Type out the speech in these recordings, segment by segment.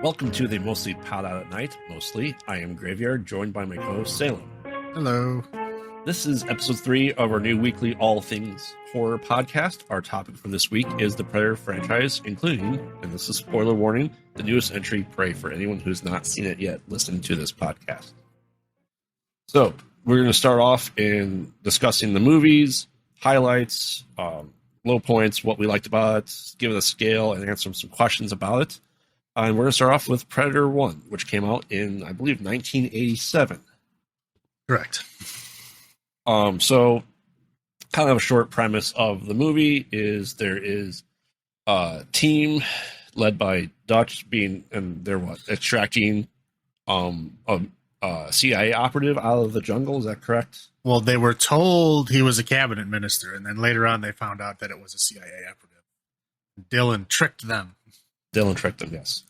Welcome to the Mostly Pod Out at Night. Mostly, I am Graveyard, joined by my co-host Salem. Hello. This is episode 3 of our new weekly All Things Horror podcast. Our topic for this week is the Predator franchise, including, and this is spoiler warning, the newest entry, Prey, for anyone who's not seen it yet listening to this podcast. So, we're going to start off in discussing the movies, highlights, low points, what we liked about it, give it a scale, and answer some questions about it. And we're going to start off with Predator 1, which came out in, I believe, 1987. Correct. So, kind of a short premise of the movie is there is a team led by Dutch and they're extracting a CIA operative out of the jungle. Is that correct? Well, they were told he was a cabinet minister, and then later on they found out that it was a CIA operative. Dylan tricked them. Yes.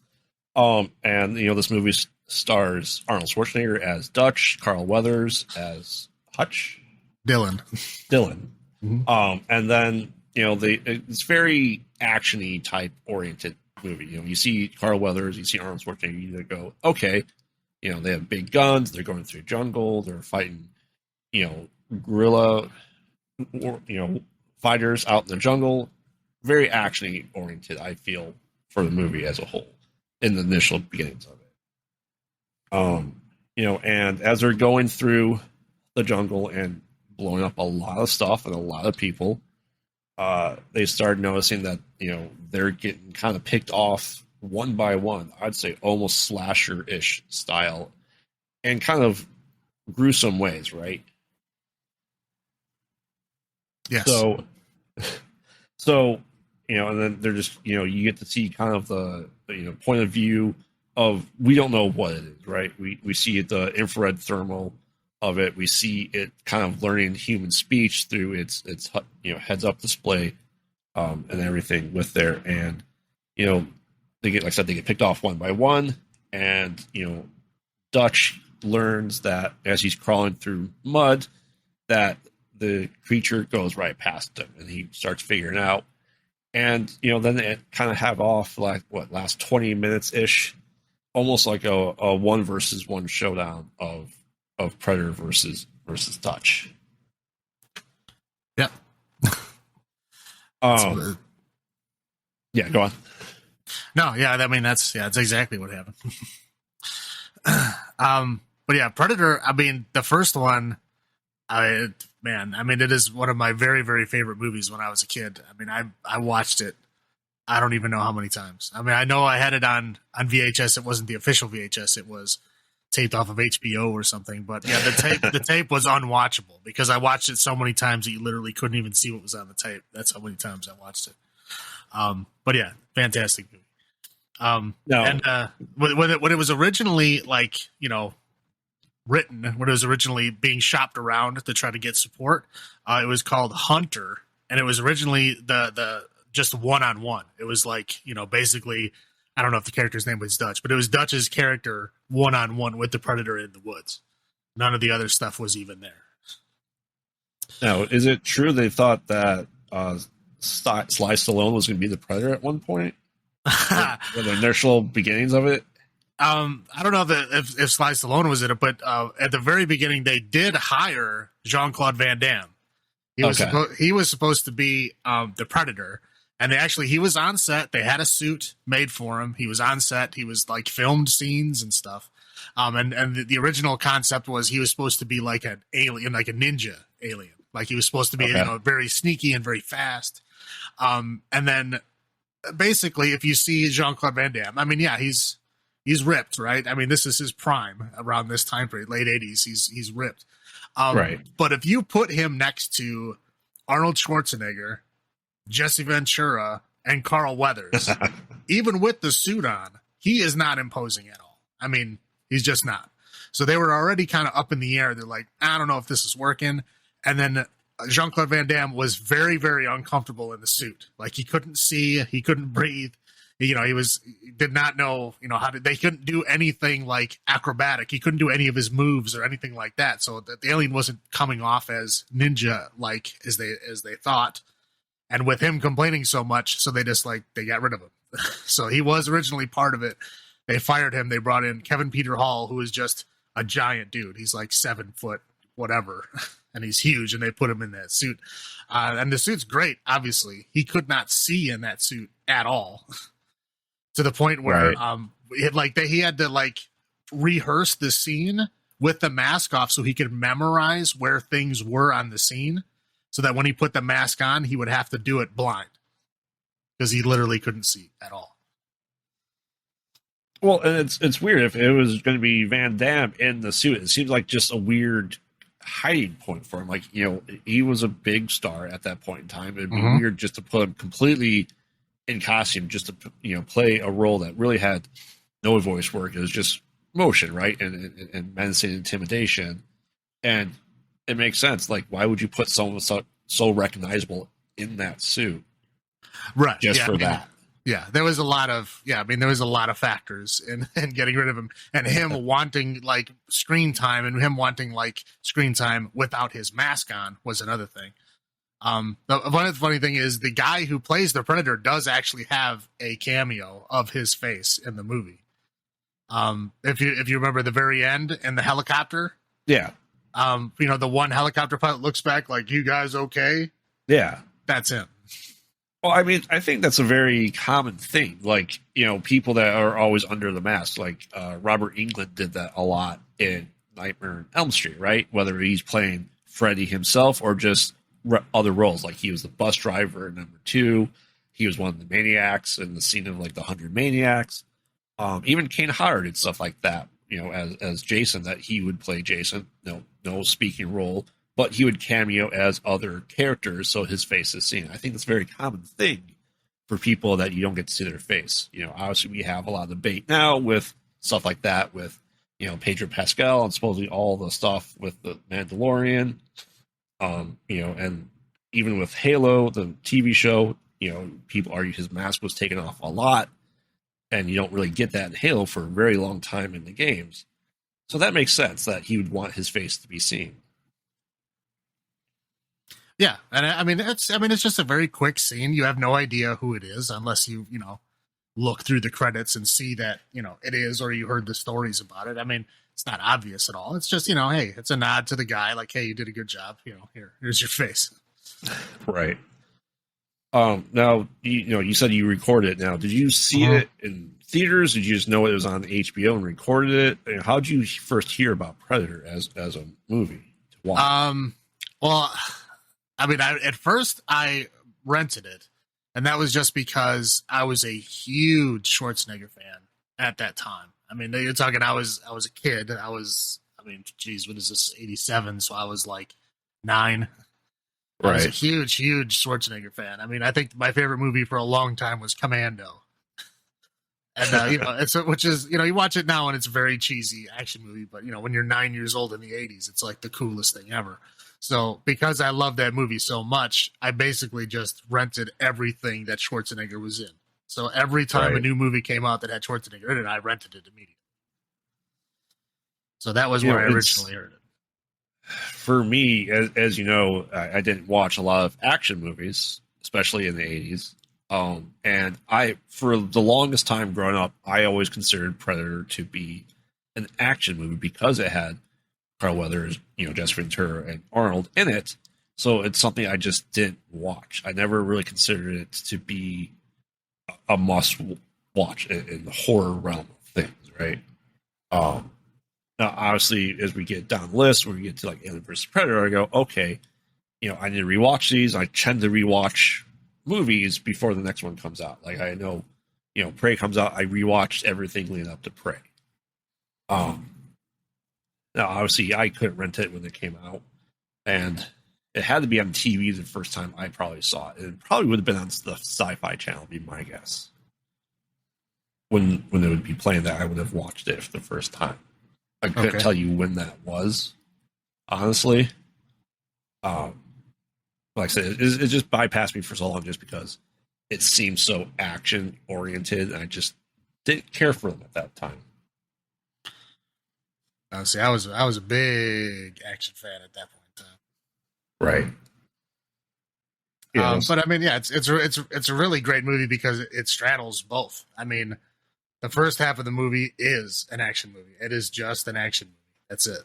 And this movie stars Arnold Schwarzenegger as Dutch, Carl Weathers as Hutch, Dylan. Mm-hmm. And then it's very actiony type oriented movie. You see Carl Weathers, you see Arnold Schwarzenegger, you go, okay, they have big guns, they're going through jungle, they're fighting, guerrilla, fighters out in the jungle. Very actiony oriented, I feel, for the movie as a whole in the initial beginnings of it. And as they're going through the jungle and blowing up a lot of stuff and a lot of people, they start noticing that, they're getting kind of picked off one by one. I'd say almost slasher-ish style and kind of gruesome ways, right? Yes. So, and then they're just, you get to see kind of the point of view of, we don't know what it is, right? We see the infrared thermal of it. We see it kind of learning human speech through its heads up display, and everything with there. And, they get, like I said, they get picked off one by one. And, Dutch learns that as he's crawling through mud, that the creature goes right past him, and he starts figuring out. And, then they kind of have off last 20 minutes ish, almost like a 1-versus-1 showdown of Predator versus Dutch. Yeah. Yeah, go on. No, yeah, I mean that's exactly what happened. But yeah, Predator, I mean, the first one, it is one of my very, very favorite movies when I was a kid. I mean, I watched it, I don't even know how many times. I mean, I know I had it on VHS. It wasn't the official VHS. It was taped off of HBO or something. But yeah, the tape was unwatchable because I watched it so many times that you literally couldn't even see what was on the tape. That's how many times I watched it. But yeah, fantastic movie. No. And when it was originally written, when it was originally being shopped around to try to get support, it was called Hunter, and it was originally the just one-on-one. It was basically, I don't know if the character's name was Dutch, but it was Dutch's character one-on-one with the Predator in the woods. None of the other stuff was even there. Now, is it true they thought that Sly Stallone was going to be the Predator at one point? In the initial beginnings of it? I don't know if Sly Stallone was in it, but at the very beginning, they did hire Jean-Claude Van Damme. He was supposed to be the Predator, and he was on set. They had a suit made for him. He was on set. He was filmed scenes and stuff. And the original concept was he was supposed to be like an alien, like a ninja alien. Like he was supposed to be very sneaky and very fast. And then basically, if you see Jean-Claude Van Damme, I mean, yeah, he's ripped, right? I mean, this is his prime around this time period, late 80s. He's ripped. Right. But if you put him next to Arnold Schwarzenegger, Jesse Ventura, and Carl Weathers, even with the suit on, he is not imposing at all. I mean, he's just not. So they were already kind of up in the air. They're like, I don't know if this is working. And then Jean-Claude Van Damme was very, very uncomfortable in the suit. Like he couldn't see, he couldn't breathe. He did not know, they couldn't do anything like acrobatic. He couldn't do any of his moves or anything like that. So the alien wasn't coming off as ninja like as they thought. And with him complaining so much, so they just they got rid of him. So he was originally part of it. they fired him. They brought in Kevin Peter Hall, who is just a giant dude. He's like 7 foot, whatever, and he's huge. And they put him in that suit, and the suit's great. Obviously, he could not see in that suit at all, to the point where he had to like rehearse the scene with the mask off so he could memorize where things were on the scene, so that when he put the mask on, he would have to do it blind because he literally couldn't see at all. Well, and it's weird if it was going to be Van Damme in the suit. It seems like just a weird hiding point for him. Like, he was a big star at that point in time. It'd be weird just to put him completely in costume, just to play a role that really had no voice work. It was just motion, right, and menacing intimidation, and it makes sense. Like, why would you put someone so recognizable in that suit, right? Just for that. Yeah, there was a lot of factors in getting rid of him, and him wanting like screen time, and him wanting like screen time without his mask on was another thing. One of the funny thing is the guy who plays the Predator does actually have a cameo of his face in the movie. If you remember the very end in the helicopter, yeah. The one helicopter pilot looks back like, "You guys okay?" Yeah, that's him. Well, I mean, I think that's a very common thing. Like, people that are always under the mask, like Robert Englund did that a lot in Nightmare on Elm Street, right? Whether he's playing Freddy himself or just other roles. Like, he was the bus driver in number 2. He was one of the maniacs in the scene of like the 100 Maniacs. Even Kane Hodder did stuff like that, as Jason, that he would play Jason, no speaking role, but he would cameo as other characters, so his face is seen. I think that's a very common thing for people that you don't get to see their face. Obviously we have a lot of debate now with stuff like that, with Pedro Pascal and supposedly all the stuff with the Mandalorian, and even with Halo, the TV show, people argue his mask was taken off a lot. And you don't really get that in Halo for a very long time in the games. So that makes sense that he would want his face to be seen. Yeah, and it's just a very quick scene. You have no idea who it is unless you look through the credits and see that it is, or you heard the stories about it. I mean, it's not obvious at all. It's just hey, it's a nod to the guy, like, hey, you did a good job. Here's your face. Right. Now, you said you recorded it. Now, did you see it in theaters? Did you just know it was on HBO and recorded it? How did you first hear about Predator as a movie to watch? Well, at first I rented it, and that was just because I was a huge Schwarzenegger fan at that time. I mean, you're talking, I was a kid. What is this, 87? So I was like 9. I was a huge Schwarzenegger fan. I mean, I think my favorite movie for a long time was Commando. And, you watch it now and it's a very cheesy action movie, but, when you're 9 years old in the 80s, it's like the coolest thing ever. So because I love that movie so much, I basically just rented everything that Schwarzenegger was in. So every time a new movie came out that had Schwarzenegger in it, I rented it immediately. So that was where I originally heard it. For me, as you know, I didn't watch a lot of action movies, especially in the 80s. And for the longest time growing up, I always considered Predator to be an action movie because it had Carl Weathers, Jesse Ventura, and Arnold in it. So it's something I just didn't watch. I never really considered it to be a must watch in the horror realm of things, right? Now, obviously, as we get down the list, when we get to like Alien vs. Predator, I go, okay, I need to rewatch these. I tend to rewatch movies before the next one comes out. Like, I know, Prey comes out, I rewatched everything leading up to Prey. Now, obviously, I couldn't rent it when it came out, and it had to be on TV the first time I probably saw it. It probably would have been on the Sci-Fi Channel, would be my guess. When they would be playing that, I would have watched it for the first time. I couldn't tell you when that was, honestly. Like I said, it just bypassed me for so long just because it seemed so action oriented, and I just didn't care for them at that time. See, I was a big action fan at that point in time. Right. Yeah, but I mean, yeah, it's a really great movie because it straddles both. I mean, The first half of the movie is an action movie. It is just an action movie. That's it.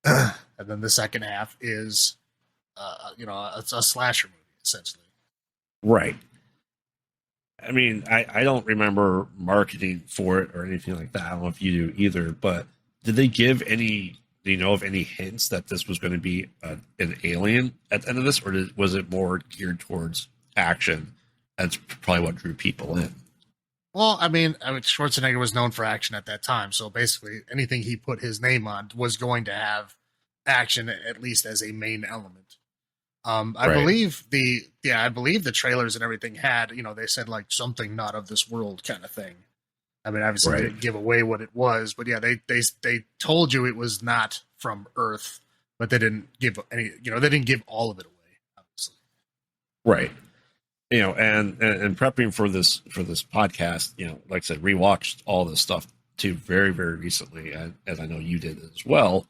And then the second half is, it's a slasher movie essentially. Right. I mean, I don't remember marketing for it or anything like that. I don't know if you do either, but did they give any, do you know of any hints that this was going to be an alien at the end of this, or was it more geared towards action? That's probably what drew people in. Well, I mean, Schwarzenegger was known for action at that time, so basically anything he put his name on was going to have action, at least as a main element. I Right. believe the trailers and everything had, they said like something not of this world kind of thing. I mean, obviously they Right. didn't give away what it was, but yeah, they told you it was not from Earth, but they didn't give any, they didn't give all of it away, obviously. Right. And prepping for this podcast, like I said, rewatched all this stuff too very, very recently, as I know you did as well.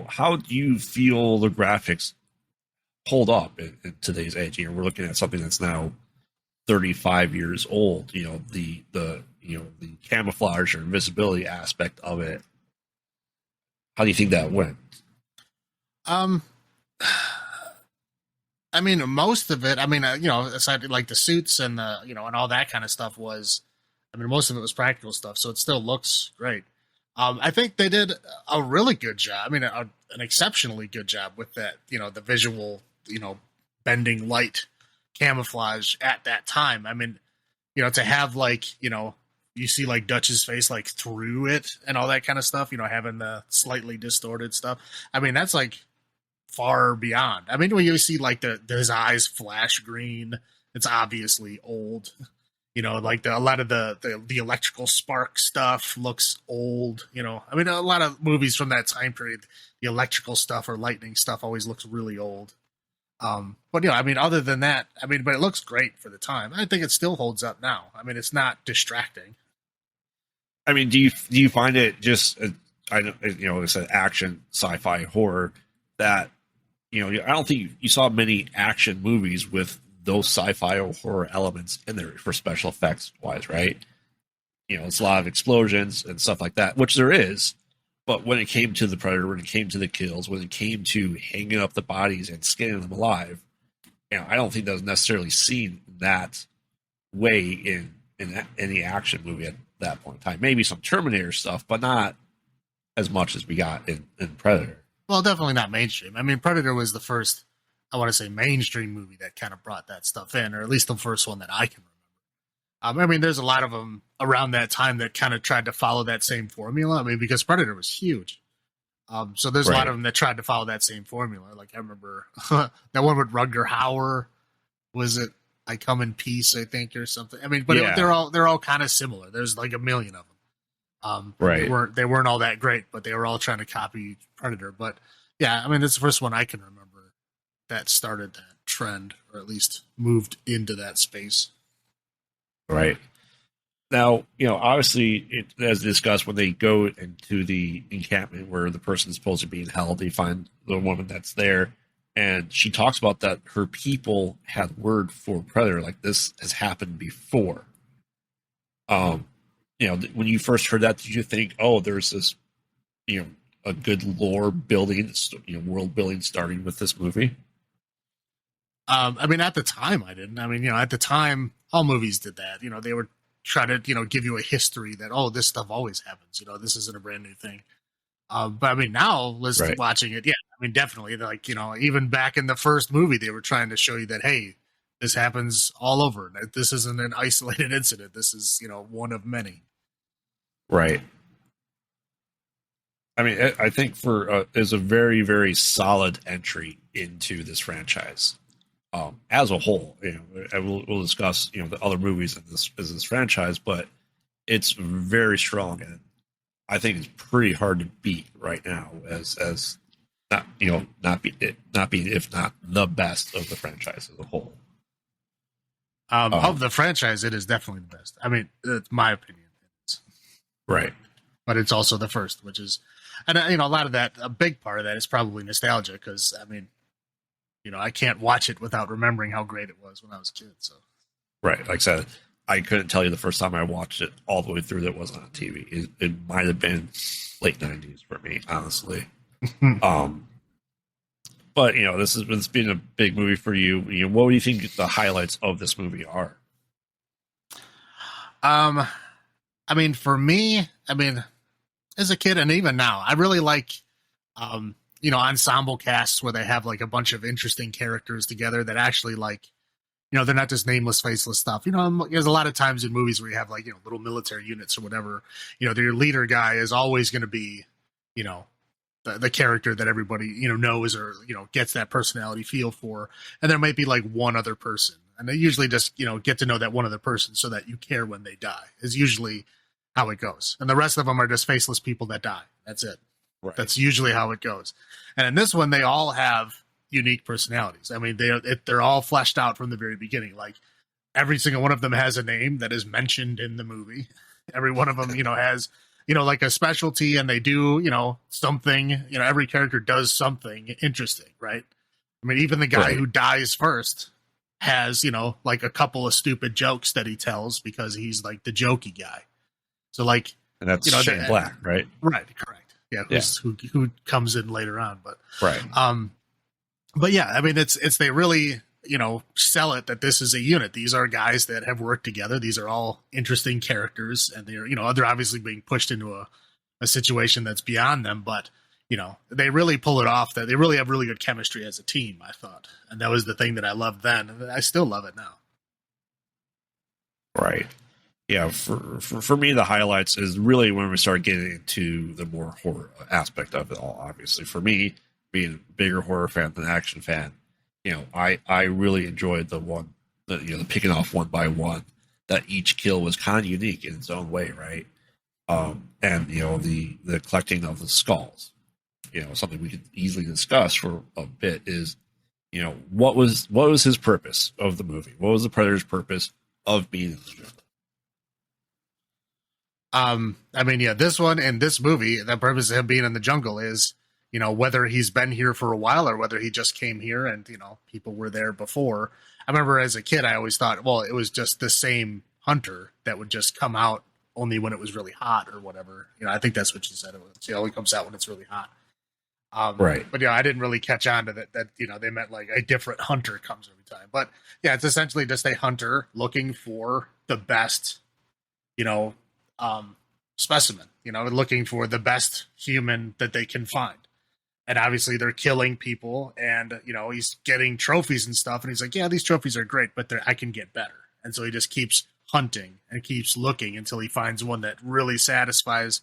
How do you feel the graphics hold up in today's age? We're looking at something that's now 35 years old. The camouflage or invisibility aspect of it. How do you think that went? I mean, most of it, aside like the suits and the, and all that kind of stuff most of it was practical stuff. So it still looks great. I think they did a really good job. I mean, an exceptionally good job with that, the visual, bending light camouflage at that time. I mean, to have like, you see like Dutch's face like through it and all that kind of stuff, having the slightly distorted stuff. I mean, that's like far beyond. I mean, when you see like his eyes flash green, it's obviously old. Like a lot of the electrical spark stuff looks old. I mean, a lot of movies from that time period, the electrical stuff or lightning stuff always looks really old. But I mean, other than that, but it looks great for the time. I think it still holds up now. I mean, it's not distracting. I mean, do you find it just, it's an action, sci-fi, horror that, I don't think you saw many action movies with those sci-fi or horror elements in there for special effects wise, right? It's a lot of explosions and stuff like that, which there is. But when it came to the Predator, when it came to the kills, when it came to hanging up the bodies and skinning them alive, I don't think that was necessarily seen that way in any action movie at that point in time. Maybe some Terminator stuff, but not as much as we got in Predator. Well, definitely not mainstream. I mean, Predator was the first, I want to say, mainstream movie that kind of brought that stuff in, or at least the first one that I can remember. There's a lot of them around that time that kind of tried to follow that same formula. I mean, because Predator was huge. So there's a lot of them that tried to follow that same formula. Like I remember that one with Rutger Hauer. Was it I Come in Peace, I think, or something? I mean, but they're all kind of similar. There's like a million of them. They weren't all that great, but they were all trying to copy Predator. But yeah, it's the first one I can remember that started that trend, or at least moved into that space. Right. Now, obviously, as discussed, when they go into the encampment where the person's supposed to be held, they find the woman that's there, and she talks about that her people had word for Predator, like this has happened before. When you first heard that, did you think, oh, there's this, a good lore building, world building starting with this movie? At the time I didn't. At the time, all movies did that. They would try to, give you a history that, oh, this stuff always happens. This isn't a brand new thing. But now watching it, yeah, definitely. Like, even back in the first movie, they were trying to show you that, hey, this happens all over. This isn't an isolated incident. This is, one of many. Right. I think is a very, very solid entry into this franchise. As a whole, we'll discuss, the other movies in this franchise, but it's very strong, and I think it's pretty hard to beat right now as not being if not the best of the franchise as a whole. Of the franchise, it is definitely the best. It's my opinion. Right. But it's also the first, which is, and a lot of that, a big part of that is probably nostalgia, because I can't watch it without remembering how great it was when I was a kid. So, right, like I said, I couldn't tell you the first time I watched it all the way through that wasn't on TV. It might have been late 90s for me, honestly. But this has been a big movie for you. What do you think the highlights of this movie are? I mean, for me, as a kid and even now, I really like, ensemble casts where they have like a bunch of interesting characters together that actually like, they're not just nameless, faceless stuff. There's a lot of times in movies where you have like, little military units or whatever, your leader guy is always going to be, the character that everybody, knows or, gets that personality feel for. And there might be like one other person. And they usually just, get to know that one other person so that you care when they die is usually how it goes. And the rest of them are just faceless people that die. That's it. Right. That's usually how it goes. And in this one, they all have unique personalities. I mean, they're all fleshed out from the very beginning. Like every single one of them has a name that is mentioned in the movie. Every one of them, has, like a specialty, and they do, something, every character does something interesting, right? I mean, even the guy who dies first has, like a couple of stupid jokes that he tells because he's like the jokey guy. So like, and that's Shane Black, right? Right. Correct. Yeah. Who comes in later on, but right. But yeah, I mean, it's they really, sell it that this is a unit. These are guys that have worked together. These are all interesting characters, and they're obviously being pushed into a situation that's beyond them, but they really pull it off. That they really have really good chemistry as a team, I thought. And that was the thing that I loved then, and I still love it now. Right. Yeah, for me, the highlights is really when we start getting into the more horror aspect of it all. Obviously, for me, being a bigger horror fan than action fan, I really enjoyed the picking off one by one. That each kill was kind of unique in its own way, right? And the collecting of the skulls. Something we could easily discuss for a bit is, what was his purpose of the movie? What was the Predator's purpose of being in the jungle? This one and this movie, the purpose of him being in the jungle is, whether he's been here for a while or whether he just came here and, people were there before. I remember as a kid, I always thought, well, it was just the same hunter that would just come out only when it was really hot or whatever. I think that's what she said. It was, he only comes out when it's really hot. Right. But I didn't really catch on to that, they meant like a different hunter comes every time. But yeah, it's essentially just a hunter looking for the best, specimen, looking for the best human that they can find. And obviously they're killing people and, he's getting trophies and stuff. And he's like, yeah, these trophies are great, but I can get better. And so he just keeps hunting and keeps looking until he finds one that really satisfies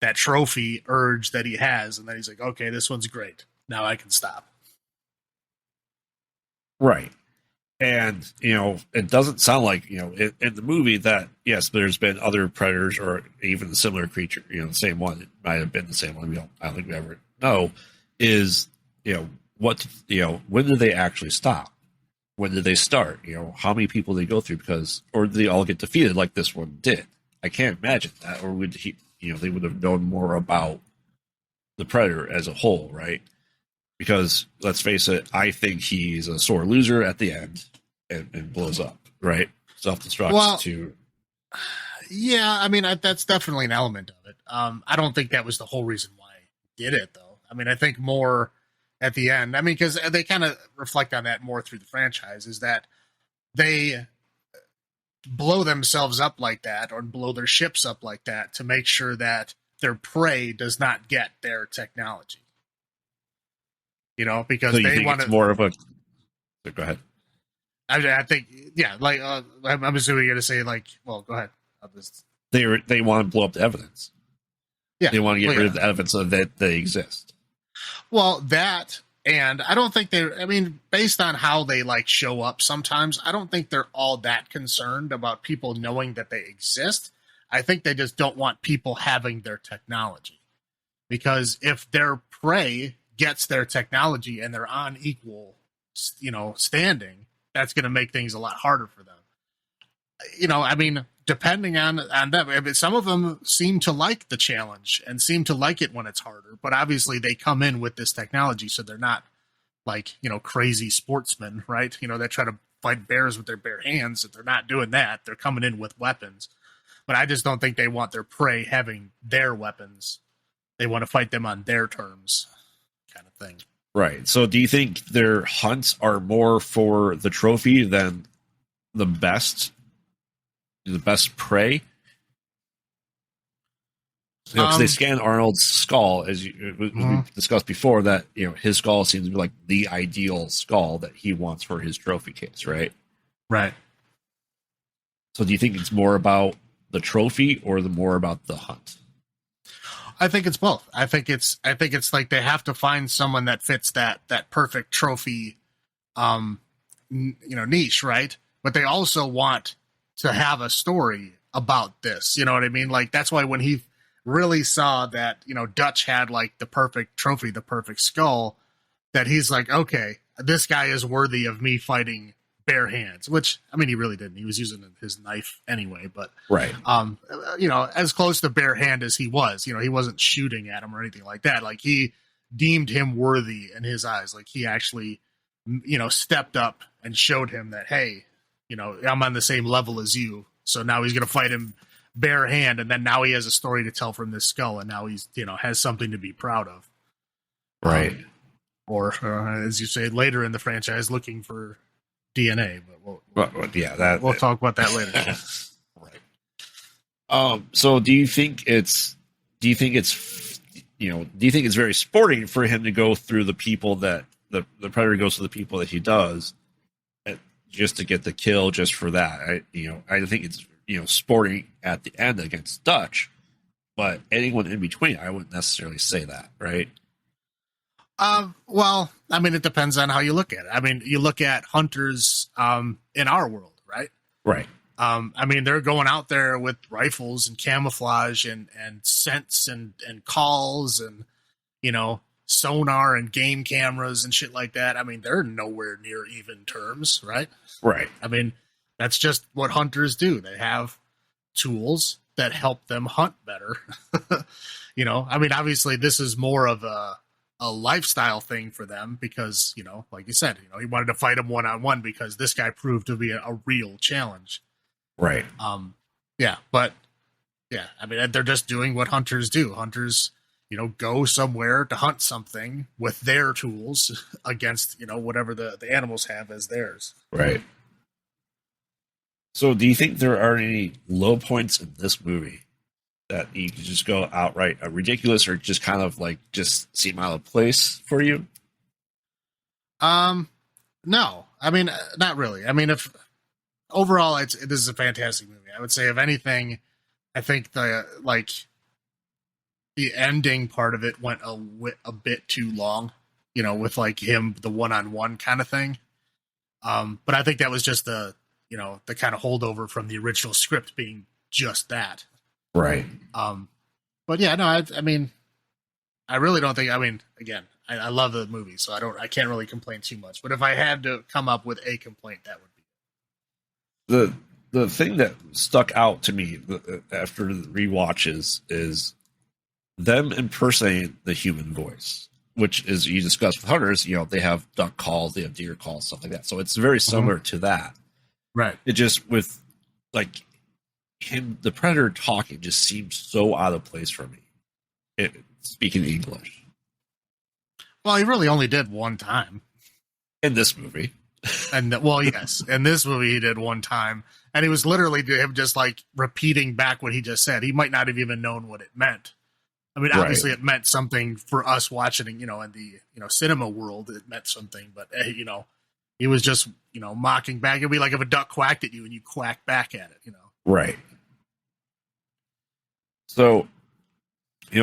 that trophy urge that he has. And then he's like, okay, this one's great. Now I can stop. Right. And, it doesn't sound like, in the movie that, yes, there's been other predators or even a similar creature, the same one. It might have been the same one. I don't think we ever know is, when do they actually stop? When did they start? How many people they go through or did they all get defeated like this one did? I can't imagine that. Or would they would have known more about the Predator as a whole, right? Because let's face it, I think he's a sore loser at the end and blows up, right? Self-destructs to. Yeah, that's definitely an element of it. I don't think that was the whole reason why he did it, though. I think more at the end. Because they kind of reflect on that more through the franchise, is that they blow themselves up like that or blow their ships up like that to make sure that their prey does not get their technology. Because so they want it's more of a. So go ahead. I think, yeah. Like I'm assuming you're going to say, like, well, go ahead. They want to blow up the evidence. Yeah, they want to get rid of the evidence of that they exist. Well, that, and I don't think based on how they like show up sometimes, I don't think they're all that concerned about people knowing that they exist. I think they just don't want people having their technology, because if their prey gets their technology and they're on equal, standing, that's going to make things a lot harder for them. Depending on them, some of them seem to like the challenge and seem to like it when it's harder, but obviously they come in with this technology, so they're not like, crazy sportsmen, right? That try to fight bears with their bare hands. If they're not doing that, they're coming in with weapons. But I just don't think they want their prey having their weapons. They want to fight them on their terms, kind of thing. Right. So do you think their hunts are more for the trophy than the best prey? Because they scan Arnold's skull, as we discussed before, that his skull seems to be like the ideal skull that he wants for his trophy case, right? Right. So do you think it's more about the trophy or more about the hunt? I think it's both. I think it's like they have to find someone that fits that perfect trophy, niche, right? But they also want to have a story about this. You know what I mean? Like that's why when he really saw that, Dutch had like the perfect trophy, the perfect skull, that he's like, okay, this guy is worthy of me fighting bare hands, which, I mean, he really didn't. He was using his knife anyway, but right. As close to bare hand as he was, he wasn't shooting at him or anything like that. Like he deemed him worthy in his eyes. Like he actually, stepped up and showed him that, hey, I'm on the same level as you. So now he's going to fight him bare hand, and then now he has a story to tell from this skull, and now he's has something to be proud of, right? Or as you say later in the franchise, looking for DNA. But we'll talk about that later. Right. So do you think it's very sporting for him to go through the people that the Predator goes to the people that he does, just to get the kill, just for that? I think it's sporting at the end against Dutch, but anyone in between, I wouldn't necessarily say that, right? Well, I mean, it depends on how you look at it. I mean, you look at hunters in our world, right? Right. I mean, they're going out there with rifles and camouflage and scents and calls and, sonar and game cameras and shit like that. I mean, they're nowhere near even terms, right? Right. I mean, that's just what hunters do. They have tools that help them hunt better. I mean, obviously this is more of a lifestyle thing for them because, like you said, he wanted to fight him one-on-one because this guy proved to be a real challenge. Right. I mean, they're just doing what hunters do. Hunters, go somewhere to hunt something with their tools against, whatever the animals have as theirs. Right. So do you think there are any low points in this movie that you could just go outright ridiculous or just kind of like just seem out of place for you? No, I mean, not really. I mean, if overall this is a fantastic movie, I would say if anything, I think the ending part of it went a bit too long, with like him, the one-on-one kind of thing. But I think that was just the kind of holdover from the original script being just that. Right. But yeah, no, I mean, I really don't think, I mean, again, I love the movie, so I can't really complain too much. But if I had to come up with a complaint, that would be the thing that stuck out to me after the rewatches is them impersonating the human voice, which is, you discussed with hunters, they have duck calls, they have deer calls, stuff like that. So it's very similar to that. Right. It just, with like him, the Predator talking just seems so out of place for me. Speaking English. Well, he really only did one time. In this movie. Yes. In this movie, he did one time. And it was literally him just like repeating back what he just said. He might not have even known what it meant. I mean, obviously it meant something for us watching, in the, cinema world, it meant something, but he was just, mocking back. It'd be like if a duck quacked at you and you quack back at it, Right. So,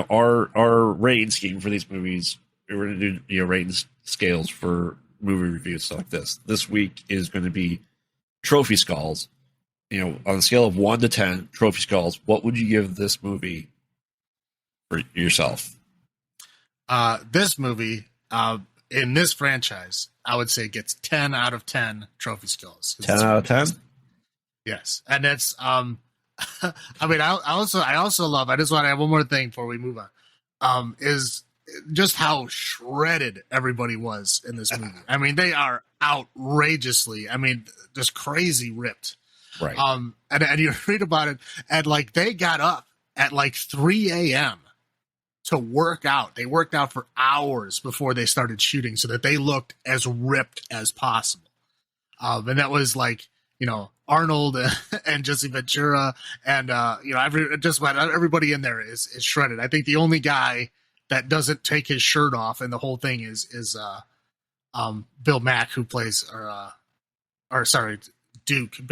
our rating scheme for these movies, we're going to do, rating scales for movie reviews, stuff like this. This week is going to be trophy skulls. On a scale of 1 to 10, trophy skulls, what would you give this movie for yourself? This movie, in this franchise, I would say gets 10 out of 10 trophy skulls. 10 out of 10? Yes. And it's, I mean, I also love, I just want to add one more thing before we move on, is just how shredded everybody was in this movie. I mean, they are outrageously. I mean, just crazy ripped. Right. And you read about it, and like they got up at like 3 a.m. to work out. They worked out for hours before they started shooting so that they looked as ripped as possible. And that was like, you know, Arnold and Jesse Ventura and, you know, just about everybody in there is shredded. I think the only guy that doesn't take his shirt off and the whole thing is Bill Mack, who plays, Bill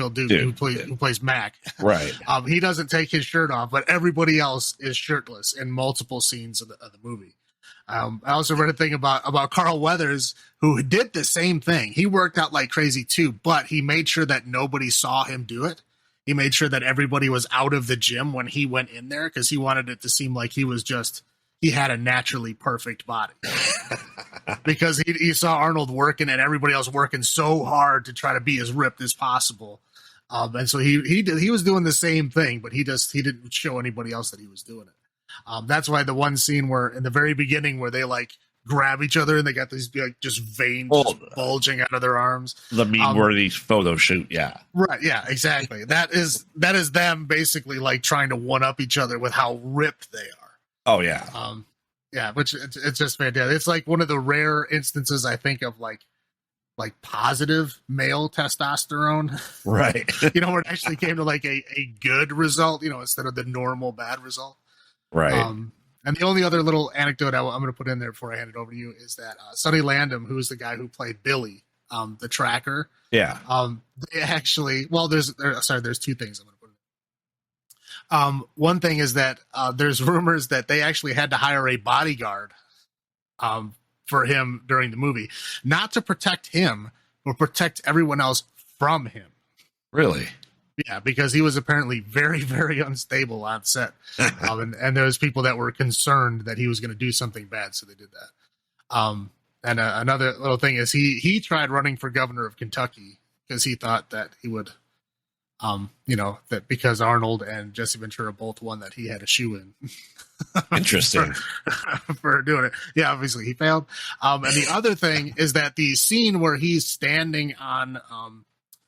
Duke, who plays Mac. Right. He doesn't take his shirt off, but everybody else is shirtless in multiple scenes of the movie. I also read a thing about Carl Weathers, who did the same thing. He worked out like crazy too, but he made sure that nobody saw him do it. He made sure that everybody was out of the gym when he went in there because he wanted it to seem like he had a naturally perfect body. Because he saw Arnold working and everybody else working so hard to try to be as ripped as possible. And so he was doing the same thing, but he didn't show anybody else that he was doing it. That's why the one scene where in the very beginning where they like grab each other and they got these like just veins just bulging out of their arms. The meme-worthy photo shoot, yeah. Right, yeah, exactly. That is them basically like trying to one up each other with how ripped they are. Oh yeah. Yeah, which it's just fantastic. It's like one of the rare instances I think of like positive male testosterone. Right. You know, where it actually came to like a good result, you know, instead of the normal bad result. Right. And the only other little anecdote I'm going to put in there before I hand it over to you is that Sonny Landham, who is the guy who played Billy, the tracker. Yeah. They actually, well, there's two things I'm going to put in. One thing is that there's rumors that they actually had to hire a bodyguard for him during the movie, not to protect him, but protect everyone else from him. Really? Yeah, because he was apparently very, very unstable on set. And there was people that were concerned that he was going to do something bad, so they did that. And another little thing is he tried running for governor of Kentucky because he thought that he would, you know, that because Arnold and Jesse Ventura both won that he had a shoe in. Interesting. for doing it. Yeah, obviously he failed. And the other thing is that the scene where he's standing on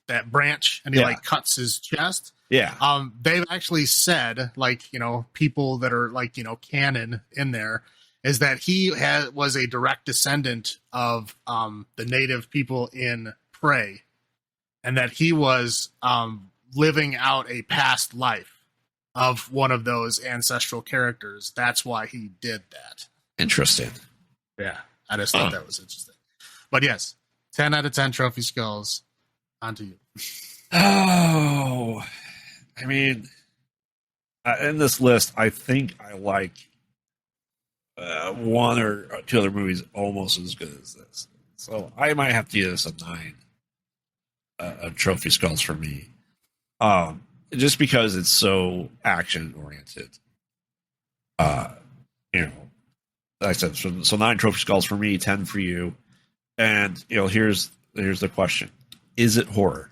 that branch and he like cuts his chest. Yeah. They've actually said, like, you know, people that are like, you know, canon in there is that he was a direct descendant of the native people in Prey, and that he was living out a past life of one of those ancestral characters. That's why he did that. Interesting. Yeah. I just thought that was interesting. But yes, 10 out of 10 trophy skulls. On to you. Oh, I mean, in this list, I think I like one or two other movies almost as good as this. So I might have to give this a 9 of trophy skulls for me. Just because it's so action oriented. You know, like I said, so 9 trophy skulls for me, 10 for you. And, you know, here's the question. Is it horror?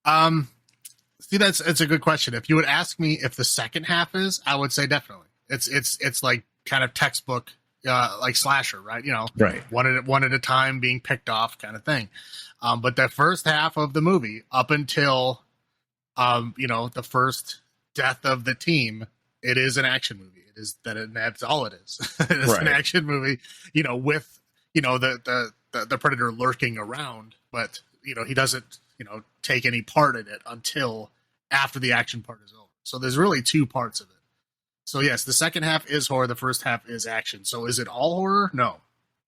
See, it's a good question. If you would ask me if the second half is, I would say definitely. It's like kind of textbook, like slasher, right? You know, right. One at a time being picked off kind of thing. But the first half of the movie, up until, you know, the first death of the team, it is an action movie. It is that's all it is. It is an action movie, you know, with, you know, the predator lurking around, but, you know, he doesn't, you know, take any part in it until after the action part is over. So there's really 2 parts of it. So yes, the second half is horror. The first half is action. So is it all horror? No.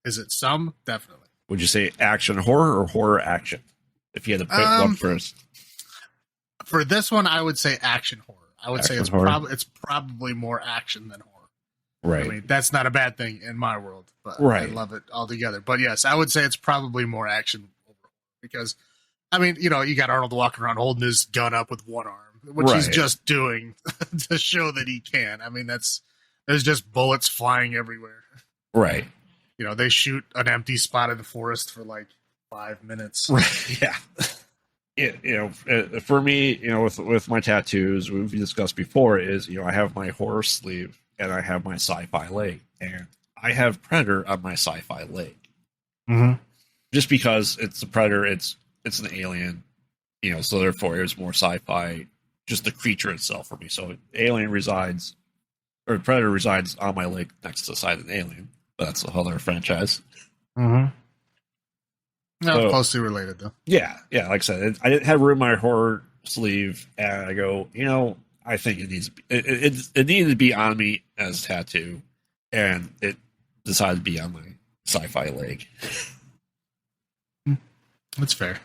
Is it some? Definitely. Would you say action horror or horror action? If you had to pick one first. For this one, I would say action horror. I would say it's probably more action than horror. Right. I mean, that's not a bad thing in my world, but I love it altogether. But yes, I would say it's probably more action because, I mean, you know, you got Arnold walking around holding his gun up with one arm, which he's just doing to show that he can. I mean, there's just bullets flying everywhere. Right. You know, they shoot an empty spot in the forest for like 5 minutes. Right. Yeah. You know, for me, you know, with my tattoos, we've discussed before, is, you know, I have my horror sleeve and I have my sci-fi leg, and I have Predator on my sci-fi leg. Mm-hmm. Just because it's a predator, it's an alien, so therefore it was more sci-fi. Just the creature itself for me. So alien resides, or predator resides on my lake next to the side of an alien. But that's a whole other franchise. Mm-hmm. No, So, closely related though. Yeah. Like I said, I had room in my horror sleeve, and I go, I think it needs to be, it needed to be on me as a tattoo, and it decided to be on my sci-fi leg. That's fair.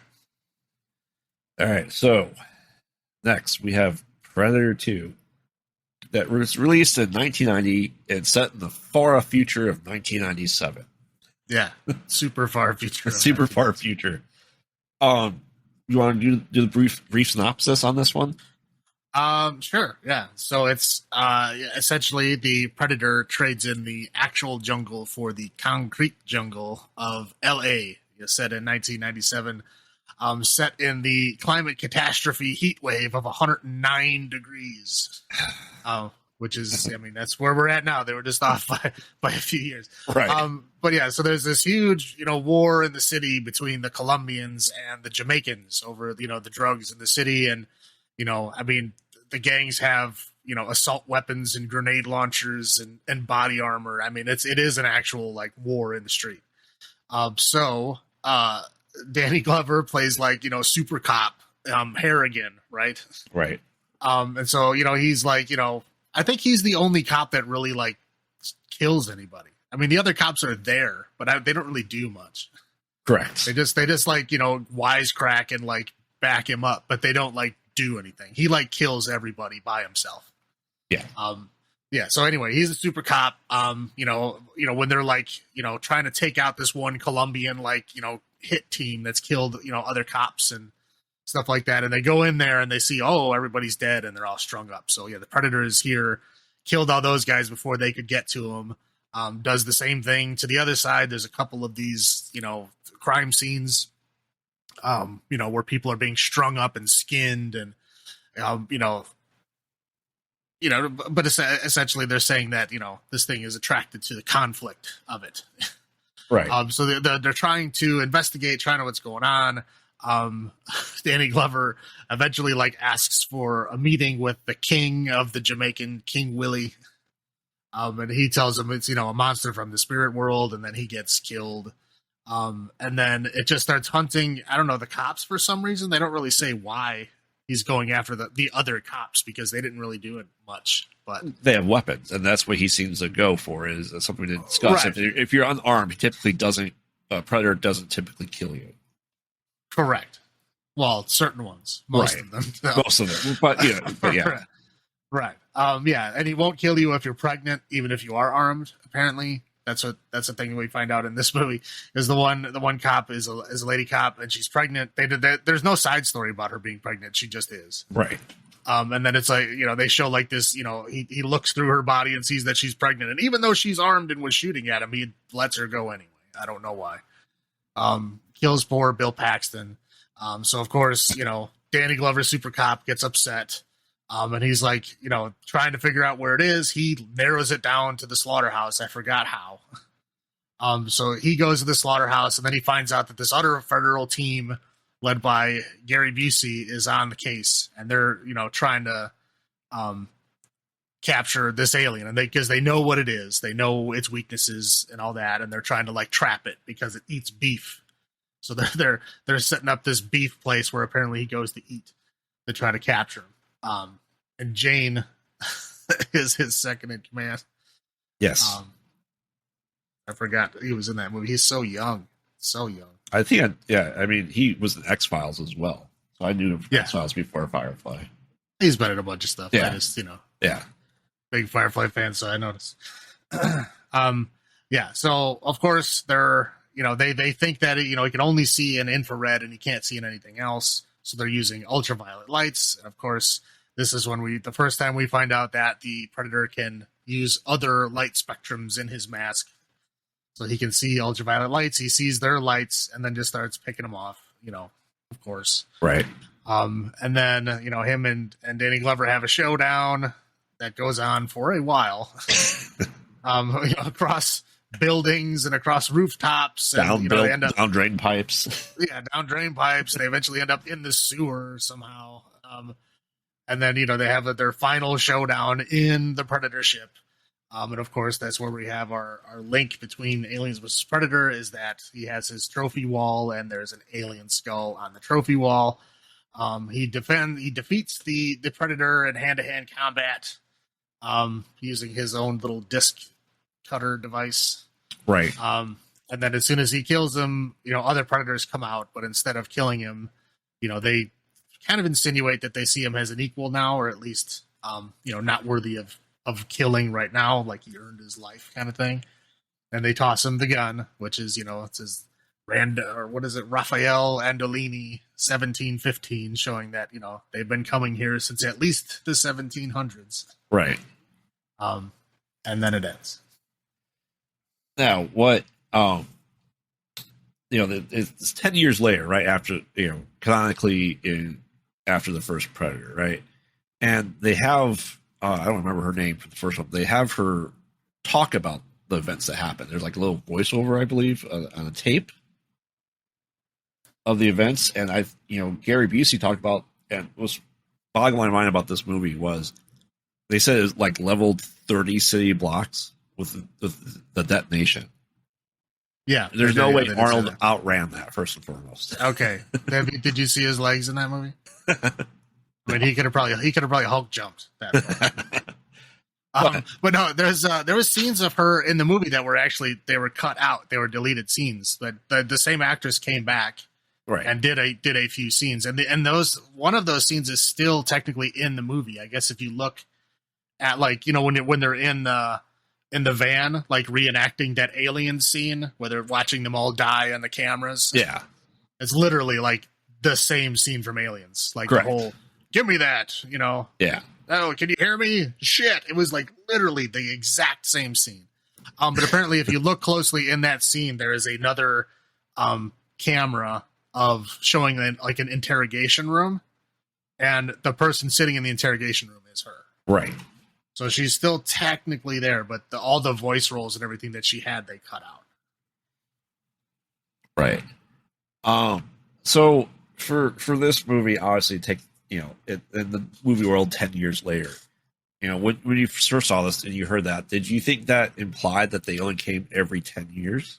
All right, so next we have Predator 2 that was released in 1990 and set in the far future of 1997. Yeah, super far future. Super far future. You want to do the brief synopsis on this one? Sure. Yeah. So it's essentially the Predator trades in the actual jungle for the concrete jungle of L.A. Set in 1997. Set in the climate catastrophe heat wave of 109 degrees. Which is, I mean, that's where we're at now. They were just off by a few years. Right. But yeah, so there's this huge, war in the city between the Colombians and the Jamaicans over, the drugs in the city. And, I mean, the gangs have, assault weapons and grenade launchers and body armor. I mean, it is an actual like war in the street. So Danny Glover plays like, super cop, Harrigan, right? Right. And so, he's like, I think he's the only cop that really like kills anybody. I mean, the other cops are there, but they don't really do much. Correct. They just like, wisecrack and like back him up, but they don't like do anything. He like kills everybody by himself. Yeah. Yeah. So anyway, he's a super cop. When they're like, trying to take out this one Colombian, like, hit team that's killed, other cops and stuff like that. And they go in there and they see, everybody's dead and they're all strung up. So yeah, the Predator is here, killed all those guys before they could get to him. Does the same thing to the other side. There's a couple of these, crime scenes, where people are being strung up and skinned and, but essentially they're saying that, this thing is attracted to the conflict of it. Right. So they're trying to investigate, trying to know what's going on. Danny Glover eventually like asks for a meeting with the king of the Jamaican, King Willie. And he tells him it's, a monster from the spirit world, and then he gets killed. And then it just starts hunting, I don't know, the cops for some reason. They don't really say why he's going after the other cops because they didn't really do it much. But they have weapons, and that's what he seems to go for, is something to discuss. Right. If you're unarmed, Predator doesn't typically kill you. Correct. Well, certain ones, most of them. No. Most of them, but yeah. Right. Yeah, and he won't kill you if you're pregnant, even if you are armed. Apparently, that's a thing we find out in this movie. Is the one cop is a lady cop and she's pregnant. There's no side story about her being pregnant. She just is. Right. And then it's like, they show like this, he looks through her body and sees that she's pregnant, and even though she's armed and was shooting at him, he lets her go anyway. I don't know why. Kills poor Bill Paxton. So of course, Danny Glover, super cop, gets upset. And he's like, trying to figure out where it is. He narrows it down to the slaughterhouse. I forgot how. So he goes to the slaughterhouse, and then he finds out that this other federal team led by Gary Busey is on the case, and they're, trying to capture this alien, and because they know what it is, they know its weaknesses and all that, and they're trying to like trap it because it eats beef. So they're setting up this beef place where apparently he goes to eat to try to capture him. And Jane is his second in command. Yes. I forgot he was in that movie. He's so young. So young. I think, I mean, he was in X-Files as well. So I knew him from X-Files before Firefly. He's been in a bunch of stuff. Yeah. I just, Yeah. Big Firefly fan, so I noticed. Yeah. So, of course, they're, they think that, he can only see in infrared and he can't see in anything else. So they're using ultraviolet lights. And, of course, this is when the first time we find out that the Predator can use other light spectrums in his mask. So he can see ultraviolet lights. He sees their lights and then just starts picking them off, of course. Right. And then, him and Danny Glover have a showdown that goes on for a while across buildings and across rooftops, and they end up down drain pipes. Yeah, down drain pipes. They eventually end up in the sewer somehow. And then, they have their final showdown in the Predator ship. And of course, that's where we have our link between Aliens vs. Predator, is that he has his trophy wall and there's an alien skull on the trophy wall. He defeats the Predator in hand-to-hand combat, using his own little disc cutter device. Right. And then as soon as he kills him, other Predators come out, but instead of killing him, they kind of insinuate that they see him as an equal now, or at least, not worthy of killing right now, like he earned his life kind of thing. And they toss him the gun, which is, it's his Raphael Andolini 1715, showing that, they've been coming here since at least the 1700s. Right. And then it ends. Now, what, it's 10 years later, right? After, canonically after the first Predator, right? And they have, I don't remember her name for the first one. They have her talk about the events that happened. There's like a little voiceover, I believe, on a tape of the events. And Gary Busey talked about, and was boggling my mind about this movie was, they said it was like leveled 30 city blocks with the detonation. Yeah. There's no way Arnold outran that, first and foremost. Okay. Did you see his legs in that movie? I mean, he could have probably Hulk jumped that. But no, there was scenes of her in the movie that were they were cut out. They were deleted scenes. But the same actress came back, right, and did a few scenes. And one of those scenes is still technically in the movie. I guess if you look at when they're in the van, like reenacting that alien scene where they're watching them all die on the cameras. Yeah, it's literally like the same scene from Aliens, like correct. The whole "give me that," Yeah. Oh, can you hear me? Shit! It was like literally the exact same scene. But apparently, if you look closely in that scene, there is another camera of showing an interrogation room, and the person sitting in the interrogation room is her. Right. So she's still technically there, but all the voice roles and everything that she had, they cut out. Right. So for this movie, obviously, in the movie world 10 years later, when you first saw this and you heard that, did you think that implied that they only came every 10 years?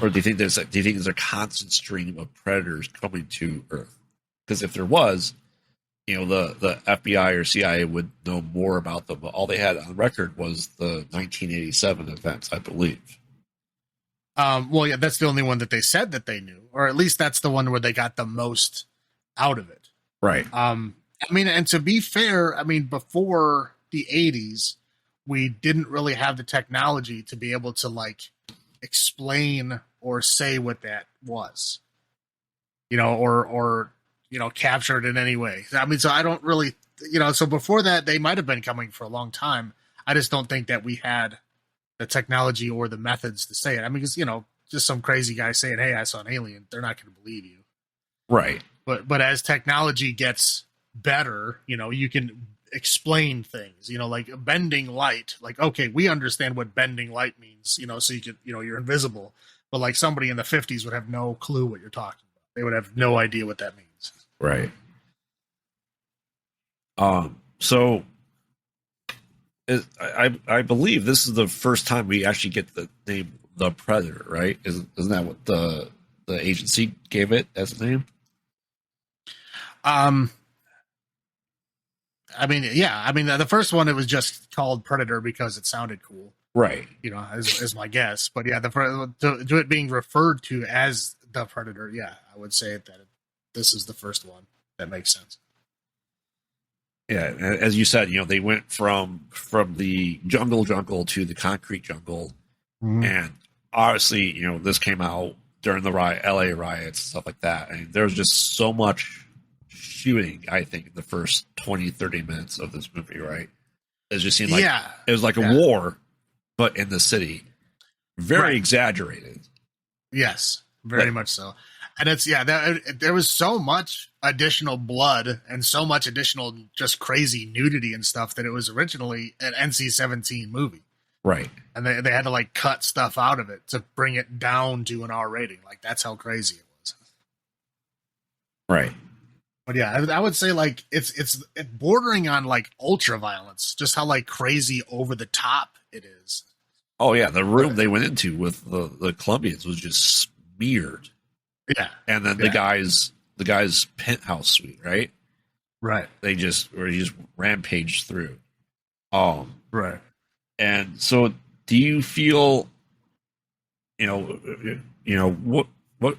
Or do you think there's a constant stream of predators coming to Earth? Because if there was, the FBI or CIA would know more about them. But all they had on record was the 1987 events, I believe. Well, yeah, that's the only one that they said that they knew, or at least that's the one where they got the most out of it. Right. And to be fair, before the 80s, we didn't really have the technology to be able to explain or say what that was, or capture it in any way. So I don't really, so before that, they might have been coming for a long time. I just don't think that we had the technology or the methods to say it. Because, just some crazy guy saying, "Hey, I saw an alien," they're not going to believe you. Right. But as technology gets better, you can explain things, like bending light. Like, okay, we understand what bending light means, so you could, you're invisible. But somebody in the 50s would have no clue what you're talking about. They would have no idea what that means. Right. So I believe this is the first time we actually get the name The Predator, right? Isn't that what the agency gave it as a name? The first one, it was just called Predator because it sounded cool. Right. As my guess. But yeah, to it being referred to as The Predator, yeah, I would say that this is the first one. That makes sense. Yeah, as you said, they went from the jungle to the concrete jungle. Mm-hmm. And obviously, this came out during the LA riots and stuff like that. And there was just so much shooting, I think, in the first 20, 30 minutes of this movie, right? It just seemed like it was like a war, but in the city. Very exaggerated. Yes, very much so. And there was so much additional blood and so much additional just crazy nudity and stuff that it was originally an NC-17 movie. Right. And they had to like cut stuff out of it to bring it down to an R rating. Like that's how crazy it was. Right. But yeah, I would say like it's bordering on like ultra violence, just how like crazy over the top it is. Oh yeah, the room they went into with the Colombians was just smeared. Yeah, and then the guy's penthouse suite, right? Right. They just rampaged through. Right. And so, do you feel, what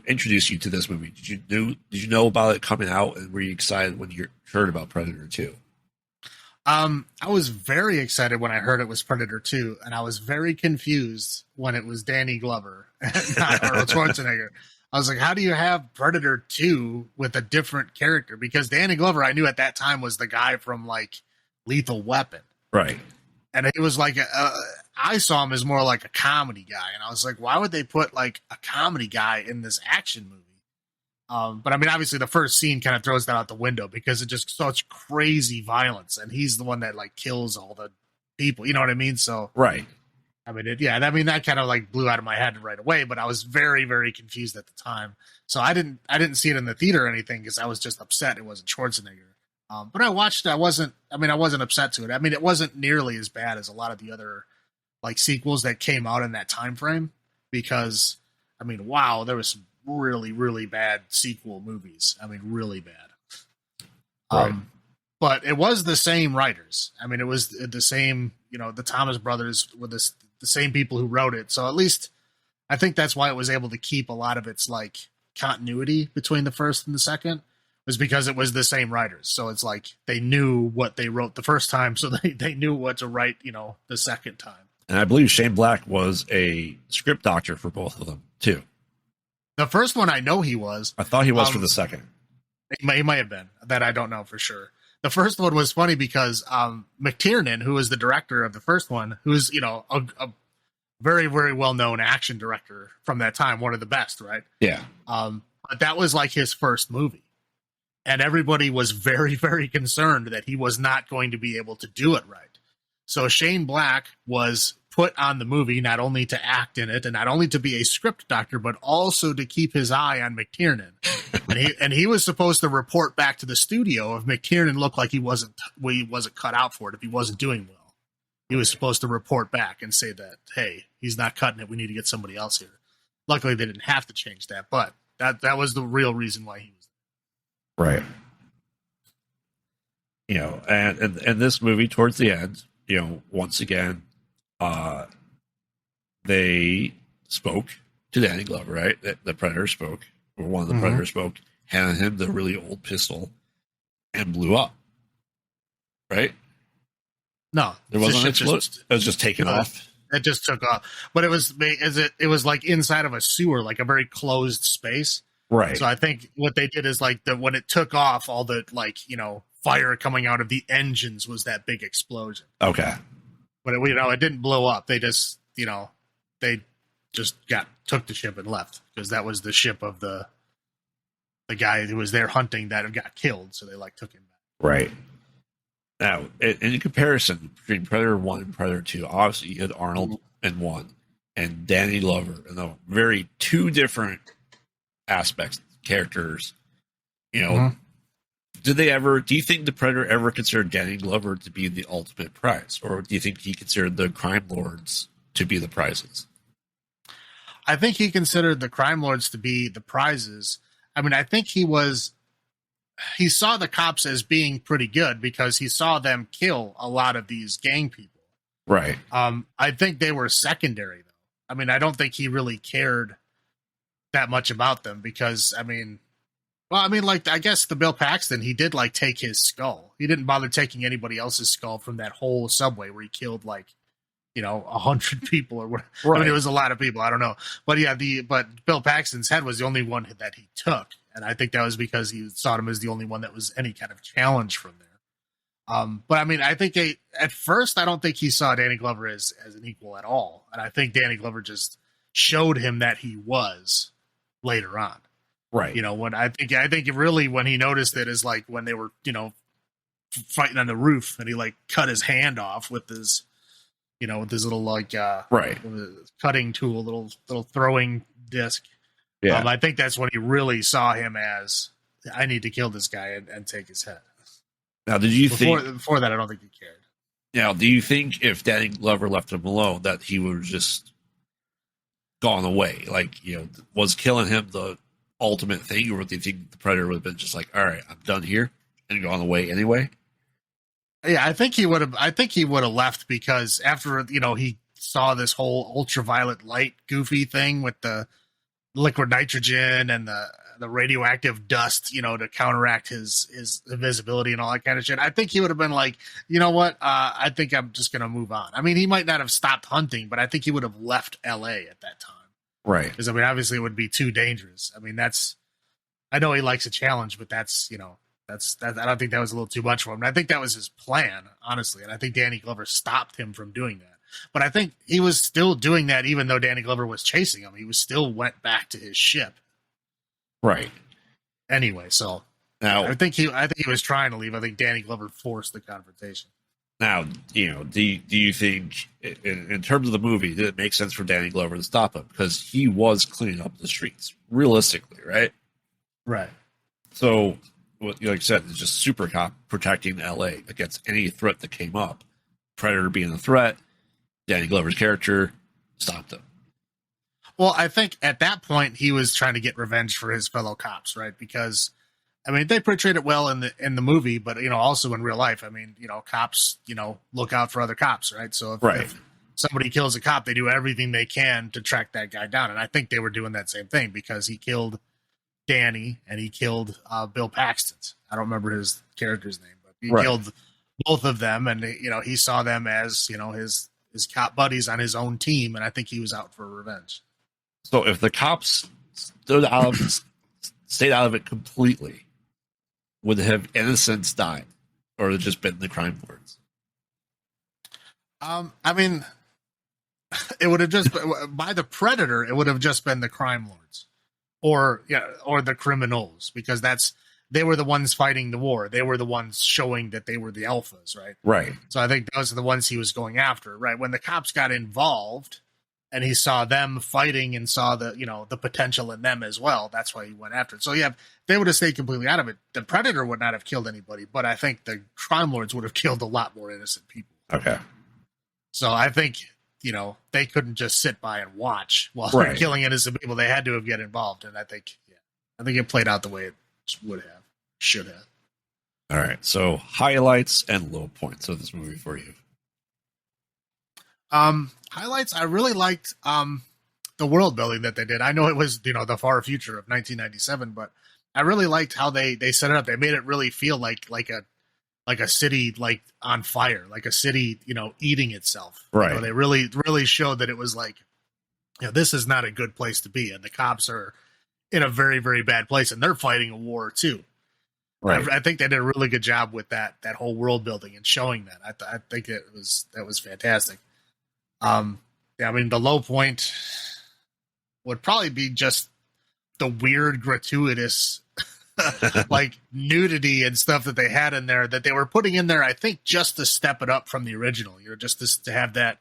introduced you to this movie? Did you know about it coming out, and were you excited when you heard about Predator 2? I was very excited when I heard it was Predator 2, and I was very confused when it was Danny Glover, not Arnold Schwarzenegger. I was like, how do you have Predator 2 with a different character? Because Danny Glover, I knew at that time, was the guy from like Lethal Weapon. Right. And it was like, I saw him as more like a comedy guy. And I was like, why would they put like a comedy guy in this action movie? But I mean, obviously the first scene kind of throws that out the window because it's just such crazy violence. And he's the one that like kills all the people. You know what I mean? So, right. I mean, that kind of like blew out of my head right away, but I was very, very confused at the time. So I didn't see it in the theater or anything because I was just upset it wasn't Schwarzenegger. But I watched it. I wasn't upset to it. I mean, it wasn't nearly as bad as a lot of the other like sequels that came out in that time frame because, I mean, wow, there was some really, really bad sequel movies. I mean, really bad. Right. But it was the same writers. I mean, it was the same, the Thomas brothers with the same people who wrote it. So at least I think that's why it was able to keep a lot of its like continuity between the first and the second, was because it was the same writers. So it's like they knew what they wrote the first time, so they knew what to write, the second time. And I believe Shane Black was a script doctor for both of them too. The first one I know he was. I thought he was for the second. He might have been. That I don't know for sure. The first one was funny because McTiernan, who was the director of the first one, who's a very, very well-known action director from that time, one of the best, right? Yeah. But that was like his first movie. And everybody was very, very concerned that he was not going to be able to do it right. So Shane Black was put on the movie not only to act in it and not only to be a script doctor, but also to keep his eye on McTiernan. and he was supposed to report back to the studio if McTiernan looked like he wasn't cut out for it, if he wasn't doing well. He was supposed to report back and say that, hey, he's not cutting it. We need to get somebody else here. Luckily, they didn't have to change that, but that was the real reason why he was there. Right. And this movie, towards the end, once again, they spoke to Danny Glover, right? The Predator spoke, or one of the Predators spoke, handed him the really old pistol, and blew up. Right? No, there wasn't an explosion. It was just taken off. It just took off, but it was like inside of a sewer, like a very closed space. Right. So I think what they did is like when it took off, all the fire coming out of the engines was that big explosion. Okay. But it didn't blow up. They just they just took the ship and left because that was the ship of the guy who was there hunting that got killed. So they took him back. Right. Now, in comparison between Predator 1 and Predator 2, obviously you had Arnold in 1 and Danny Glover in the very two different aspects, characters. Do you think the Predator ever considered Danny Glover to be the ultimate prize? Or do you think he considered the crime lords to be the prizes? I think he considered the crime lords to be the prizes. I mean, I think he saw the cops as being pretty good because he saw them kill a lot of these gang people. Right. I think they were secondary, though. I mean, I don't think he really cared that much about them because, I guess the Bill Paxton, he did take his skull. He didn't bother taking anybody else's skull from that whole subway where he killed 100 people or whatever. Right. I mean, it was a lot of people. I don't know. But yeah, but Bill Paxton's head was the only one that he took. And I think that was because he saw him as the only one that was any kind of challenge from there. But I mean, I think at first, I don't think he saw Danny Glover as an equal at all. And I think Danny Glover just showed him that he was later on. Right. When I think really when he noticed it is when they were, fighting on the roof and he cut his hand off with his with his little Right. cutting tool, little throwing disc. Yeah. I think that's when he really saw him as, I need to kill this guy and take his head. Now, did you before that? I don't think he cared. Now, do you think if Danny Glover left him alone, that he would have just gone away? Like, was killing him the ultimate thing, or do you think the Predator would have been just like, all right, I'm done here, and gone away anyway? Yeah, I think he would have. I think he would have left because after he saw this whole ultraviolet light goofy thing with the liquid nitrogen and the radioactive dust, to counteract his invisibility and all that kind of shit. I think he would have been like, you know what? I think I'm just going to move on. I mean, he might not have stopped hunting, but I think he would have left LA at that time. Right. Because, I mean, obviously it would be too dangerous. I mean, I know he likes a challenge, but that's I don't think that was a little too much for him. And I think that was his plan, honestly. And I think Danny Glover stopped him from doing that. But I think he was still doing that even though Danny Glover was chasing him. He was still went back to his ship. Right. Anyway, so now I think he was trying to leave. I think Danny Glover forced the confrontation. Now, do you think, in terms of the movie, did it make sense for Danny Glover to stop him? Because he was cleaning up the streets, realistically, right? Right. So, like you said, it's just Super Cop protecting LA against any threat that came up. Predator being a threat, Danny Glover's character stopped him. Well, I think at that point he was trying to get revenge for his fellow cops, right? Because, I mean, they portrayed it well in the movie, but also in real life. I mean, cops, look out for other cops, right? So if somebody kills a cop, they do everything they can to track that guy down, and I think they were doing that same thing because he killed Danny and he killed Bill Paxton. I don't remember his character's name, but he killed both of them, and he saw them as his cop buddies on his own team, and I think he was out for revenge. So if the cops stayed out of it completely, would have innocents died, or have just been the crime lords? I mean, it would have just by the Predator. It would have just been the crime lords, or the criminals, because they were the ones fighting the war. They were the ones showing that they were the alphas, right? Right. So I think those are the ones he was going after, right? When the cops got involved and he saw them fighting and saw the potential in them as well, that's why he went after it. So yeah, they would have stayed completely out of it. The Predator would not have killed anybody, but I think the crime lords would have killed a lot more innocent people. Okay. So I think, they couldn't just sit by and watch while they're killing innocent people. They had to get involved. And I think it played out the way it should have. All right. So highlights and low points of this movie for you. Highlights. I really liked, the world building that they did. I know it was, the far future of 1997, but I really liked how they set it up. They made it really feel like a city, like on fire, like a city, eating itself. Right. They really showed that it was like, this is not a good place to be. And the cops are in a very, very bad place, and they're fighting a war too. Right. I think they did a really good job with that whole world building and showing that. I think that was fantastic. I mean, the low point would probably be just the weird, gratuitous, like nudity and stuff that they had in there that they were putting in there. I think just to step it up from the original, just to have that,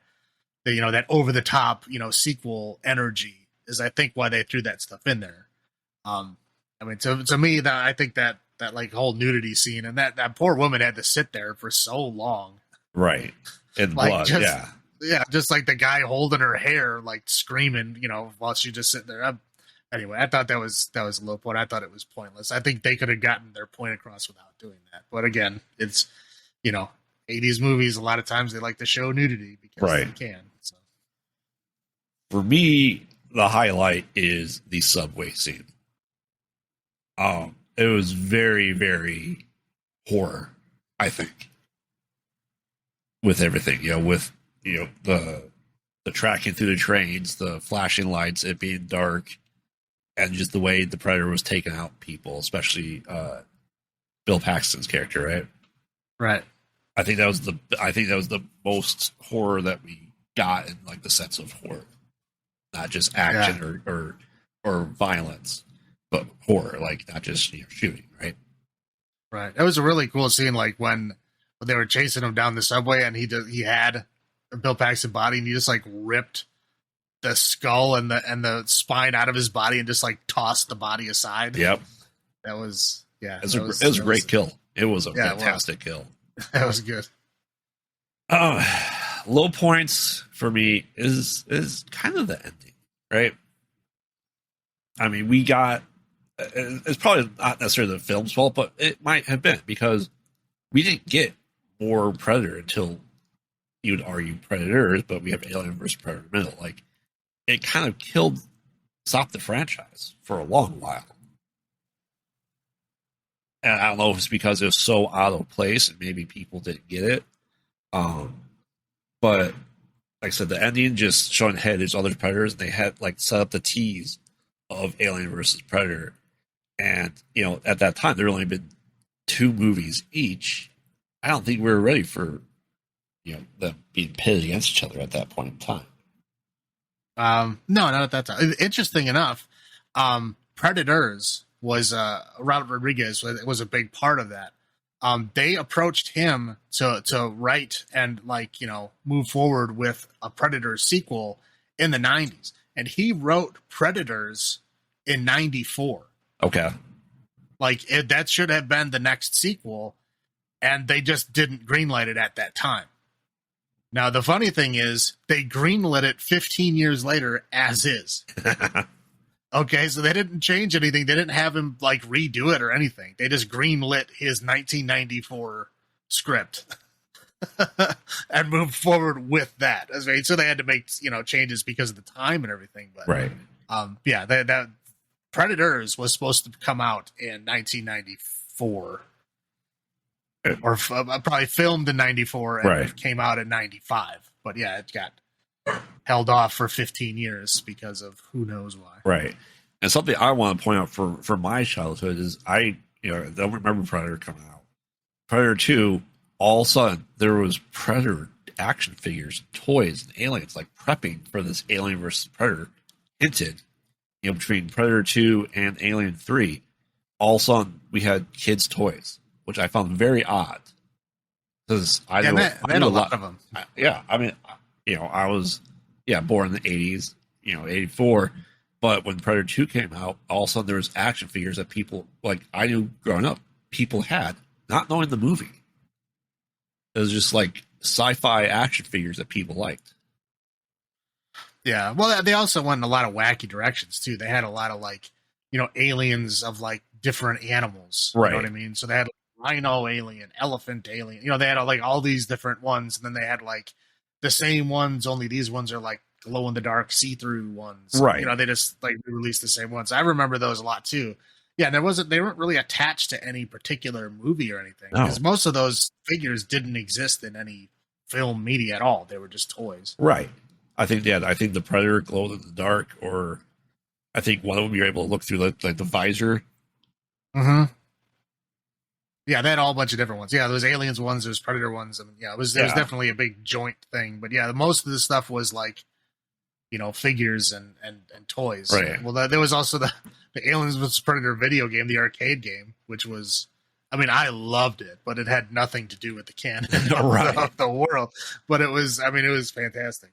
that over the top, sequel energy is, I think, why they threw that stuff in there. I mean, to me, that I think that like whole nudity scene and that poor woman had to sit there for so long, right? And like blood, just like the guy holding her hair, like screaming, while she just sitting there. Anyway, I thought that was a low point. I thought it was pointless. I think they could have gotten their point across without doing that. But again, it's 80s movies. A lot of times they like to show nudity because they can. So. For me, the highlight is the subway scene. It was very, very horror, I think, with everything, with the tracking through the trains, the flashing lights, it being dark, and just the way the Predator was taking out people, especially Bill Paxton's character, right? Right. I think that was the most horror that we got in like the sense of horror, not just action or violence, but horror, like not just shooting, right? Right. It was a really cool scene, like when they were chasing him down the subway, and he had Bill Paxton body, and he just like ripped the skull and the spine out of his body and just like tossed the body aside. Yep. That was it was a great kill. It was a fantastic kill. That was good. Low points for me is kind of the ending, right? I mean, we got it's probably not necessarily the film's fault, but it might have been because we didn't get more Predator until you would argue Predators, but we have Alien versus Predator in the middle. Like, it kind of stopped the franchise for a long while. And I don't know if it's because it was so out of place and maybe people didn't get it. But like I said, the ending just showing, hey, there's other Predators, and they had like set up the tease of Alien versus Predator. And, at that time, there had only been 2 movies each. I don't think we were ready for, them being pitted against each other at that point in time. No, not at that time. Interesting enough, Predators was Robert Rodriguez was a big part of that. They approached him to write and move forward with a Predator sequel in the 90s, and he wrote Predators in 94. Okay, that should have been the next sequel, and they just didn't greenlight it at that time. Now, the funny thing is, they greenlit it 15 years later as is. Okay, so they didn't change anything. They didn't have him redo it or anything. They just greenlit his 1994 script and moved forward with that. So they had to make changes because of the time and everything. But right, that Predators was supposed to come out in 1994. Or probably filmed in 94 and right. Came out in 95. But yeah, it got held off for 15 years because of who knows why. Right. And something I want to point out for my childhood is I don't remember Predator coming out. Predator 2, all of a sudden, there was Predator action figures, toys, and aliens prepping for this Alien versus Predator hinted. Between Predator 2 and Alien 3, all of a sudden, we had kids' toys, which I found very odd because I knew a lot of them. I was born in the 80s, 84. But when Predator 2 came out, all of a sudden there was action figures that people I knew growing up, people had, not knowing the movie. It was just sci-fi action figures that people liked. Yeah, well, they also went in a lot of wacky directions too. They had a lot of aliens of different animals. Right. You know what I mean? So they had rhino alien, elephant alien. They had all these different ones, and then they had the same ones. Only these ones are glow in the dark, see through ones. Right. They just released the same ones. I remember those a lot too. Yeah, they weren't really attached to any particular movie or anything because most of those figures didn't exist in any film media at all. They were just toys. Right. I think the Predator glowed in the dark, or I think one of them you're able to look through the visor. Mm-hmm. Yeah, they had all a bunch of different ones. Yeah, there was aliens ones, there was Predator ones. It was definitely a big joint thing. But yeah, most of the stuff was figures and toys. Right. Well, there was also the Aliens vs. Predator video game, the arcade game, which was, I loved it, but it had nothing to do with the canon of the world. But it was fantastic.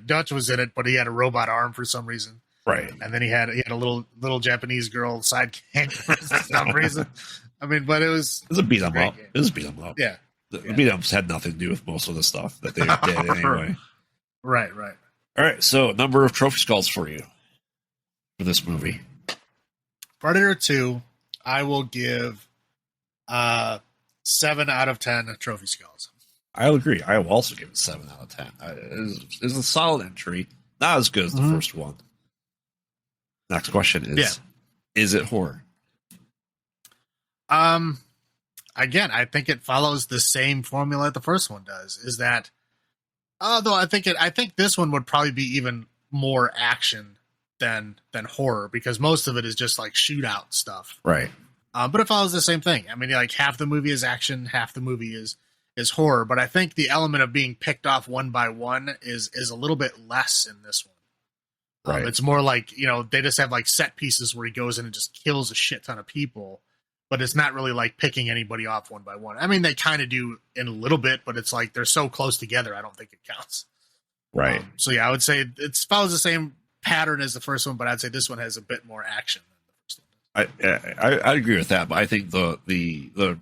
Dutch was in it, but he had a robot arm for some reason. Right. And then he had a little Japanese girl sidekick for some reason. But it was a beat 'em up. It was beat 'em up. Yeah. The beat 'em ups had nothing to do with most of the stuff that they did anyway. Right. All right, so number of trophy skulls for you for this movie. Predator 2, I will give 7 out of 10 trophy skulls. I'll agree. I will also give it 7 out of 10. It's a solid entry. Not as good as the first one. Next question is it horror? Again, I think it follows the same formula the first one does. Is that, although I think this one would probably be even more action than horror because most of it is just shootout stuff. Right. But it follows the same thing. Half the movie is action, half the movie is horror. But I think the element of being picked off one by one is a little bit less in this one. Right. It's more they just have set pieces where he goes in and just kills a shit ton of people. but it's not really like picking anybody off one by one. I mean, they kind of do in a little bit, but it's like they're so close together, I don't think it counts. Right. So yeah, I would say it follows the same pattern as the first one, but I'd say this one has a bit more action than the first one. I agree with that, but I think the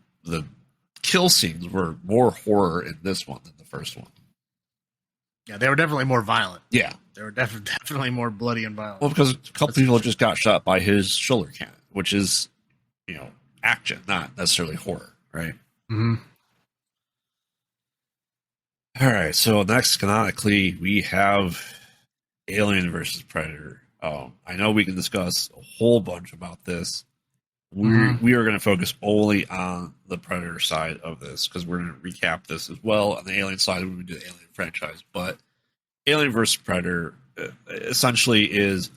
kill scenes were more horror in this one than the first one. Yeah, they were definitely more violent. Yeah, they were definitely more bloody and violent. Well, because a couple people just got shot by his shoulder cannon, which is, action, not necessarily horror, right? Mm-hmm. All right, so next, canonically, we have Alien versus Predator. I know we can discuss a whole bunch about this. We are going to focus only on the Predator side of this because we're going to recap this as well. On the Alien side, when we do the Alien franchise, but Alien versus Predator essentially is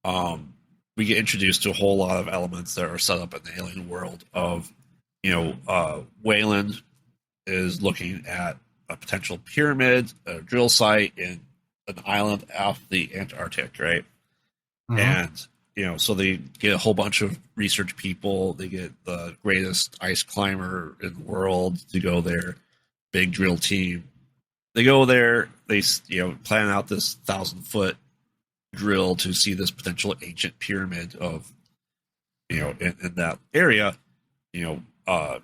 we get introduced to a whole lot of elements that are set up in the alien world of, Wayland is looking at a potential pyramid, a drill site in an island off the Antarctic, right? Mm-hmm. And, so they get a whole bunch of research people. They get the greatest ice climber in the world to go there, big drill team. They go there, they, plan out this 1,000-foot drill to see this potential ancient pyramid of, in that area.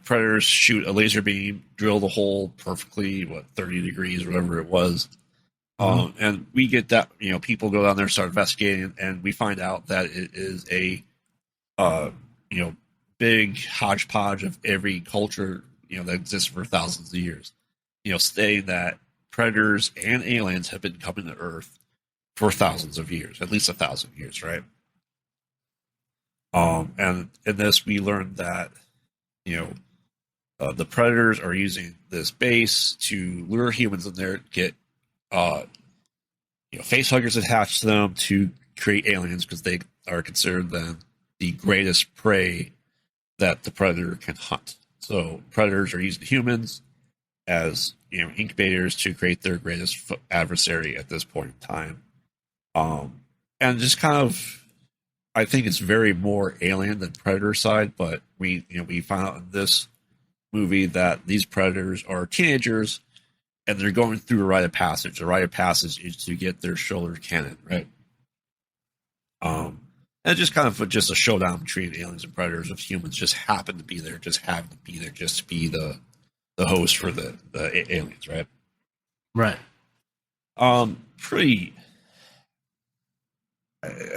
Predators shoot a laser beam, drill the hole perfectly, 30 degrees, whatever it was. Mm-hmm. And we get that, people go down there, start investigating, and we find out that it is a, big hodgepodge of every culture, that exists for thousands of years, stating that predators and aliens have been coming to Earth for thousands of years, at least 1,000 years, right? And in this, we learned that, the predators are using this base to lure humans in there, get, face huggers attached to them to create aliens because they are considered then the greatest prey that the predator can hunt. So predators are using humans as incubators to create their greatest adversary at this point in time. And just kind of, I think it's very more alien than predator side, but we found out in this movie that these predators are teenagers and they're going through a rite of passage. The rite of passage is to get their shoulder cannon, right? And just kind of just a showdown between aliens and predators if humans just happen to be there, just to be the host for the aliens, right? Right. Pretty.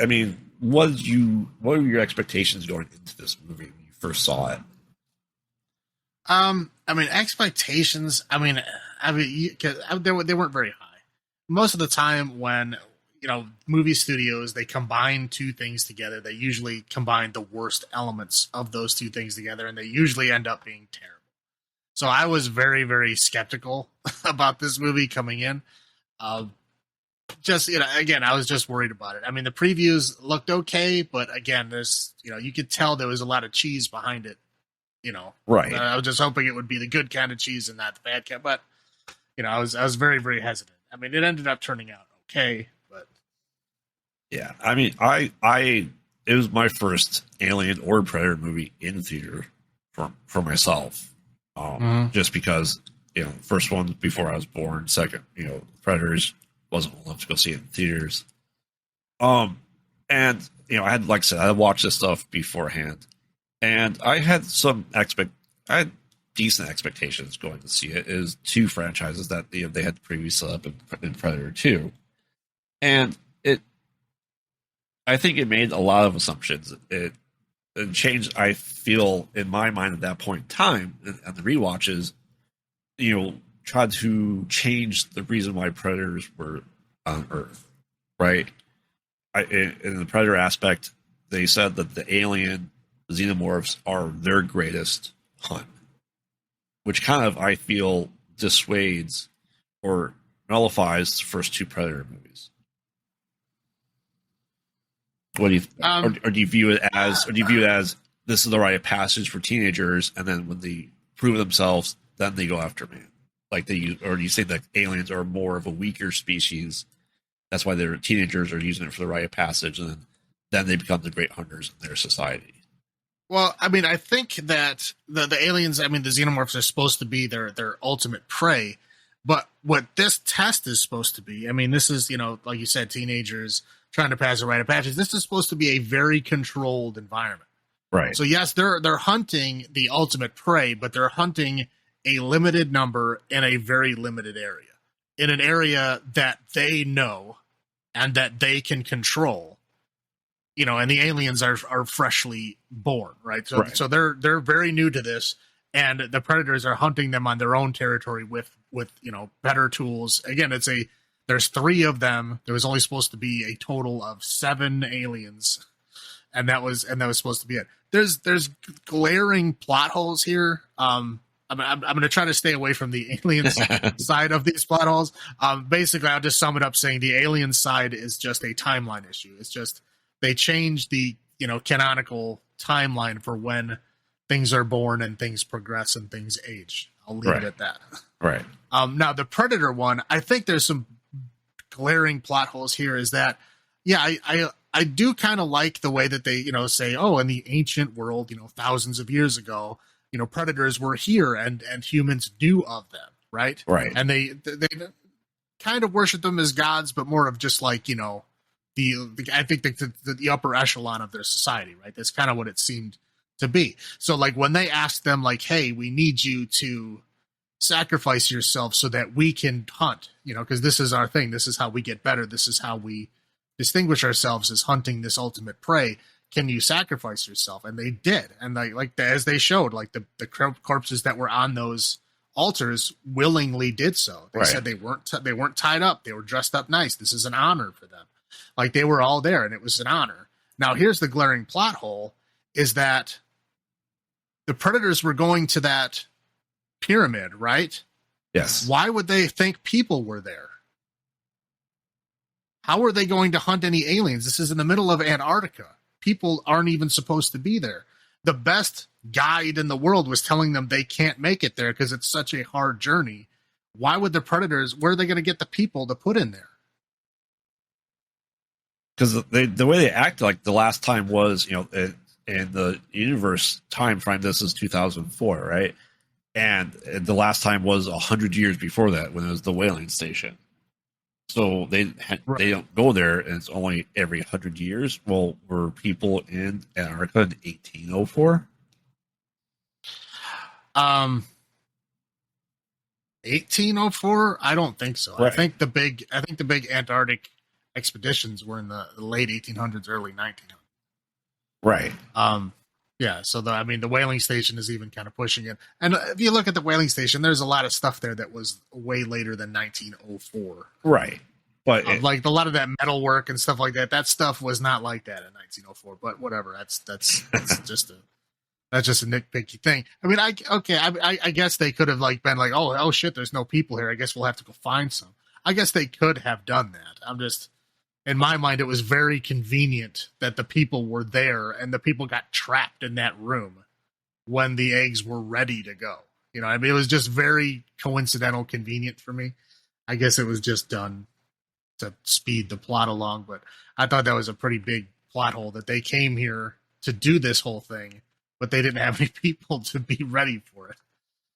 I mean, what were your expectations going into this movie when you first saw it? Expectations. They weren't very high. Most of the time, when movie studios, they combine two things together, they usually combine the worst elements of those two things together, and they usually end up being terrible. So I was very, very skeptical about this movie coming in. Again, I was just worried about it. I mean, the previews looked okay, but again, there's, you could tell there was a lot of cheese behind it, Right. I was just hoping it would be the good kind of cheese and not the bad kind, but, I was very, very hesitant. I mean, it ended up turning out okay, but. Yeah. I mean, it was my first Alien or Predator movie in theater for myself. Just because, first one before I was born, second, Predators wasn't old enough to go see it in theaters. And, I had, like I said, I had watched this stuff beforehand, and I had decent expectations going to see it. It was two franchises that they had previously set up in Predator 2. And I think it made a lot of assumptions. It changed, I feel, in my mind at that point in time, and the rewatches, tried to change the reason why predators were on Earth, right? In the predator aspect, they said that the alien xenomorphs are their greatest hunt, which kind of, I feel, dissuades or nullifies the first two Predator movies. What do you, or do you view it as, this is the rite of passage for teenagers, and then when they prove themselves, then they go after man? Like do you say that aliens are more of a weaker species? That's why their teenagers are using it for the rite of passage, and then they become the great hunters in their society. Well, I mean, I think that the aliens, I mean, the xenomorphs are supposed to be their ultimate prey, but what this test is supposed to be, I mean, this is, like you said, teenagers trying to pass a rite of passage. This is supposed to be a very controlled environment. Right. So yes, they're hunting the ultimate prey, but they're hunting a limited number in a very limited area, in an area that they know and that they can control. And the aliens are freshly born, right? So they're very new to this, and the predators are hunting them on their own territory with better tools. Again, there's 3 of them. There was only supposed to be a total of 7 aliens, and that was supposed to be it. There's glaring plot holes here. I'm going to try to stay away from the aliens side of these plot holes. Basically, I'll just sum it up saying the alien side is just a timeline issue. It's just they changed the canonical timeline for when things are born and things progress and things age. I'll leave it at that. Right. Now the Predator one, I think there's some glaring plot holes here. Is that I do kind of like the way that they say, oh, in the ancient world, thousands of years ago, predators were here and humans knew of them, right? Right. And they kind of worship them as gods, but more of just like I think the upper echelon of their society, right? That's kind of what it seemed to be. So like when they asked them like, hey, we need you to sacrifice yourself so that we can hunt, because this is our thing. This is how we get better. This is how we distinguish ourselves, as hunting this ultimate prey. Can you sacrifice yourself? And they did. And as they showed, like the corpses that were on those altars willingly did so. They said they weren't tied up. They were dressed up nice. This is an honor for them. Like they were all there and it was an honor. Now here's the glaring plot hole, is that the predators were going to that pyramid, right? Yes. Why would they think people were there? How are they going to hunt any aliens? This is in the middle of Antarctica. People aren't even supposed to be there. The best guide in the world was telling them they can't make it there because it's such a hard journey. Why would the predators, where are they going to get the people to put in there? Because the way they act, like the last time was, in the universe time frame, this is 2004, right? And the last time was 100 years before that, when it was the whaling station. So they don't go there, and it's only every 100 years. Well, were people in Antarctica in 1804? 1804? I don't think so. Right. I think the big Antarctic expeditions were in the late 1800s, early 1900s. Right. Yeah. So the whaling station is even kind of pushing it. And if you look at the whaling station, there's a lot of stuff there that was way later than 1904. Right. But like a lot of that metal work and stuff like that. That stuff was not like that in 1904. But whatever. That's just a nitpicky thing. I mean, I guess they could have been like, oh shit, there's no people here. I guess we'll have to go find some. I guess they could have done that. In my mind, it was very convenient that the people were there and the people got trapped in that room when the eggs were ready to go. It was just very coincidental, convenient for me. I guess it was just done to speed the plot along, but I thought that was a pretty big plot hole that they came here to do this whole thing, but they didn't have any people to be ready for it.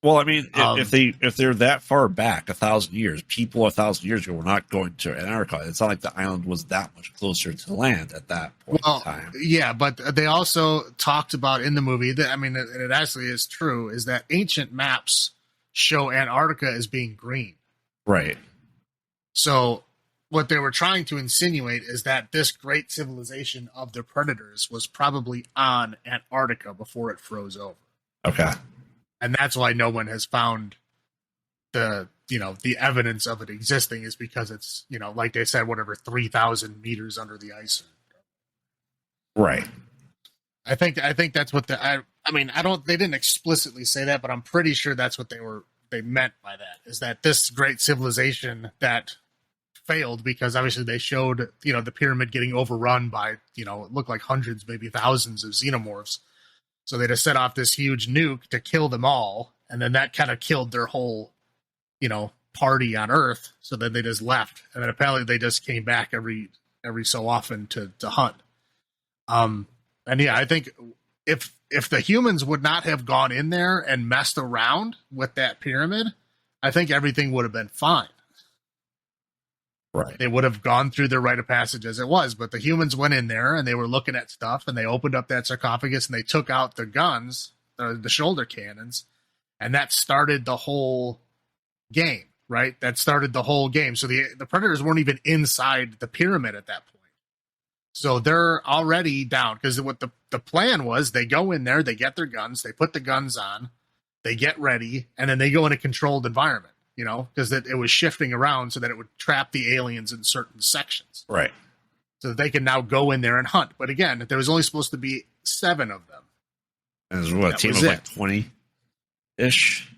Well, I mean, if they're that far back, 1,000 years, people 1,000 years ago were not going to Antarctica. It's not like the island was that much closer to land at that point in time. Yeah, but they also talked about in the movie that, and it actually is true, is that ancient maps show Antarctica as being green. Right. So what they were trying to insinuate is that this great civilization of the predators was probably on Antarctica before it froze over. Okay. And that's why no one has found the evidence of it existing, is because it's, like they said, whatever, 3,000 meters under the ice. Right. I think that's what they didn't explicitly say that, but I'm pretty sure that's what they meant by that, is that this great civilization that failed because obviously they showed, the pyramid getting overrun by, it looked like hundreds, maybe thousands of xenomorphs. So they just set off this huge nuke to kill them all, and then that kind of killed their whole, party on Earth. So then they just left, and then apparently they just came back every so often to hunt. And yeah, I think if the humans would not have gone in there and messed around with that pyramid, I think everything would have been fine. Right. They would have gone through their rite of passage as it was, but the humans went in there and they were looking at stuff and they opened up that sarcophagus and they took out the guns, the shoulder cannons, and that started the whole game, right? That started the whole game. So the predators weren't even inside the pyramid at that point. So they're already down because what the plan was, they go in there, they get their guns, they put the guns on, they get ready, and then they go in a controlled environment. Because it was shifting around so that it would trap the aliens in certain sections. Right. So that they can now go in there and hunt. But again, there was only supposed to be 7 of them. And there's a team of like 20-ish?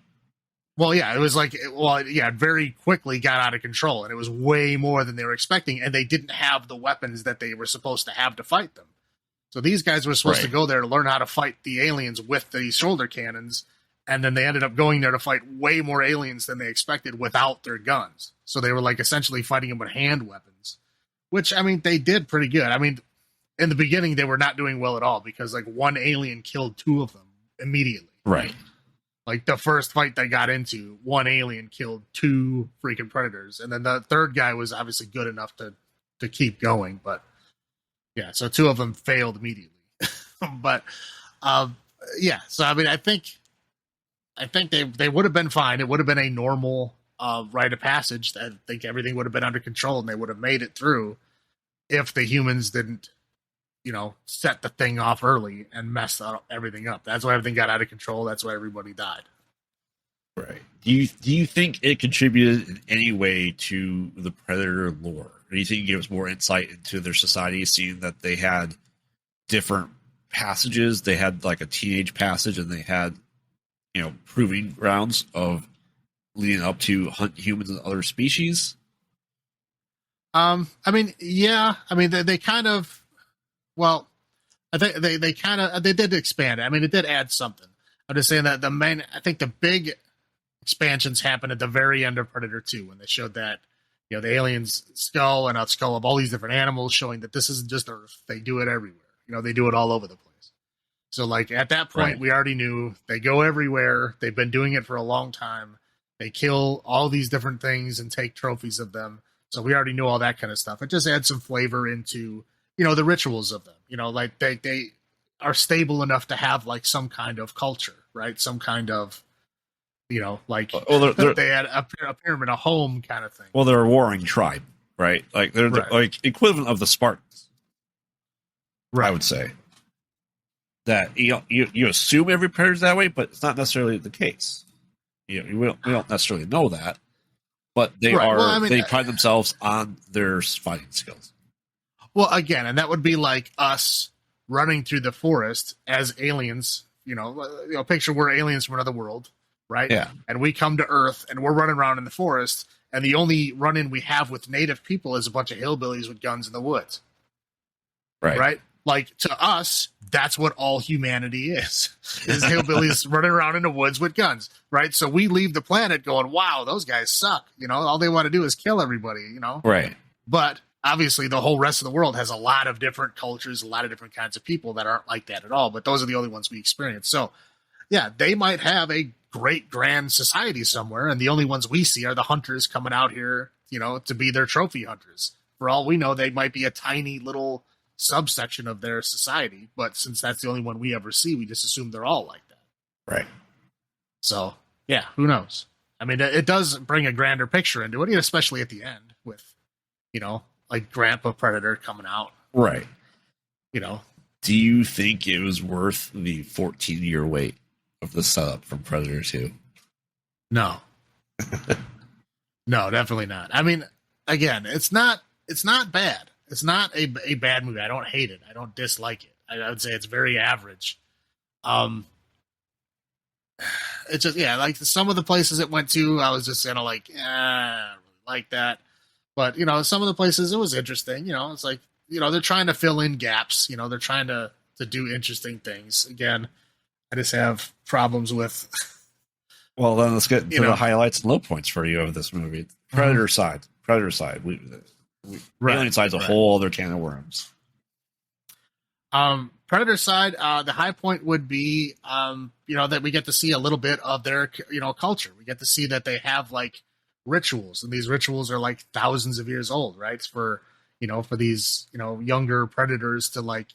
Well, yeah, it was it very quickly got out of control. And it was way more than they were expecting. And they didn't have the weapons that they were supposed to have to fight them. So these guys were supposed to go there to learn how to fight the aliens with these shoulder cannons. And then they ended up going there to fight way more aliens than they expected without their guns. So they were like essentially fighting them with hand weapons, which, I mean, they did pretty good. I mean, in the beginning, they were not doing well at all because like one alien killed 2 of them immediately. Right. Like the first fight they got into, one alien killed 2 freaking predators. And then the third guy was obviously good enough to keep going. But yeah, so 2 of them failed immediately. But yeah, so I mean, I think they would have been fine. It would have been a normal rite of passage. I think everything would have been under control and they would have made it through if the humans didn't, set the thing off early and mess everything up. That's why everything got out of control. That's why everybody died. Right. Do you think it contributed in any way to the Predator lore? Or do you think it gave us more insight into their society, seeing that they had different passages? They had like a teenage passage and they had proving grounds of leading up to hunt humans and other species. I mean, yeah. I mean, they kind of. Well, I think they did expand it. I mean, it did add something. I'm just saying that I think the big expansions happened at the very end of Predator 2 when they showed that the aliens' skull and a skull of all these different animals, showing that this isn't just Earth. They do it everywhere. They do it all over the place. So, like, at that point, we already knew they go everywhere. They've been doing it for a long time. They kill all these different things and take trophies of them. So we already knew all that kind of stuff. It just adds some flavor into, the rituals of them. Like, they are stable enough to have, like, some kind of culture, right? Some kind of, like, they had a pyramid, a home kind of thing. Well, they're a warring tribe, right? Like, they're like equivalent of the Spartans, I would say. That you assume every predator's that way, but it's not necessarily the case. We don't necessarily know that, but they are. Well, I mean, they pride themselves on their fighting skills. Well, again, and that would be like us running through the forest as aliens. Picture we're aliens from another world, right? Yeah. And we come to Earth, and we're running around in the forest, and the only run-in we have with native people is a bunch of hillbillies with guns in the woods. Right. Like, to us, that's what all humanity is hillbillies running around in the woods with guns, right? So we leave the planet going, wow, those guys suck. All they want to do is kill everybody, Right. But obviously the whole rest of the world has a lot of different cultures, a lot of different kinds of people that aren't like that at all. But those are the only ones we experience. So, yeah, they might have a great grand society somewhere, and the only ones we see are the hunters coming out here, to be their trophy hunters. For all we know, they might be a tiny little subsection of their society, but since that's the only one we ever see, we just assume they're all like that. Right. So, yeah, who knows? I mean, it does bring a grander picture into it, especially at the end with, like Grandpa Predator coming out. Right. Do you think it was worth the 14-year wait of the setup from Predator 2? No. No, definitely not. I mean, again, it's not bad. It's not a bad movie. I don't hate it. I don't dislike it. I would say it's very average. It's just, like some of the places it went to, I was just kind of like, I don't really like that. But, some of the places it was interesting. It's like, they're trying to fill in gaps. They're trying to do interesting things. Again, I just have problems with. Well, then let's get into the highlights and low points for you of this movie. Predator side. The Alien side's a whole other can of worms. Predator side, the high point would be, that we get to see a little bit of their, culture. We get to see that they have like rituals, and these rituals are like thousands of years old, right? For these, younger predators to like,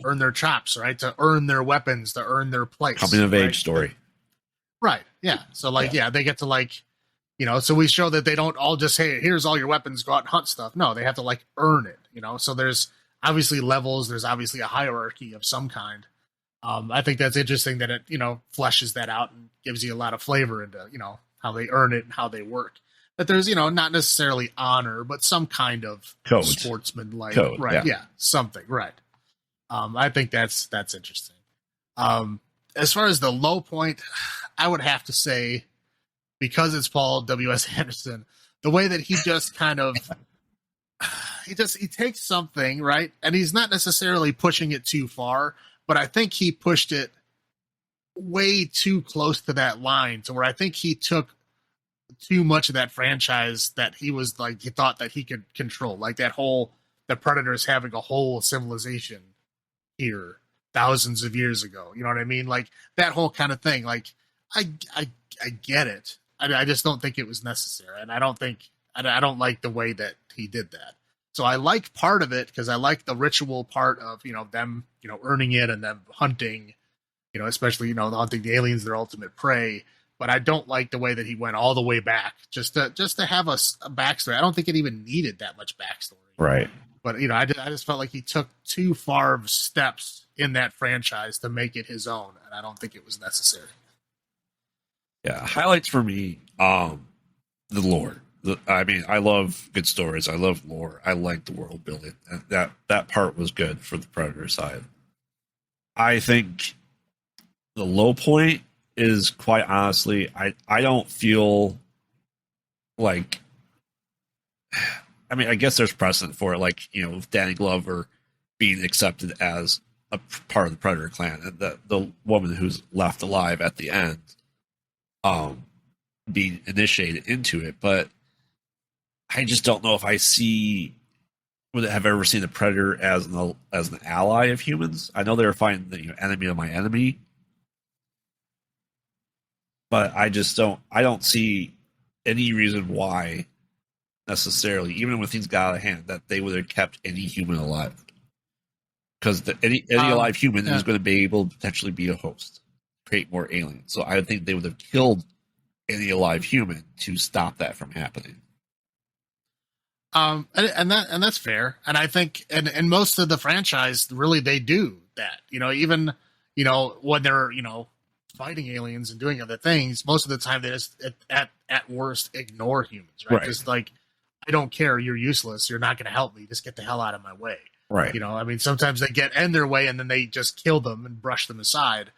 earn their chops, right? To earn their weapons, to earn their place. Coming of right? age story. Right. Yeah. So like, they get to like, so we show that they don't all just, hey, here's all your weapons, go out and hunt stuff. No, they have to like earn it, So there's obviously levels. There's obviously a hierarchy of some kind. I think that's interesting that it, fleshes that out and gives you a lot of flavor into, how they earn it and how they work. That there's, not necessarily honor, but some kind of sportsman like, right? Yeah, something, right. I think that's interesting. As far as the low point, I would have to say, because it's Paul W.S. Anderson, the way that he just kind of he takes something, right, and he's not necessarily pushing it too far, but I think he pushed it way too close to that line, to where I think he took too much of that franchise that he was like, he thought that he could control, like the Predators having a whole civilization here thousands of years ago. You know what I mean? Like that whole kind of thing. Like I get it. I just don't think it was necessary, and I don't like the way that he did that. So I like part of it because I like the ritual part of them earning it and them hunting, especially the hunting the aliens, their ultimate prey. But I don't like the way that he went all the way back just to have a backstory. I don't think it even needed that much backstory. Right. But I just felt like he took too far of steps in that franchise to make it his own, and I don't think it was necessary. Yeah, highlights for me, the lore. I love good stories. I love lore. I like the world building. And that part was good for the Predator side. I think the low point is, quite honestly, I don't feel like. I guess there's precedent for it, like Danny Glover being accepted as a part of the Predator clan, and the woman who's left alive at the end, being initiated into it. But I just don't know if I have ever seen the Predator as an ally of humans. I know they were fighting the enemy of my enemy, but I don't see any reason why necessarily, even when things got out of hand, that they would have kept any human alive. Because any alive human is going to be able to potentially be a host, create more aliens. So I think they would have killed any alive human to stop that from happening. And that's fair. And I think, and most of the franchise, really, they do that. Even when they're fighting aliens and doing other things, most of the time they just at worst ignore humans, right? Just like, I don't care, you're useless, you're not going to help me, just get the hell out of my way. Right. Sometimes they get in their way and then they just kill them and brush them aside,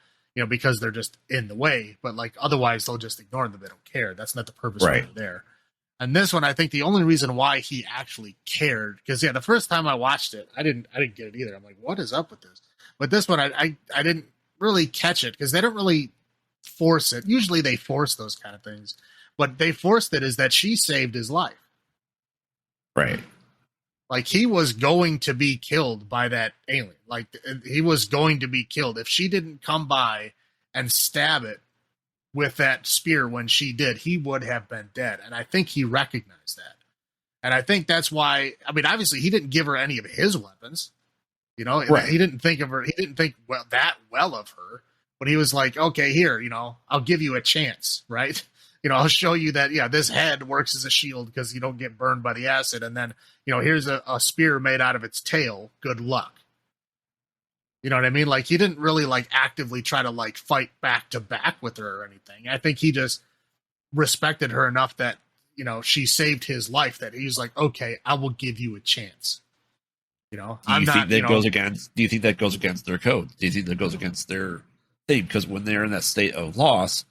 because they're just in the way. But like otherwise they'll just ignore them. They don't care. That's not the purpose why they're there. And this one, I think the only reason why he actually cared, because the first time I watched it, I didn't get it either. I'm like, what is up with this? But this one, I didn't really catch it because they don't really force it. Usually they force those kind of things, but they forced it is that she saved his life. Right. Like he was going to be killed by that alien. Like he was going to be killed. If she didn't come by and stab it with that spear when she did, he would have been dead. And I think he recognized that. And I think that's why, obviously he didn't give her any of his weapons. Right. He didn't think of her. He didn't think that well of her, but he was like, okay, here, I'll give you a chance. Right. I'll show you that, this head works as a shield because you don't get burned by the acid. And then, here's a spear made out of its tail. Good luck. You know what I mean? Like, he didn't really, like, actively try to, like, fight back to back with her or anything. I think he just respected her enough that, she saved his life, that he was like, okay, I will give you a chance. Do you think that goes against their code? Do you think that goes against their thing? Because when they're in that state of loss,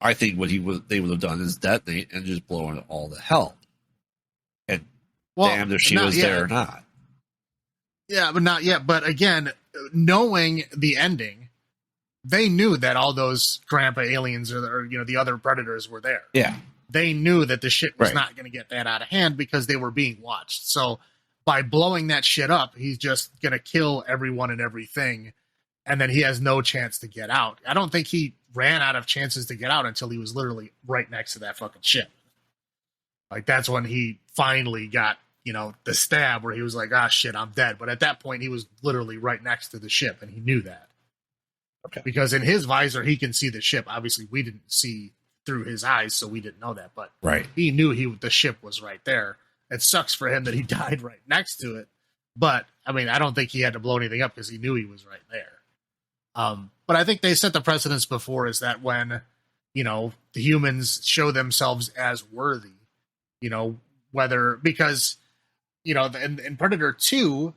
I think what they would have done is detonate and just blow it all to hell. And damn if she was there or not. Yeah, but not yet. But again, knowing the ending, they knew that all those grandpa aliens or the other predators were there. Yeah. They knew that the shit was not going to get that out of hand because they were being watched. So by blowing that shit up, he's just going to kill everyone and everything. And then he has no chance to get out. I don't think he ran out of chances to get out until he was literally right next to that fucking ship. Like, that's when he finally got, you know, the stab where he was like, ah, shit, I'm dead. But at that point, he was literally right next to the ship, and he knew that. Okay. Because in his visor, he can see the ship. Obviously, we didn't see through his eyes, so we didn't know that. But he knew the ship was right there. It sucks for him that he died right next to it. But, I mean, I don't think he had to blow anything up because he knew he was right there. But I think they set the precedence before is that when, you know, the humans show themselves as worthy, you know, whether because, you know, in Predator 2,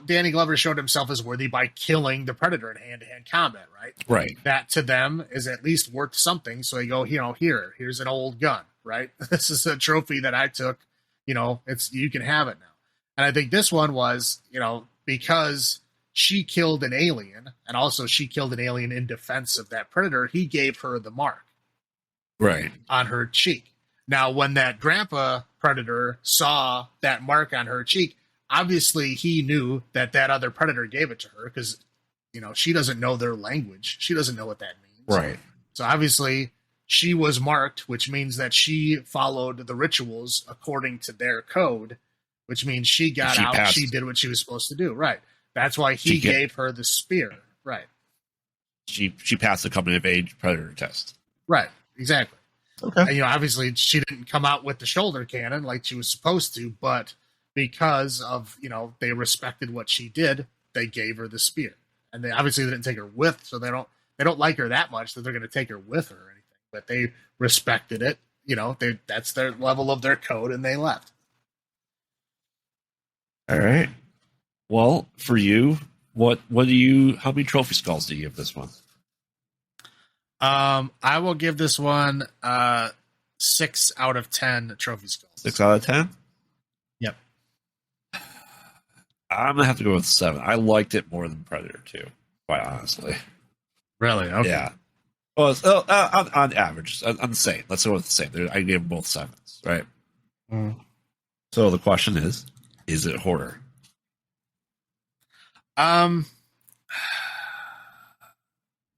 Danny Glover showed himself as worthy by killing the Predator in hand-to-hand combat, right? Right. That to them is at least worth something. So they go, you know, here's an old gun, right? This is a trophy that I took, you know, you can have it now. And I think this one was, you know, because she killed an alien, and also she killed an alien in defense of that Predator, he gave her the mark. Right. On her cheek. Now, when that grandpa Predator saw that mark on her cheek, obviously he knew that other Predator gave it to her because, you know, she doesn't know their language. She doesn't know what that means. Right. So obviously she was marked, which means that she followed the rituals according to their code, which means she got out. Passed. She did what she was supposed to do. Right. That's why he gave her the spear. Right. She passed the coming of age Predator test. Right. Exactly. Okay. And, you know, obviously she didn't come out with the shoulder cannon like she was supposed to, but because of, you know, they respected what she did, they gave her the spear. And they obviously didn't take her with, so they don't like her that much that they're going to take her with her or anything. But they respected it. You know, that's their level of their code, and they left. All right. Well, for you, how many trophy skulls do you give this one? I will give this one 6 out of 10 trophy skulls. 6 out of 10? Yep. I'm gonna have to go with 7. I liked it more than Predator 2, quite honestly. Really? Okay. Yeah. Well, on average, I'm the same. Let's go with the same. I gave them both 7s, right? Mm. So the question is it horror?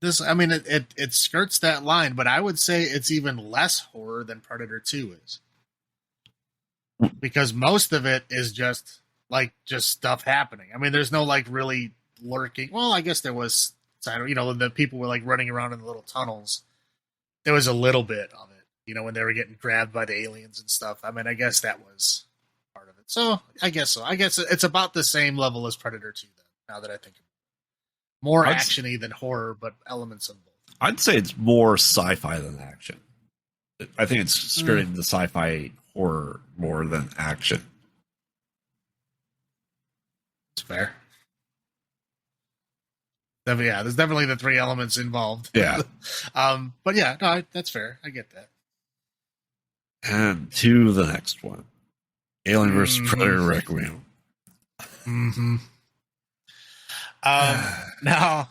It skirts that line, but I would say it's even less horror than Predator 2 is. Because most of it is just stuff happening. I mean, there's no like really lurking. Well, I guess there was, you know, the people were like running around in the little tunnels. There was a little bit of it, you know, when they were getting grabbed by the aliens and stuff. I mean, I guess that was part of it. So I guess so. I guess it's about the same level as Predator 2 then, now that I think of it. More action-y than horror, but elements of both. I'd say it's more sci-fi than action. I think it's skirting the sci-fi horror more than action. It's fair. Yeah, there's definitely the 3 elements involved. Yeah. But yeah, no, that's fair. I get that. And to the next one. Alien vs. Predator Requiem. Mm-hmm. Now,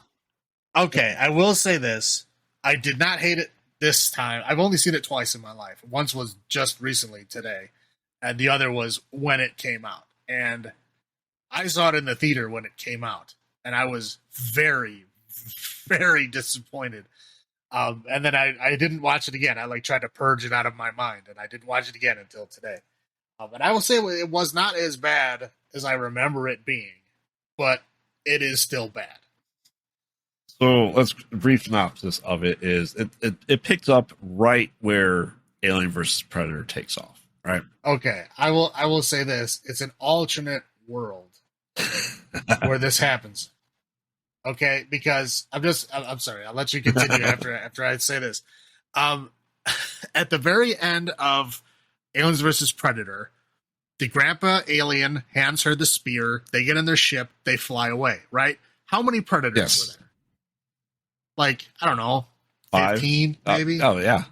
okay, I will say this. I did not hate it this time. I've only seen it twice in my life. Once was just recently today, and the other was when it came out. And I saw it in the theater when it came out, and I was very, very disappointed. And then I didn't watch it again. I tried to purge it out of my mind, and I didn't watch it again until today. And I will say it was not as bad as I remember it being, but it is still bad. So let's brief synopsis of it is it picks up right where Alien vs. Predator takes off, right? Okay, I will say this: it's an alternate world where this happens. Okay, because I'm sorry. I'll let you continue after I say this. At the very end of Aliens vs. Predator, the grandpa alien hands her the spear. They get in their ship. They fly away. Right? How many Predators were there? Like, I don't know, 15 maybe. Oh yeah,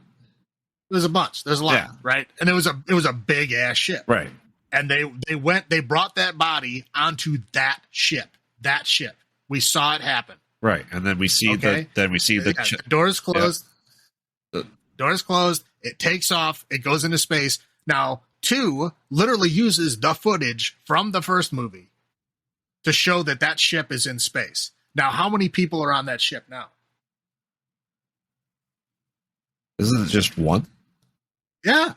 there's a bunch. There's a lot, right? And it was a big ass ship, right? And they brought that body onto that ship. That ship. We saw it happen, right? And then we see the doors closed. Yeah. Doors closed. It takes off. It goes into space. Now, 2 literally uses the footage from the first movie to show that that ship is in space. Now, how many people are on that ship now? Isn't it just one? Yeah,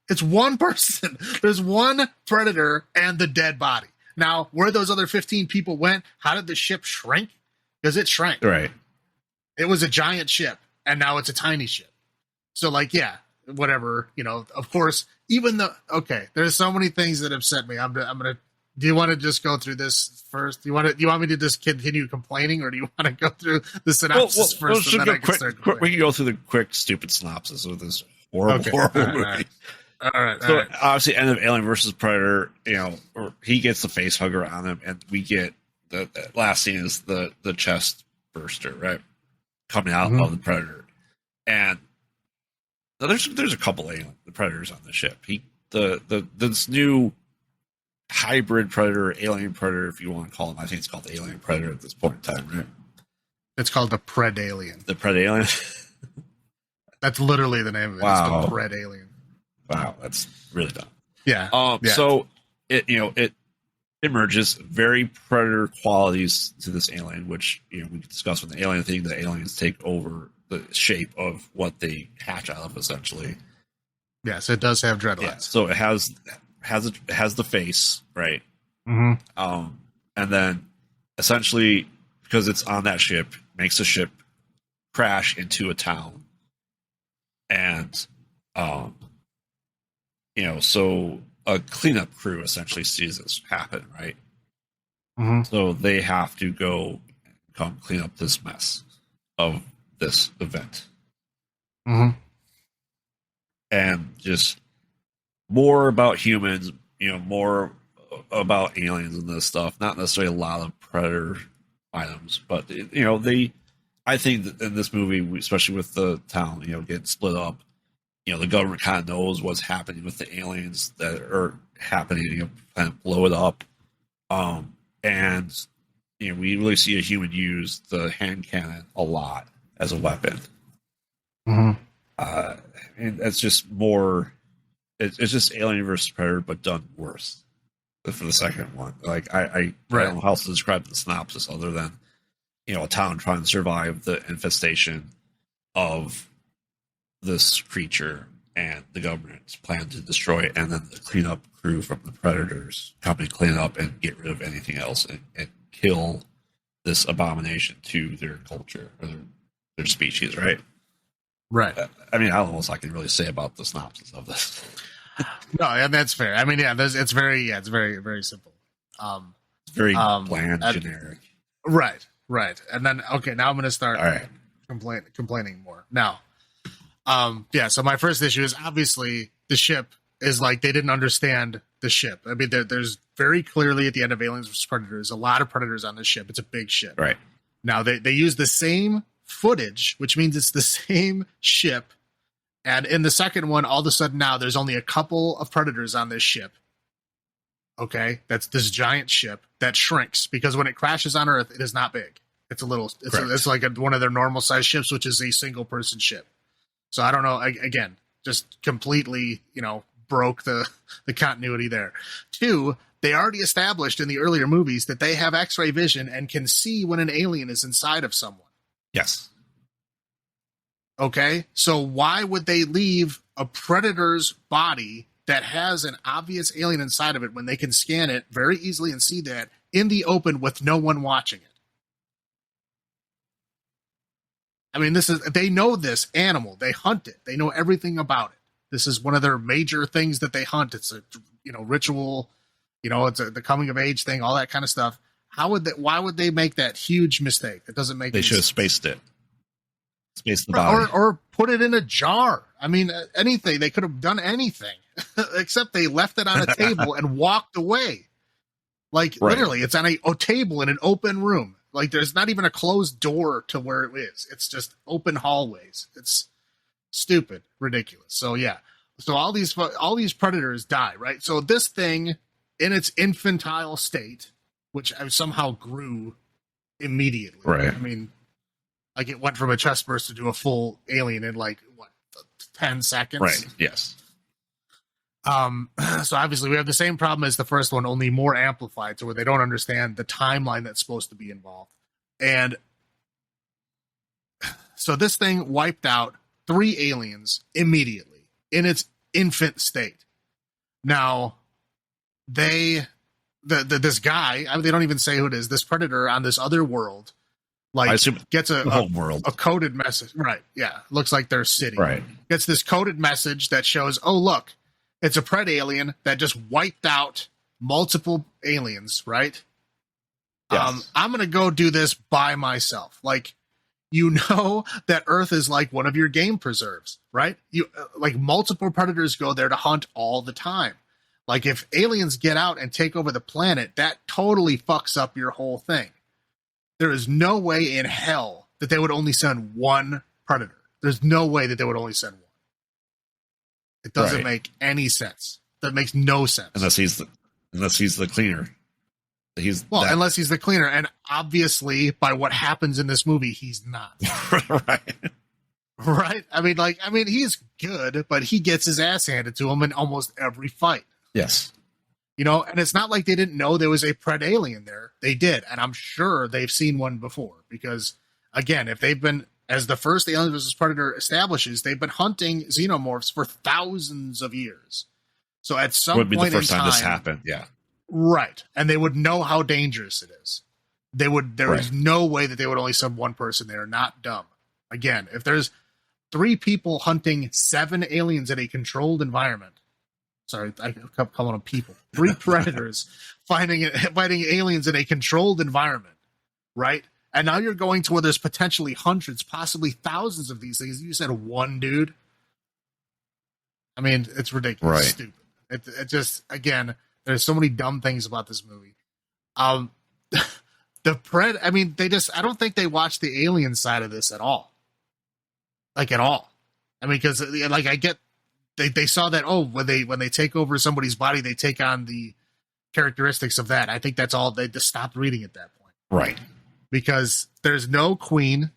it's one person. There's one Predator and the dead body. Now, where those other 15 people went, how did the ship shrink? Because it shrank. Right. It was a giant ship, and now it's a tiny ship. So, like, yeah, whatever, you know, of course, even though, okay, there's so many things that upset me. I'm going to, do you want to just go through this first? Do you want me to just continue complaining, or do you want to go through the synopsis first? We can go through the quick, stupid synopsis of this horrible movie. All right. So obviously, end of Alien versus Predator. You know, or he gets the face hugger on him, and we get the last scene is the chest burster, right, coming out of the Predator, and there's a couple alien Predators on the ship. This new hybrid Predator, alien Predator, if you want to call him. I think it's called the Alien Predator at this point in time, right? It's called the Predalien. The Predalien. That's literally the name of it. Wow. It's the Predalien. Wow, that's really dumb. Yeah. So it emerges very Predator qualities to this alien, which we can discuss with the alien thing. The aliens take over the shape of what they hatch out of, essentially. Yes, it does have dreadlocks. Yeah, so it has the face, right? Mm-hmm. And then essentially, because it's on that ship, makes the ship crash into a town, and so a cleanup crew essentially sees this happen, right? Mm-hmm. So they have to come clean up this mess of this event. Mm-hmm. And just more about humans, more about aliens and this stuff. Not necessarily a lot of Predator items, but I think that in this movie, especially with the town, getting split up, the government kind of knows what's happening with the aliens that are happening, kind of blow it up. And we really see a human use the hand cannon a lot as a weapon. Mm-hmm. And that's just more. It's just Alien versus Predator, but done worse for the second one. Like I don't know how else to describe the synopsis other than a town trying to survive the infestation of this creature, and the government's plan to destroy it, and then the cleanup crew from the Predators coming to clean up and get rid of anything else and kill this abomination to their culture or their species, right? Right. I mean, I don't know what else I can really say about the synopsis of this. No, and that's fair. I mean, it's very, very simple. It's very bland, generic. Right. And then, okay, now I'm going to start complaining more. Now, so my first issue is obviously the ship is like they didn't understand the ship. I mean, there's very clearly at the end of Aliens vs. Predators, a lot of Predators on this ship. It's a big ship. Right. Now, they use the same footage, which means it's the same ship. And in the second one, all of a sudden now there's only a couple of Predators on this ship. Okay, that's this giant ship that shrinks because when it crashes on Earth, it is not big. It's a little. It's like one of their normal size ships, which is a single person ship. So I don't know. Again, just completely, broke the continuity there. 2, they already established in the earlier movies that they have X-ray vision and can see when an alien is inside of someone. Yes. Okay, so why would they leave a Predator's body that has an obvious alien inside of it when they can scan it very easily and see that in the open with no one watching it? I mean, they know this animal. They hunt it. They know everything about it. This is one of their major things that they hunt. It's a ritual. It's the coming of age thing, all that kind of stuff. Why would they make that huge mistake? That doesn't make. They should have spaced it. Space the body. Or put it in a jar. I mean, anything. They could have done anything except they left it on a table and walked away. Like literally, it's on a table in an open room. Like there's not even a closed door to where it is. It's just open hallways. It's stupid, ridiculous. So yeah. So all these Predators die, right? So this thing in its infantile state, which somehow grew immediately. Right. I mean, like it went from a chest burster to a full alien in 10 seconds. Right. Yes. So obviously we have the same problem as the first one, only more amplified, to where they don't understand the timeline that's supposed to be involved. And so this thing wiped out 3 aliens immediately in its infant state. Now, this guy, I mean, they don't even say who it is, this predator on this other world, like, gets a coded message. Right. Yeah. Looks like their city. Right. Gets this coded message that shows, oh, look, it's a pred alien that just wiped out multiple aliens, right? Yes. I'm going to go do this by myself. Like, you know that Earth is like one of your game preserves, right? You like multiple predators go there to hunt all the time. Like, if aliens get out and take over the planet, that totally fucks up your whole thing. There is no way in hell that they would only send one predator. There's no way that they would only send one. It doesn't make any sense. That makes no sense. Unless he's the cleaner. Unless he's the cleaner, and obviously by what happens in this movie, he's not. Right? I mean, he's good, but he gets his ass handed to him in almost every fight. Yes. You know, and it's not like they didn't know there was a pred alien there. They did, and I'm sure they've seen one before, because again, if they've been, as the first Alien vs. Predator establishes, they've been hunting xenomorphs for thousands of years. So at some point in time, would be the first time this happened. Yeah. Right. And they would know how dangerous it is. There is no way that they would only send one person there. Not dumb. Again, if there's 3 people hunting 7 aliens in a controlled environment, sorry, I kept calling them people, 3 predators fighting aliens in a controlled environment, right? And now you're going to where there's potentially hundreds, possibly thousands of these things. You said one dude. I mean, it's ridiculous. Right. Stupid. It just, again, there's so many dumb things about this movie. I mean, I don't think they watched the alien side of this at all. Like, at all. I mean, because, like, I get, they saw that, oh, when they take over somebody's body, they take on the characteristics of that. I think that's all. They just stopped reading at that point. Right. Because there's no queen,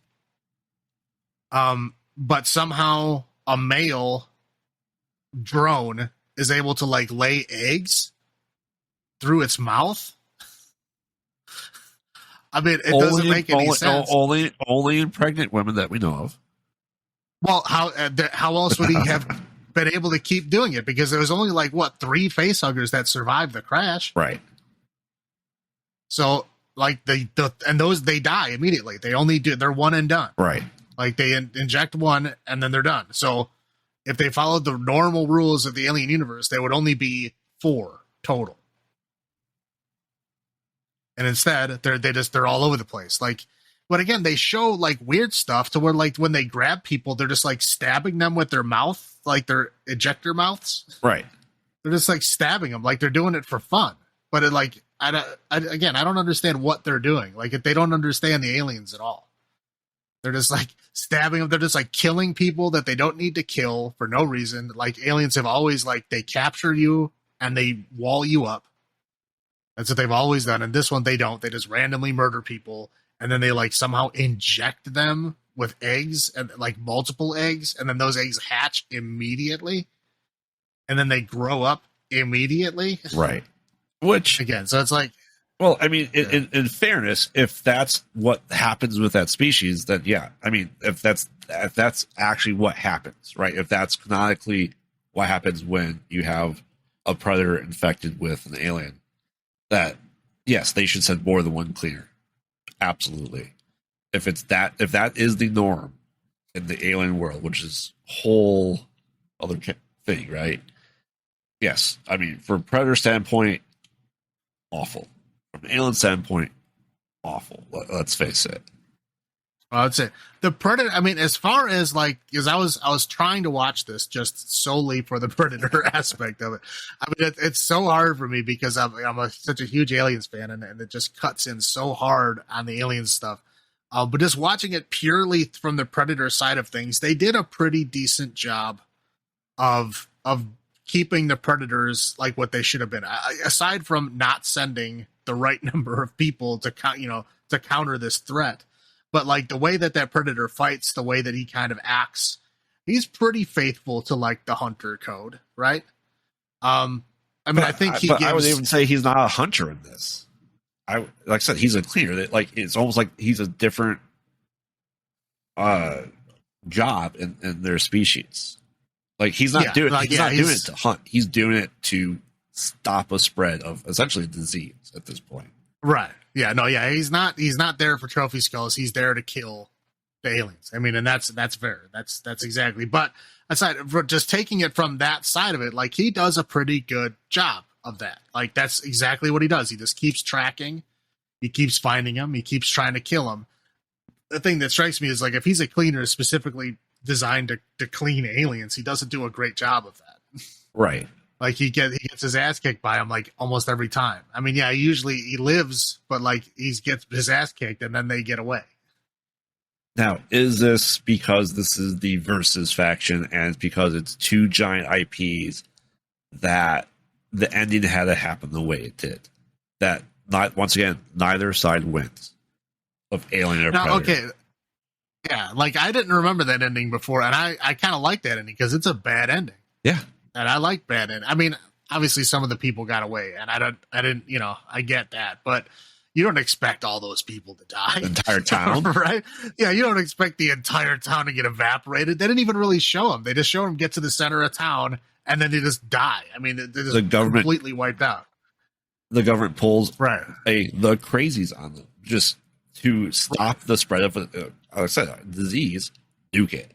but somehow a male drone is able to, like, lay eggs through its mouth. I mean, it doesn't make any sense. Only in pregnant women that we know of. Well, how else would he have been able to keep doing it? Because there was only, like, 3 facehuggers that survived the crash. Right. So, like, they die immediately. They're one and done. Right. Like, they inject one and then they're done. So if they followed the normal rules of the alien universe, there would only be 4 total. And instead, they're all over the place. Like, but again, they show, like, weird stuff to where, like, when they grab people, they're just, like, stabbing them with their mouth, like their ejector mouths. Right. They're just, like, stabbing them, like they're doing it for fun. But it, like, I don't understand what they're doing. Like, if they don't understand the aliens at all. They're just, like, stabbing them. They're just, like, killing people that they don't need to kill for no reason. Like, aliens have always, like, they capture you and they wall you up. That's what they've always done. And this one, they don't. They just randomly murder people. And then they, like, somehow inject them with eggs, and, like, multiple eggs. And then those eggs hatch immediately. And then they grow up immediately. Right. Which, again, so it's like, well, I mean, in fairness, if that's what happens with that species, then yeah, I mean, if that's actually what happens, right? If that's canonically what happens when you have a predator infected with an alien, that yes, they should send more than one cleaner. Absolutely. If that is the norm in the alien world, which is a whole other thing, right? Yes, I mean, from a predator standpoint, awful. From an alien standpoint, awful. Let's face it. Well, I'd say the Predator. I mean, as far as, like, because I was trying to watch this just solely for the Predator aspect of it. I mean, it's so hard for me because I'm such a huge Aliens fan, and it just cuts in so hard on the Aliens stuff. But just watching it purely from the Predator side of things, they did a pretty decent job of keeping the Predators like what they should have been. Aside from not sending the right number of people to counter this threat. But, like, the way that Predator fights, the way that he kind of acts, he's pretty faithful to, like, the Hunter code, right? I mean, I think he but gives. I would even say he's not a hunter in this. Like I said, he's a cleaner. That like it's almost like he's a different job in their species. Like he's not doing doing it to hunt. He's doing it to stop a spread of essentially disease at this point. Right. Yeah. No. Yeah. He's not there for trophy skulls. He's there to kill the aliens. I mean, and that's fair. That's exactly. But aside from just taking it from that side of it, like he does a pretty good job of that. Like that's exactly what he does. He just keeps tracking. He keeps finding them. He keeps trying to kill them. The thing that strikes me is like if he's a cleaner specifically designed to clean aliens, he doesn't do a great job of that. Right. Like he gets his ass kicked by him like almost every time. I mean, yeah, usually he lives, but like he gets his ass kicked and then they get away. Now, is this because this is the Versus faction and because it's two giant IPs that the ending had to happen the way it did? That once again, neither side wins of Alien or Predator. Okay. Yeah, like I didn't remember that ending before, and I kind of like that ending because it's a bad ending. Yeah. And I like bad ending. I mean, obviously some of the people got away, and I didn't, I get that, but you don't expect all those people to die. The entire town. Right? Yeah, you don't expect the entire town to get evaporated. They didn't even really show them. They just show them get to the center of town, and then they just die. I mean, they're just completely wiped out. The government pulls the crazies on them just to stop the spread of, like I said, disease, nuke it.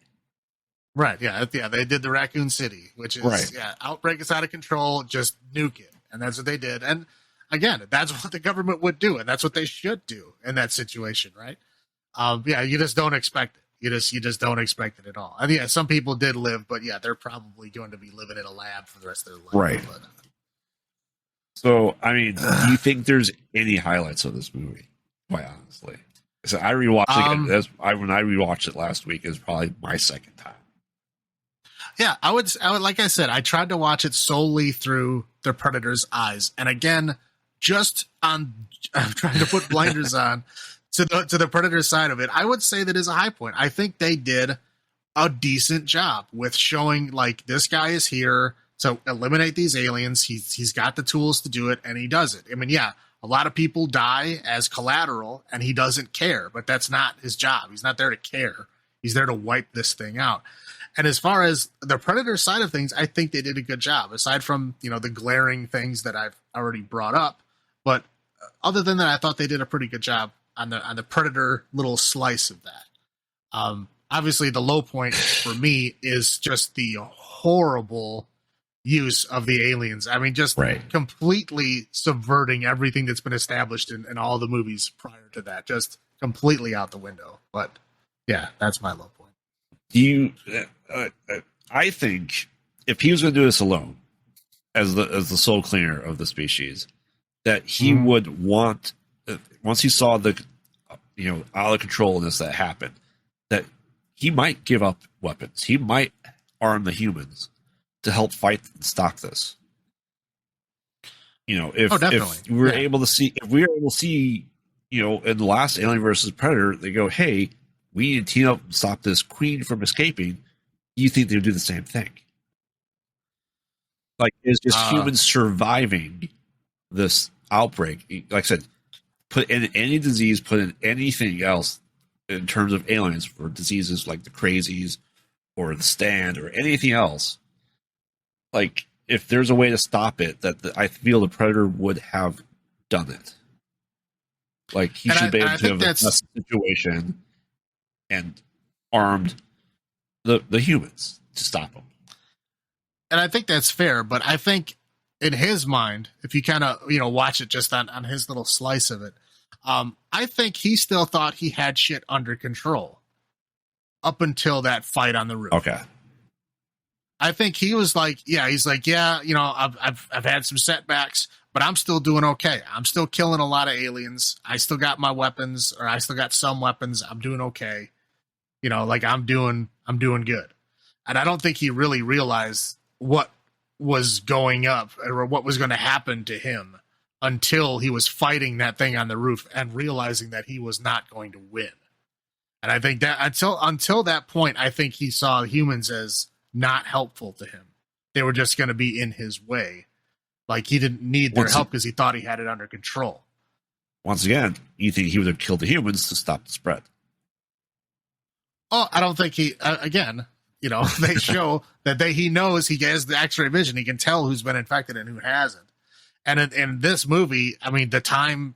Right, yeah, they did the Raccoon City, which is, outbreak is out of control, just nuke it. And that's what they did. And again, that's what the government would do, and that's what they should do in that situation, right? You just don't expect it. You just don't expect it at all. I mean, some people did live, but yeah, they're probably going to be living in a lab for the rest of their life. Right. But, so, I mean, do you think there's any highlights of this movie? Quite honestly. So I rewatched it. When I rewatched it last week, is probably my second time. Yeah, I would, like I said, I tried to watch it solely through the Predator's eyes. And again, I'm trying to put blinders on to the Predator side of it. I would say that is a high point. I think they did a decent job with showing like this guy is here to eliminate these aliens. He's got the tools to do it, and he does it. I mean, yeah, a lot of people die as collateral, and he doesn't care, but that's not his job. He's not there to care. He's there to wipe this thing out. And as far as the Predator side of things, I think they did a good job, aside from, the glaring things that I've already brought up. But other than that, I thought they did a pretty good job on the Predator little slice of that. Obviously, the low point for me is just the horrible use of the aliens. I mean, just completely subverting everything that's been established in all the movies prior to that. Just completely out the window. But yeah, that's my low point. I think if he was going to do this alone, as the soul cleaner of the species, that he would want, once he saw the out of controlness that happened, that he might give up weapons. He might arm the humans to help fight and stop this. If we were able to see, in the last Alien versus Predator, they go, hey, we need to team up and stop this queen from escaping. You think they would do the same thing? Like, it's just humans surviving this outbreak. Like I said, put in any disease, put in anything else in terms of aliens for diseases like the crazies or the stand or anything else. Like, if there's a way to stop it, I feel the Predator would have done it. Like, he should be able to have assessed the situation and armed the humans to stop them. And I think that's fair, but I think in his mind, if you kind of, watch it just on his little slice of it, I think he still thought he had shit under control up until that fight on the roof. Okay. I think he was like, I've had some setbacks, but I'm still doing okay. I'm still killing a lot of aliens. I still got my weapons, or I still got some weapons. I'm doing okay. I'm doing good. And I don't think he really realized what was going up or what was going to happen to him until he was fighting that thing on the roof and realizing that he was not going to win. And I think that until that point, I think he saw humans as not helpful to him. they were just going to be in his way. Like he didn't need their help because he thought he had it under control. Once again, you think he would have killed the humans to stop the spread? Oh, I don't think he. Again, they show that he knows he has the X-ray vision. He can tell who's been infected and who hasn't. And in this movie, I mean, the time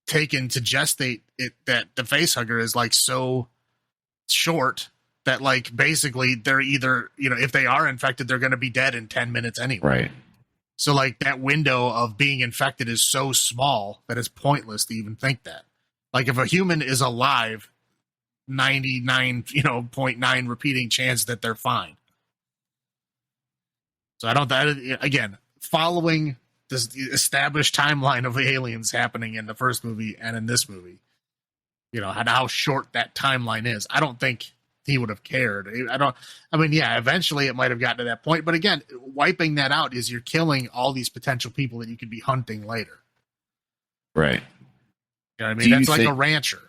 taken to gestate it, that the facehugger is like so short that like basically they're either, if they are infected, they're going to be dead in 10 minutes anyway. Right. So like that window of being infected is so small that it's pointless to even think that. Like if a human is alive, 99.9 repeating chance that they're fine. So I don't, again, following this established timeline of the aliens happening in the first movie and in this movie, and how short that timeline is. I don't think he would have cared. Eventually it might have gotten to that point, but again, wiping that out is you're killing all these potential people that you could be hunting later. Right. You know what I mean? That's like a rancher,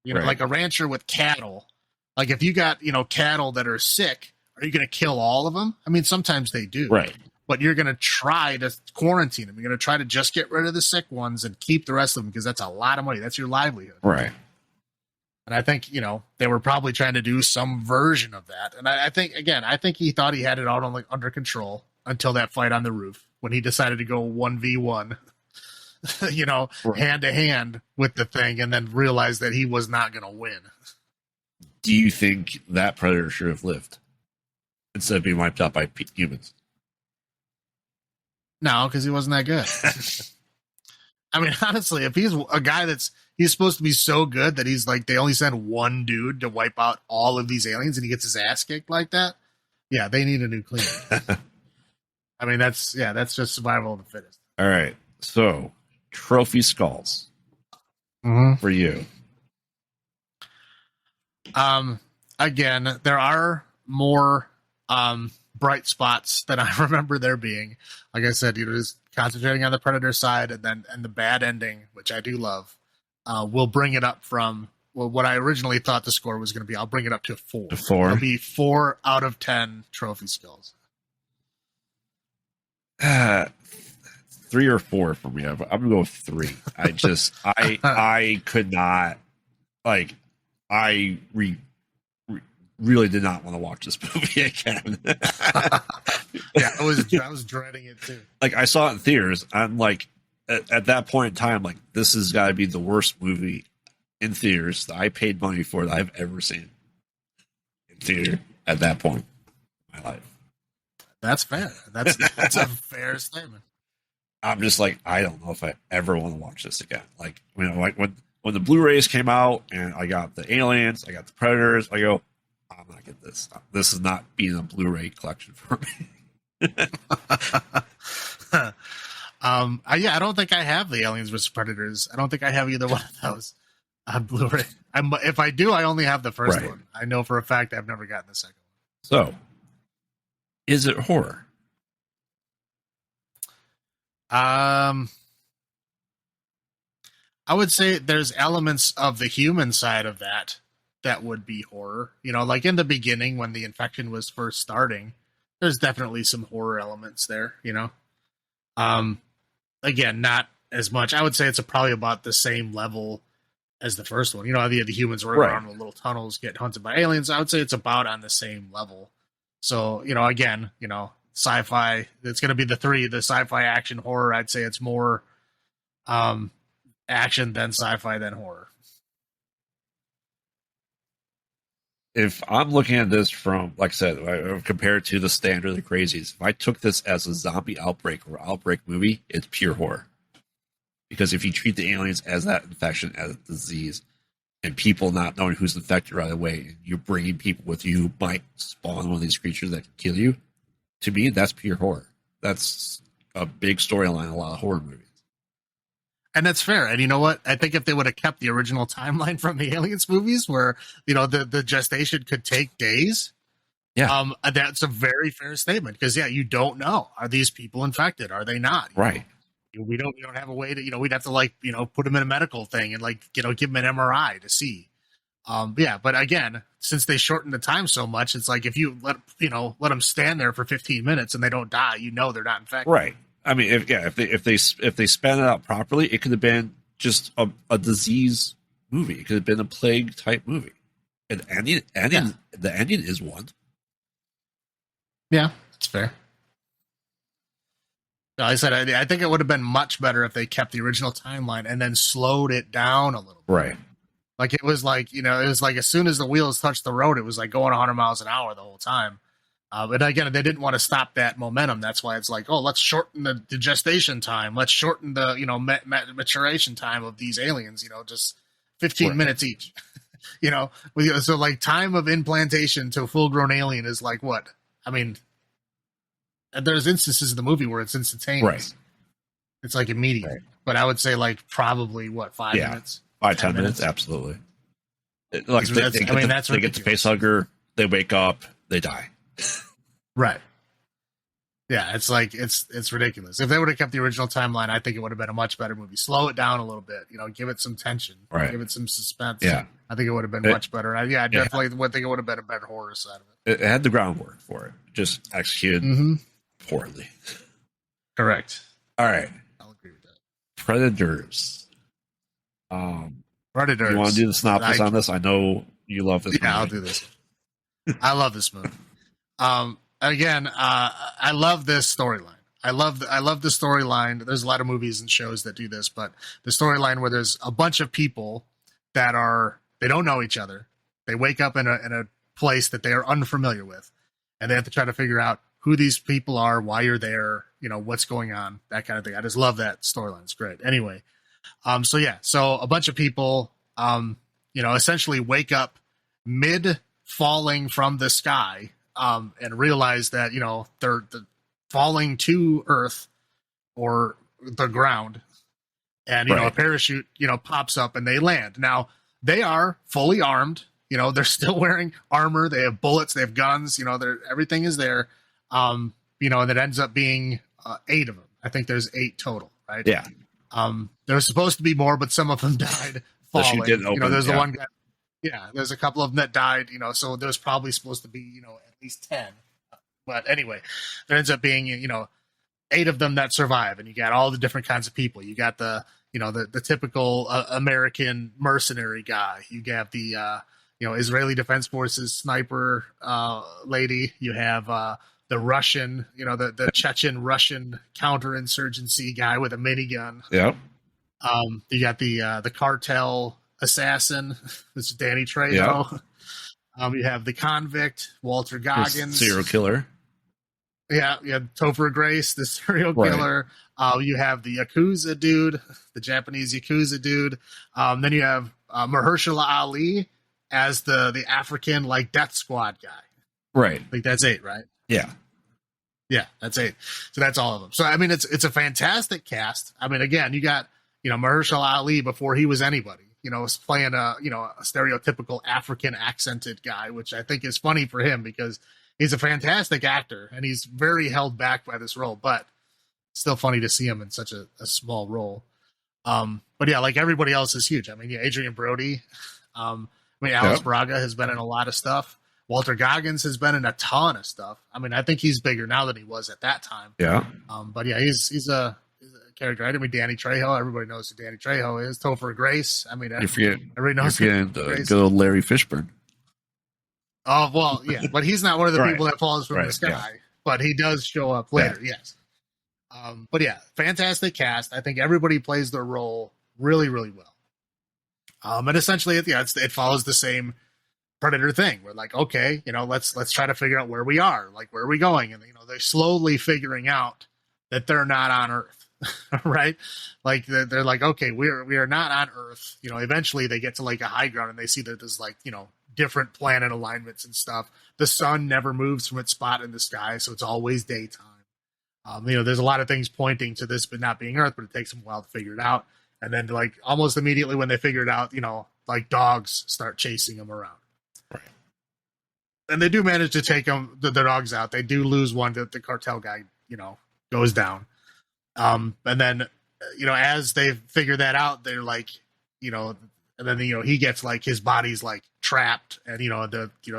like a rancher with cattle. Like if you got, cattle that are sick, are you going to kill all of them? I mean, sometimes they do. Right. But you're going to try to quarantine them. You're going to try to just get rid of the sick ones and keep the rest of them because that's a lot of money. That's your livelihood. Right. And I think, they were probably trying to do some version of that. And I think he thought he had it all under control until that fight on the roof when he decided to go 1v1, hand to hand with the thing and then realized that he was not going to win. Do you think that predator should have lived instead of being wiped out by humans? No, because he wasn't that good. I mean, honestly, if he's a guy he's supposed to be so good that he's like, they only send one dude to wipe out all of these aliens and he gets his ass kicked like that. Yeah, they need a new cleaner. I mean, that's just survival of the fittest. All right. So trophy skulls for you. Again, there are more, bright spots than I remember there being. Like I said, just concentrating on the Predator side and the bad ending, which I do love. We'll bring it up from what I originally thought the score was going to be. I'll bring it up to 4. To 4. It'll be 4 out of 10 trophy skulls. 3 or 4 for me. I'm gonna go with 3. I could not, like, really did not want to watch this movie again. Yeah, I was dreading it too. Like I saw it in theaters. I'm like, at that point in time, like this has got to be the worst movie in theaters that I paid money for that I've ever seen in theater at that point in my life. That's fair. That's a fair statement. I'm just like, I don't know if I ever want to watch this again. Like, like when the Blu-rays came out and I got the Aliens, I got the Predators, I go, I'm not getting this. This is not being a Blu-ray collection for me. I don't think I have the Aliens vs Predators. I don't think I have either one of those on Blu-ray. If I do, I only have the first one. I know for a fact I've never gotten the second one. So, is it horror? I would say there's elements of the human side of that would be horror. Like in the beginning when the infection was first starting, there's definitely some horror elements there, Again, not as much. I would say it's probably about the same level as the first one. The humans were around in little tunnels getting hunted by aliens. I would say it's about on the same level. So, again, sci-fi, it's going to be the sci-fi action horror. I'd say it's more action than sci-fi than horror. If I'm looking at this from, like I said, compared to the standard of the crazies, if I took this as a zombie outbreak or outbreak movie, it's pure horror. Because if you treat the aliens as that infection, as a disease, and people not knowing who's infected right away, and you're bringing people with you who might spawn one of these creatures that can kill you, to me, that's pure horror. That's a big storyline in a lot of horror movies. And that's fair. And you know what? I think if they would have kept the original timeline from the Aliens movies where, the gestation could take days. Yeah. That's a very fair statement because, you don't know. Are these people infected? Are they not? Right. We don't have a way to, we'd have to put them in a medical thing and give them an MRI to see. But again, since they shortened the time so much, it's like if you let them stand there for 15 minutes and they don't die, they're not infected. Right. I mean, if they span it out properly, it could have been just a disease movie. It could have been a plague type movie. And the ending is one. Yeah, that's fair. Like I said, I think it would have been much better if they kept the original timeline and then slowed it down a little bit. Right. Like it was like as soon as the wheels touched the road, it was like going 100 miles an hour the whole time. But again, they didn't want to stop that momentum. That's why it's like, oh, let's shorten the gestation time. Let's shorten the maturation time of these aliens. Just 15 minutes each. So like time of implantation to a full grown alien is like what? I mean, there's instances in the movie where it's instantaneous. Right. It's like immediate. Right. But I would say like probably 5 minutes? 5-10 minutes, absolutely. Like they get the face hugger, they wake up, they die. Right. Yeah, it's like it's ridiculous. If they would have kept the original timeline, I think it would have been a much better movie. Slow it down a little bit, give it some tension, give it some suspense. Yeah, I think it would have been much better. I definitely would think it would have been a better horror side of it. It had the groundwork for it, just executed poorly. Correct. All right, I'll agree with that. Predators. Predators. You want to do the synopsis on this? I know you love this. Yeah, movie. I'll do this. I love this movie. Again, I love this storyline. I love the storyline. There's a lot of movies and shows that do this, but the storyline where there's a bunch of people that they don't know each other. They wake up in a place that they are unfamiliar with, and they have to try to figure out who these people are, why you're there, what's going on, that kind of thing. I just love that storyline. It's great. Anyway, so a bunch of people, essentially wake up mid falling from the sky. And realize that, they're falling to Earth or the ground. And, a parachute, pops up and they land. Now, they are fully armed. They're still wearing armor. They have bullets. They have guns. Everything is there. And it ends up being 8 of them. I think there's 8 total, right? Yeah. There's supposed to be more, but some of them died falling. There's the one guy. Yeah, there's a couple of them that died, so there's probably supposed to be, at least 10. But anyway, there ends up being, 8 of them that survive, and you got all the different kinds of people. You got the typical American mercenary guy. You got the, Israeli Defense Forces sniper lady. You have the Russian, the Chechen Russian counterinsurgency guy with a minigun. Yep. You got the cartel assassin. This is Danny Trejo. Yep. You have the convict, Walter Goggins. Serial killer. Yeah, you have Topher Grace, the serial killer. You have the Yakuza dude, the Japanese Yakuza dude. Then you have Mahershala Ali as the African, death squad guy. Right. I think that's 8, right? Yeah. Yeah, that's 8. So that's all of them. So, I mean, it's a fantastic cast. I mean, again, you got, Mahershala Ali before he was anybody. Was playing a stereotypical African accented guy, which I think is funny for him because he's a fantastic actor and he's very held back by this role, but still funny to see him in such a small role. But yeah, everybody else is huge. I mean, Adrian Brody. Alice Braga has been in a lot of stuff. Walter Goggins has been in a ton of stuff. I mean, I think he's bigger now than he was at that time. Yeah. But yeah, he's a character. I mean, Danny Trejo. Everybody knows who Danny Trejo is. Topher Grace. I mean, everybody knows who good old Larry Fishburne. Oh well, yeah, but he's not one of the people that falls from the sky. But he does show up later. Yeah. Yes. But yeah, fantastic cast. I think everybody plays their role really, really well. And essentially, it follows the same Predator thing. We're like, okay, let's try to figure out where we are, where are we going, and they're slowly figuring out that they're not on Earth. Right, they're like, okay, we are not on Earth. Eventually they get to a high ground and they see that there's different planet alignments and stuff. The sun never moves from its spot in the sky, so it's always daytime. There's a lot of things pointing to this, but not being Earth. But it takes them a while to figure it out. And then almost immediately when they figure it out, dogs start chasing them around. Right. And they do manage to take the dogs out. They do lose one that the cartel guy, goes down. And then, as they figure that out, they're and then he gets like his body's like trapped, and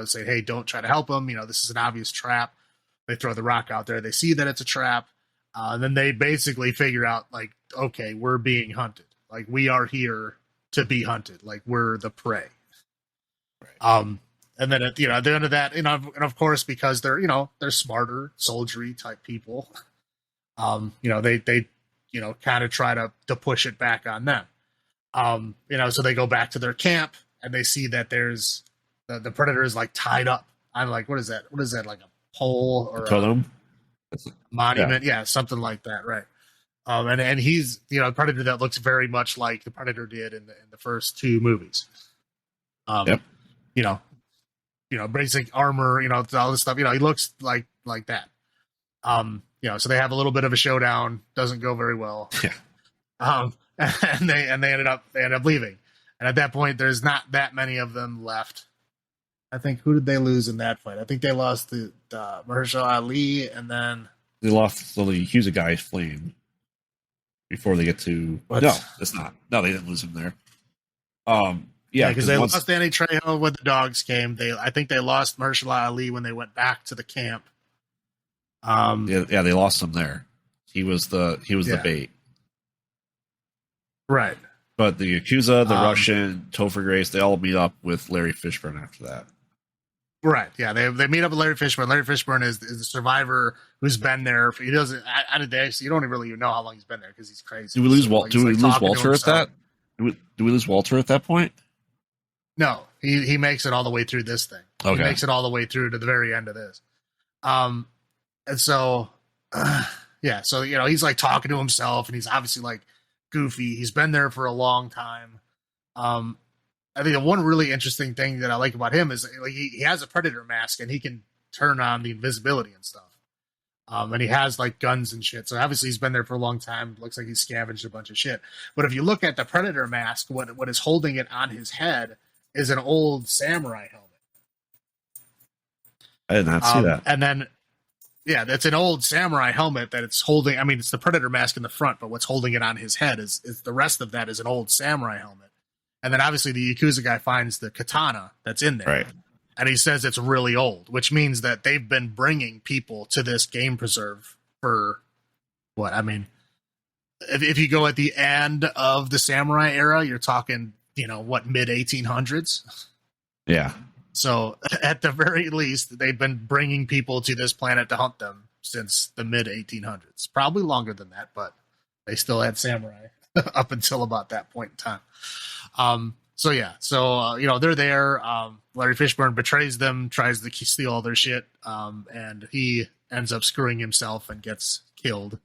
say, hey, don't try to help him. This is an obvious trap. They throw the rock out there. They see that it's a trap. And then they basically figure out like, okay, we're being hunted. Like we are here to be hunted. Like we're the prey. Right. And then at the end of that, and of course, because they're smarter, soldiery type people, they kind of try to push it back on them. So they go back to their camp and they see that there's the predator is like tied up. I'm like, what is that? What is that? Like a pole or a monument? Yeah, something like that. Right. And he's, a predator that looks very much like the predator did in the first two movies. Yep. Basic armor, all this stuff, he looks like that. So they have a little bit of a showdown, doesn't go very well. Yeah. And they ended up leaving. And at that point, there's not that many of them left. I think, who did they lose in that fight? I think they lost to Mahershala Ali, and then they lost the Yakuza guy Flame before they get to. What? No, it's not. No, they didn't lose him there. Yeah, because they lost Danny Trejo when the dogs came. I think they lost Mahershala Ali when they went back to the camp. Yeah, they lost him there. He was the bait. Right. But the Yakuza, the Russian, Topher Grace, they all meet up with Larry Fishburne after that. Right. Yeah, they meet up with Larry Fishburne. Larry Fishburne is the survivor who's been there. He doesn't. You don't really even know how long he's been there because he's crazy. Do we lose Walter? Do we lose Walter at that? Do we lose Walter at that point? No, he makes it all the way through this thing. Okay. He makes it all the way through to the very end of this. And so, so he's like talking to himself, and he's obviously like goofy. He's been there for a long time. I think the one really interesting thing that I like about him is like he has a predator mask, and he can turn on the invisibility and stuff. And he has like guns and shit. So obviously he's been there for a long time. Looks like he's scavenged a bunch of shit. But if you look at the predator mask, what is holding it on his head is an old samurai helmet. I did not see that. And then, yeah, that's an old samurai helmet that it's holding. I mean, it's the predator mask in the front, but what's holding it on his head is the rest of that is an old samurai helmet. And then obviously the Yakuza guy finds the katana that's in there. Right. And he says it's really old, which means that they've been bringing people to this game preserve for what? I mean, if you go at the end of the samurai era, you're talking, mid 1800s. Yeah. So at the very least, they've been bringing people to this planet to hunt them since the mid 1800s. Probably longer than that, but they still had samurai up until about that point in time. They're there. Larry Fishburne betrays them, tries to steal all their shit, and he ends up screwing himself and gets killed.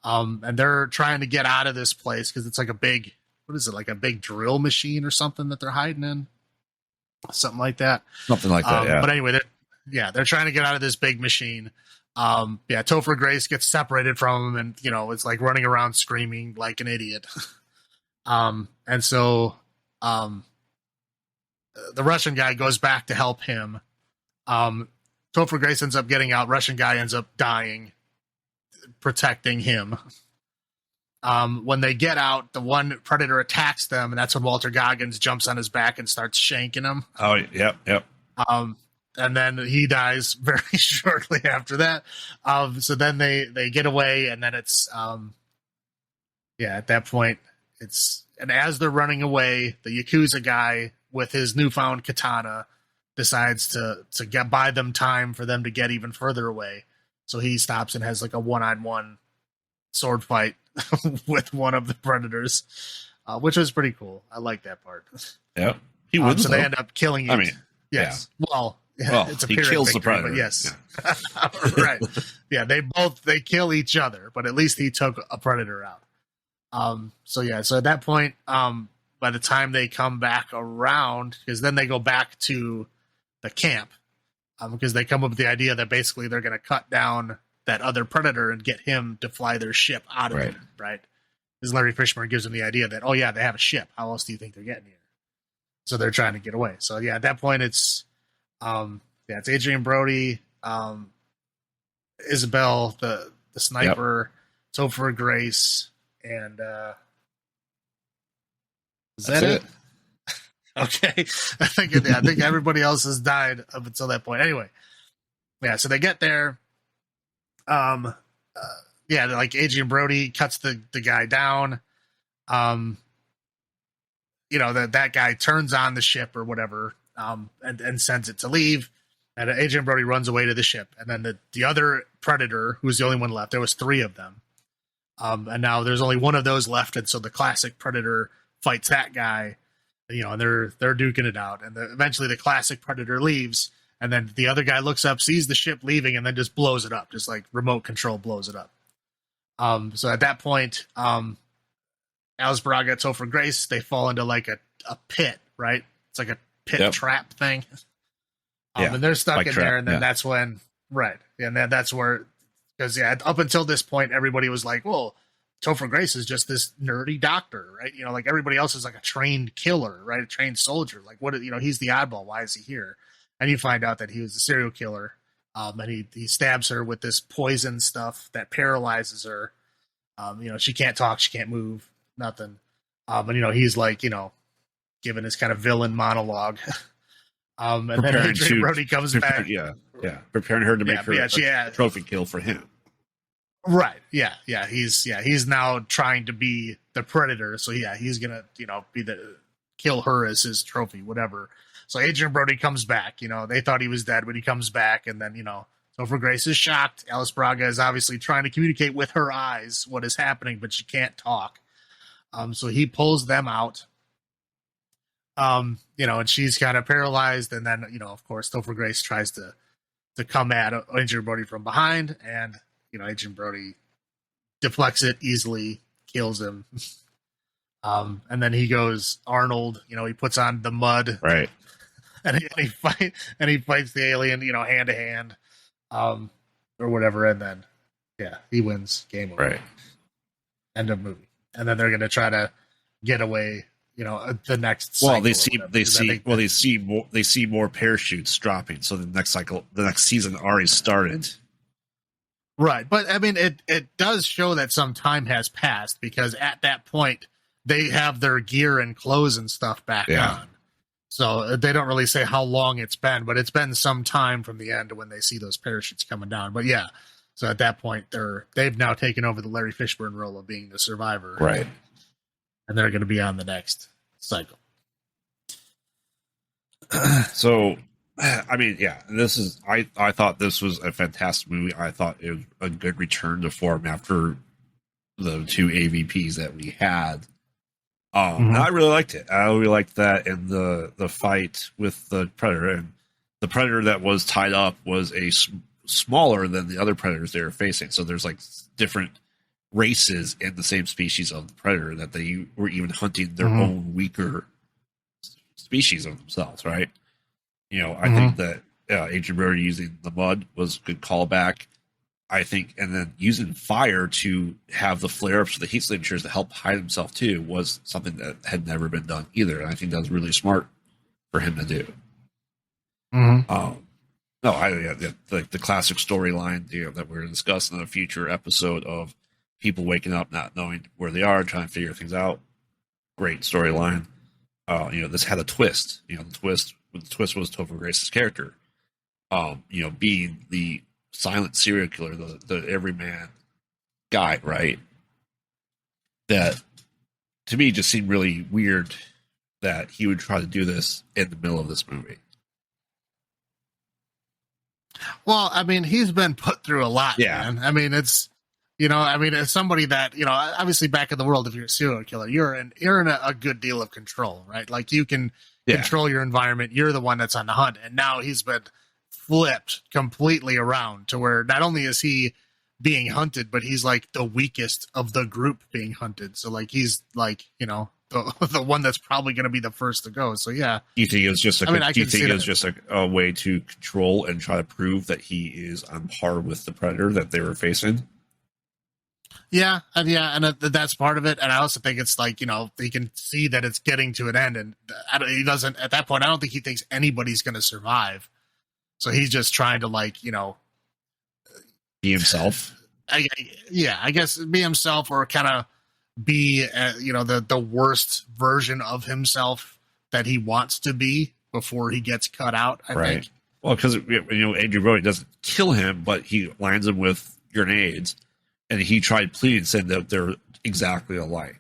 And they're trying to get out of this place because it's like a big, like a big drill machine or something that they're hiding in? Something like that. Something like that, yeah. But anyway, they're trying to get out of this big machine. Topher Grace gets separated from him, and, it's like running around screaming like an idiot. And so the Russian guy goes back to help him. Topher Grace ends up getting out. Russian guy ends up dying, protecting him. When they get out, the one predator attacks them, and that's when Walter Goggins jumps on his back and starts shanking him. Oh, yep. And then he dies very shortly after that. So then they get away, and then it's at that point and as they're running away, the Yakuza guy with his newfound katana decides to buy them time for them to get even further away. So he stops and has like a 1-on-1 sword fight with one of the predators, which was pretty cool. I like that part. Yeah, he wins. So they end up killing it. I mean, yes. Yeah. Well, it's a he kills victory, the predator. But yes, yeah. Right. Yeah, they kill each other, but at least he took a predator out. So at that point, by the time they come back around, because then they go back to the camp, because they come up with the idea that basically they're going to cut down that other predator and get him to fly their ship out of it, right? Because Larry Fishburne gives them the idea that, they have a ship. How else do you think they're getting here? So they're trying to get away. So at that point it's Adrian Brody, Isabel, the sniper, Topher Grace, and is that it? Okay, I think everybody else has died up until that point. Anyway, yeah. So they get there. Yeah, like Adrian Brody cuts the guy down. That guy turns on the ship or whatever, and sends it to leave. And Adrian Brody runs away to the ship, and then the other Predator, who's the only one left. There was 3 of them, and now there's only one of those left, and so the classic Predator fights that guy. And they're duking it out, and eventually the classic Predator leaves, and then the other guy looks up, sees the ship leaving, and then just blows it up, just like remote control blows it up. So at that point, Alice Braga, Topher Grace, they fall into like a pit, right? It's like a pit trap thing. And they're stuck in there, and then that's when, right? And then that's where, because up until this point, everybody was like, well, Topher Grace is just this nerdy doctor, right? Like everybody else is like a trained killer, right? A trained soldier. Like he's the oddball. Why is he here? And you find out that he was a serial killer. And he stabs her with this poison stuff that paralyzes her. She can't talk, she can't move, nothing. And he's like, giving this kind of villain monologue. And then Adrian Brody comes back. Yeah. Preparing her to make her a trophy kill for him. Right. Yeah. He's now trying to be the Predator. So he's gonna, kill her as his trophy, whatever. So Adrian Brody comes back. They thought he was dead, but he comes back, and then Topher Grace is shocked. Alice Braga is obviously trying to communicate with her eyes what is happening, but she can't talk. So he pulls them out. And she's kind of paralyzed, and then of course Topher Grace tries to come at Adrian Brody from behind, and Adrian Brody deflects it easily, kills him. And then he goes Arnold, he puts on the mud, right? and he fights the alien, hand to hand, or whatever, and then he wins. Game over. Right. End of movie. And then they're gonna try to get away. The next. Well, they see more parachutes dropping. So the next season already started. Right, but I mean, it does show that some time has passed, because at that point they have their gear and clothes and stuff back on. So they don't really say how long it's been, but it's been some time from the end when they see those parachutes coming down. But so at that point they've now taken over the Larry Fishburne role of being the survivor, right? And they're going to be on the next cycle. So, I mean, this is. I thought this was a fantastic movie. I thought it was a good return to form after the 2 AVPs that we had. And I really liked it. I really liked that, and the fight with the Predator, and the Predator that was tied up was smaller than the other Predators they were facing. So there's like different races in the same species of the Predator that they were even hunting their own weaker species of themselves, right? I think that Adrian Brody using the mud was a good callback. I think, and then using fire to have the flare-ups for the heat signatures to help hide himself too was something that had never been done either. And I think that was really smart for him to do. The classic storyline that we're going to discuss in a future episode of people waking up not knowing where they are, trying to figure things out. Great storyline. This had a twist. The twist was Topher Grace's character. Being the silent serial killer, the everyman guy, right? That to me just seemed really weird that he would try to do this in the middle of this movie. Well, I mean, he's been put through a lot, man. I mean, it's as somebody that, obviously back in the world, if you're a serial killer, you're in a good deal of control, right? Like you can control your environment. You're the one that's on the hunt. And now he's been flipped completely around to where not only is he being hunted, but he's like the weakest of the group being hunted. So like, he's like, the one that's probably going to be the first to go. So yeah. Do you think it was just a way to control and try to prove that he is on par with the Predator that they were facing? Yeah, and that's part of it. And I also think it's like, he can see that it's getting to an end, and he doesn't, at that point, I don't think he thinks anybody's going to survive. So he's just trying to be himself. I guess be himself, or kind of be, the worst version of himself that he wants to be before he gets cut out. I think. Well, because Adrian Brody doesn't kill him, but he lands him with grenades, and he tried pleading, saying that they're exactly alike.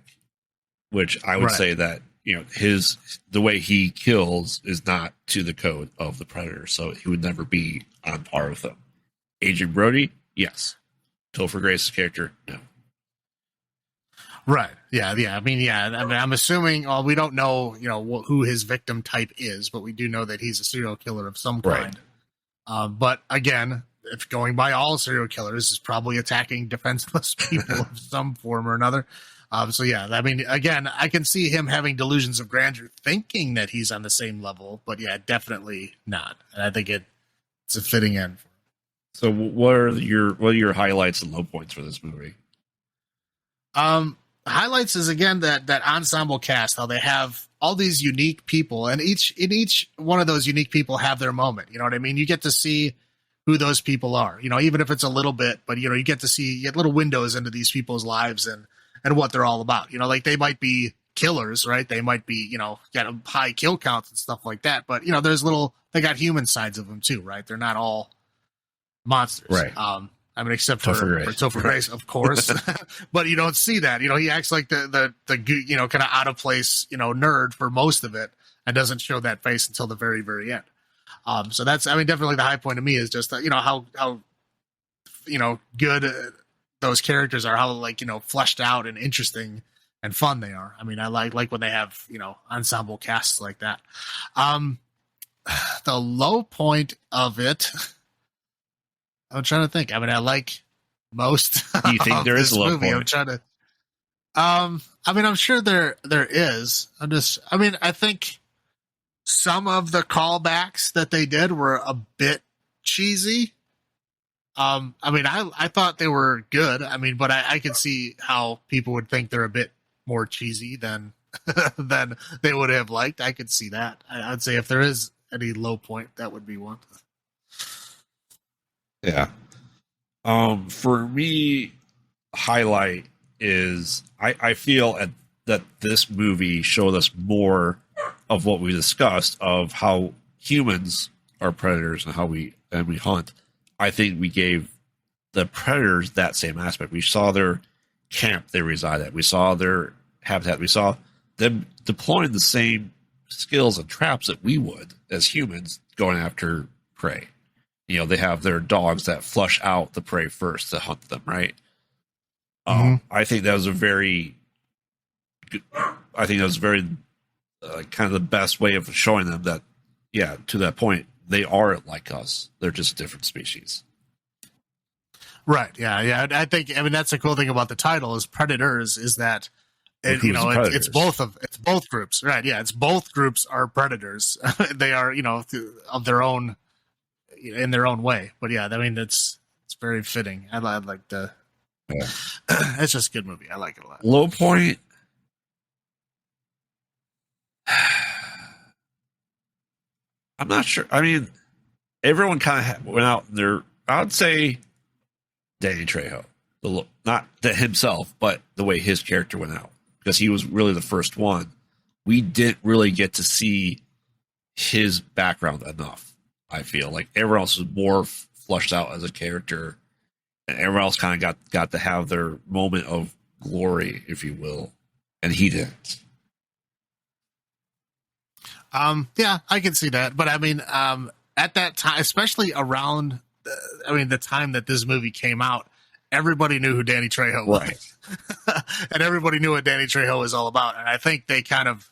Which I would say that the way he kills is not to the code of the Predator, so he would never be on par with them. Adrian Brody, yes. Topher Grace's character, no. Right. Yeah. I mean, I'm assuming. Well, we don't know, who his victim type is, but we do know that he's a serial killer of some kind. But again, if going by all serial killers, is probably attacking defenseless people of some form or another. So yeah, I mean, again, I can see him having delusions of grandeur, thinking that he's on the same level, but yeah, definitely not. And I think it's a fitting end. So what are your highlights and low points for this movie? Highlights is again that ensemble cast, how they have all these unique people, and each one of those unique people have their moment. You know what I mean? You get to see who those people are, even if it's a little bit, but you get little windows into these people's lives and what they're all about. Like they might be killers, right? They might be, got high kill counts and stuff like that, but they got human sides of them too, right? They're not all monsters. Right. I mean, except for Topher Grace, of course, but you don't see that. He acts like the kind of out of place, nerd for most of it, and doesn't show that face until the very, very end. So that's, I mean, definitely the high point to me is just how good those characters are, how fleshed out and interesting and fun they are. I mean, I like when they have ensemble casts like that. The low point of it. I'm trying to think. I mean, I like most. Do you think there is a low movie. point? I'm trying to. I mean, I'm sure there is. I think some of the callbacks that they did were a bit cheesy. I mean, I thought they were good. I mean, but I can see how people would think they're a bit more cheesy than than they would have liked. I could see that. I'd say if there is any low point, that would be one. Yeah. For me, highlight is I feel that this movie showed us more of what we discussed of how humans are predators and how we hunt. I think we gave the predators that same aspect. We saw their camp they reside at. We saw their habitat. We saw them deploying the same skills and traps that we would as humans going after prey. They have their dogs that flush out the prey first to hunt them, right? I think that was a very good, kind of the best way of showing them that, yeah, to that point, they are like us. They're just a different species. Right. Yeah. I think, that's the cool thing about the title is Predators is that, it's both groups. Right. Yeah. It's both groups are predators. They are, of their own, in their own way. But yeah, I mean, it's very fitting. I like the, it's just a good movie. I like it a lot. Low point. I'm not sure. I mean, everyone kind of went out there. I would say Danny Trejo, not that himself, but the way his character went out, because he was really the first one. We didn't really get to see his background enough. I feel like everyone else was more flushed out as a character, and everyone else kind of got to have their moment of glory, if you will, and he didn't. Yeah, I can see that, but I mean, at that time, especially around, the time that this movie came out, everybody knew who Danny Trejo was, right. And everybody knew what Danny Trejo was all about, and I think they kind of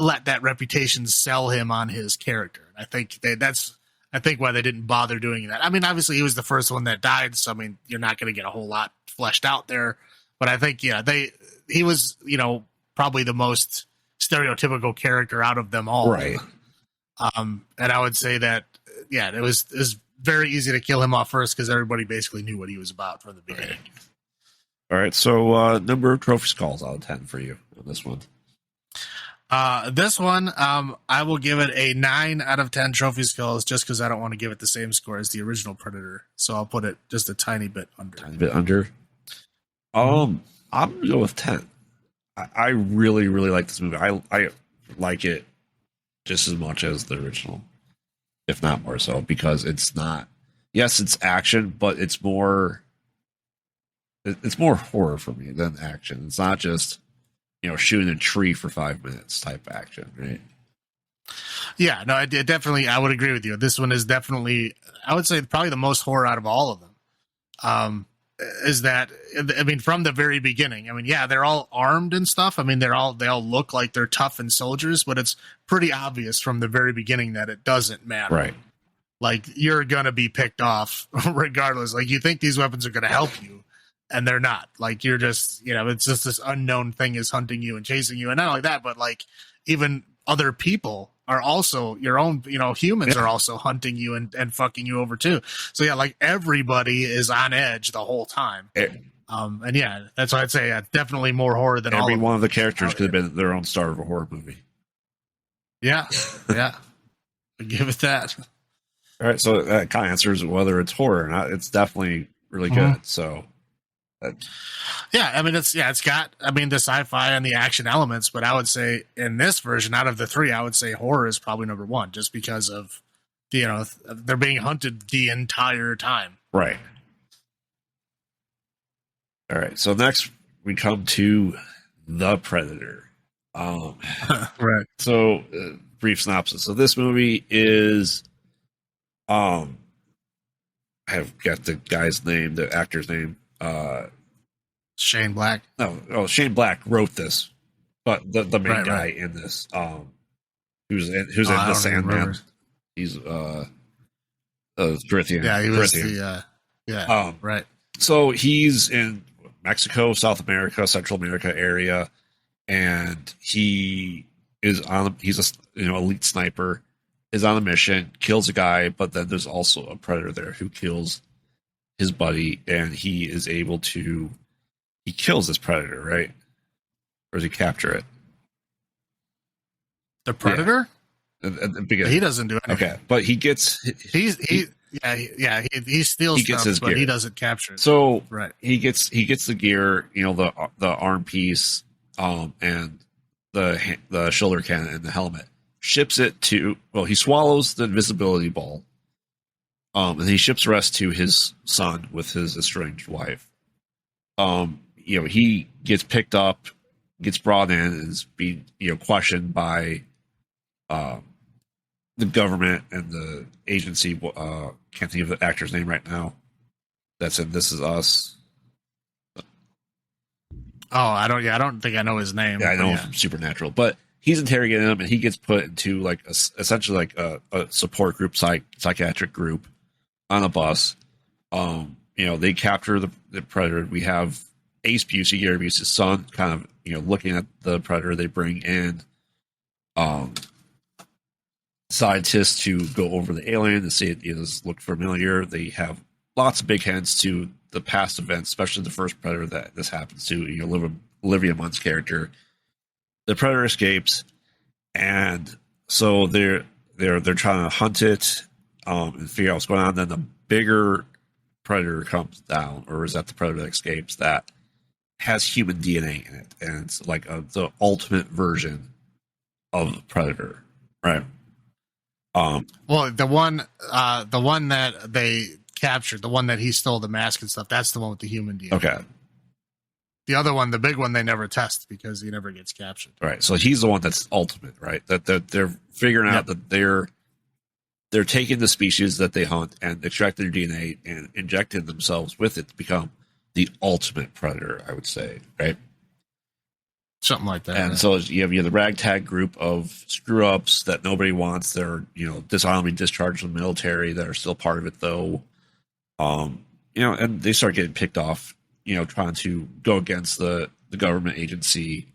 let that reputation sell him on his character. I think that's why they didn't bother doing that. I mean, obviously he was the first one that died, so I mean, you're not going to get a whole lot fleshed out there. But I think, he was, probably the most stereotypical character out of them all. Right. And I would say that, it was very easy to kill him off first because everybody basically knew what he was about from the beginning. All right. So number of trophy skulls out of 10 for you on this one. This one, I will give it a 9 out of 10 trophy skulls just because I don't want to give it the same score as the original Predator. So I'll put it just a tiny bit under. I'm going to go with 10. I really, really like this movie. I like it just as much as the original, if not more so, because it's not. Yes, it's action, but it's more horror for me than action. It's not just shooting a tree for 5 minutes type action, right? Yeah, no, I definitely, I would agree with you. This one is definitely, I would say, probably the most horror out of all of them. Is that, I mean, from the very beginning, I mean, yeah, they're all armed and stuff. I mean, they all look like they're tough and soldiers, but it's pretty obvious from the very beginning that it doesn't matter. Right. Like, you're going to be picked off regardless. Like, you think these weapons are going to help you, and they're not. Like, you're just, it's just this unknown thing is hunting you and chasing you. And not only that, but like, even other people are also your own, humans are also hunting you and fucking you over too. So yeah, like everybody is on edge the whole time. And yeah, that's why I'd say definitely more horror than every one of the characters could have been their own star of a horror movie. Yeah. Yeah. Give it that. All right. So that kind of answers whether it's horror or not. It's definitely really good. So yeah, I mean, it's got, I mean, the sci-fi and the action elements, but I would say in this version, out of the three, I would say horror is probably number one, just because of they're being hunted the entire time. Right. All right. So next we come to The Predator. Right. So brief synopsis. So this movie is, I have got the guy's name, the actor's name. Shane Black. No, Shane Black wrote this, but the main guy in this, who's in the Sandman. He's Drithian. Yeah, he was the right. So he's in Mexico, South America, Central America area, and he's a elite sniper, is on a mission, kills a guy, but then there's also a predator there who kills his buddy, and he is able to kills this predator, right? Or does he capture it? The predator? Yeah. He doesn't do anything. Okay, but he gets he steals stuff, his but gear. he doesn't capture it. So right. he gets the gear, the arm piece, and the shoulder cannon and the helmet. Ships it to he swallows the invisibility ball. And he ships the rest to his son with his estranged wife. He gets picked up, gets brought in, and is being questioned by the government and the agency. Can't think of the actor's name right now. That's in This Is Us. Oh, I don't think I know his name. Yeah, I know him from Supernatural, but he's interrogating him, and he gets put into essentially like a support group, psychiatric group on a bus. They capture the predator. We have Ace Busey, Gary Busey's son, kind of looking at the predator. They bring in scientists to go over the alien and see it does look familiar. They have lots of big hints to the past events, especially the first predator that this happens to. Olivia Munn's character. The predator escapes, and so they're trying to hunt it and figure out what's going on. Then the bigger predator comes down, or is that the predator that escapes, that has human DNA in it, and it's like the ultimate version of the predator, right? Well, the one that they captured, the one that he stole the mask and stuff, that's the one with the human DNA. Okay. The other one, the big one, they never test because he never gets captured. Right. So he's the one that's ultimate, right? That they're figuring out that they're taking the species that they hunt and extracting their DNA and injecting themselves with it to become the ultimate predator, I would say, right? Something like that. And so you have the ragtag group of screw ups that nobody wants. They're dishonorably discharged from the military that are still part of it, though. And they start getting picked off. Trying to go against the government agency,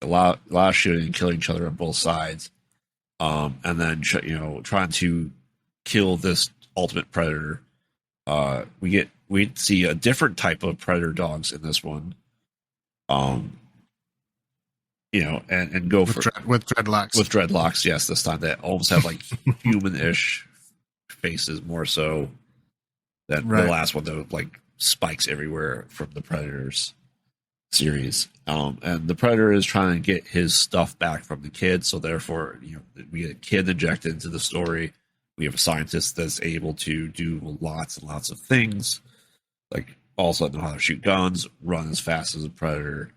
a lot of shooting and killing each other on both sides, and then trying to kill this ultimate predator. We see a different type of predator dogs in this one. And go with dreadlocks. With dreadlocks, yes, this time that almost have like human-ish faces more so than the last one, though, like spikes everywhere from the predators. series. And the Predator is trying to get his stuff back from the kid, so therefore, we get a kid injected into the story. We have a scientist that's able to do lots and lots of things, like also know how to shoot guns, run as fast as a Predator.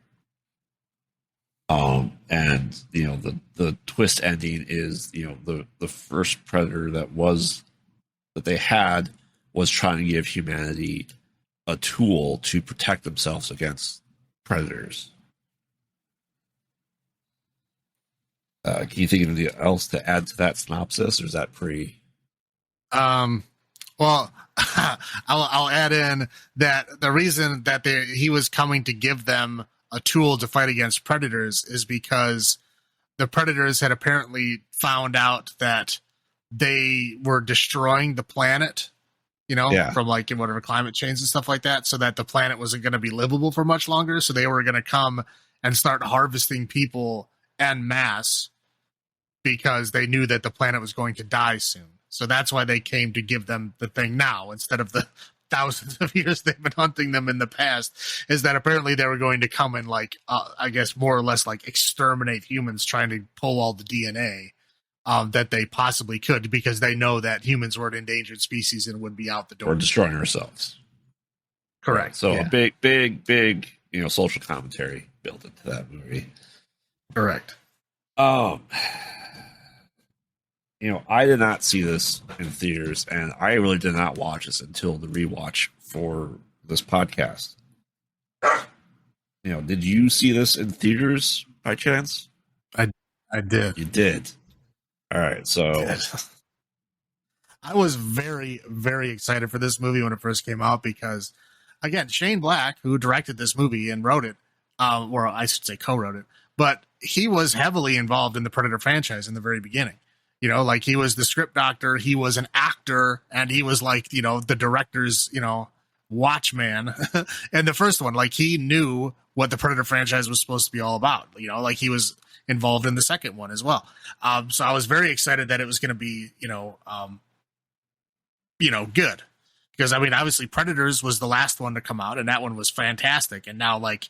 And the twist ending is the first Predator that they had was trying to give humanity a tool to protect themselves against predators. Can you think of anything else to add to that synopsis, or is that pretty? Well, I'll add in that the reason that he was coming to give them a tool to fight against predators is because the predators had apparently found out that they were destroying the planet, from like whatever climate change and stuff like that, so that the planet wasn't going to be livable for much longer. So they were going to come and start harvesting people en masse because they knew that the planet was going to die soon. So that's why they came to give them the thing now instead of the thousands of years they've been hunting them in the past, is that apparently they were going to come and like, I guess more or less like exterminate humans, trying to pull all the DNA that they possibly could, because they know that humans were an endangered species and would be out the door. Or destroying ourselves. Correct. Right. So a big, social commentary built into that movie. Correct. I did not see this in theaters, and I really did not watch this until the rewatch for this podcast. Did you see this in theaters by chance? I did. You did. All right, so I was very, very excited for this movie when it first came out because, again, Shane Black, who directed this movie and wrote it, or I should say co-wrote it, but he was heavily involved in the Predator franchise in the very beginning. Like he was the script doctor, he was an actor, and he was like, the director's, watchman. And the first one, like he knew what the Predator franchise was supposed to be all about. Like he was involved in the second one as well. So I was very excited that it was going to be, good. Because, obviously Predators was the last one to come out, and that one was fantastic. And now, like,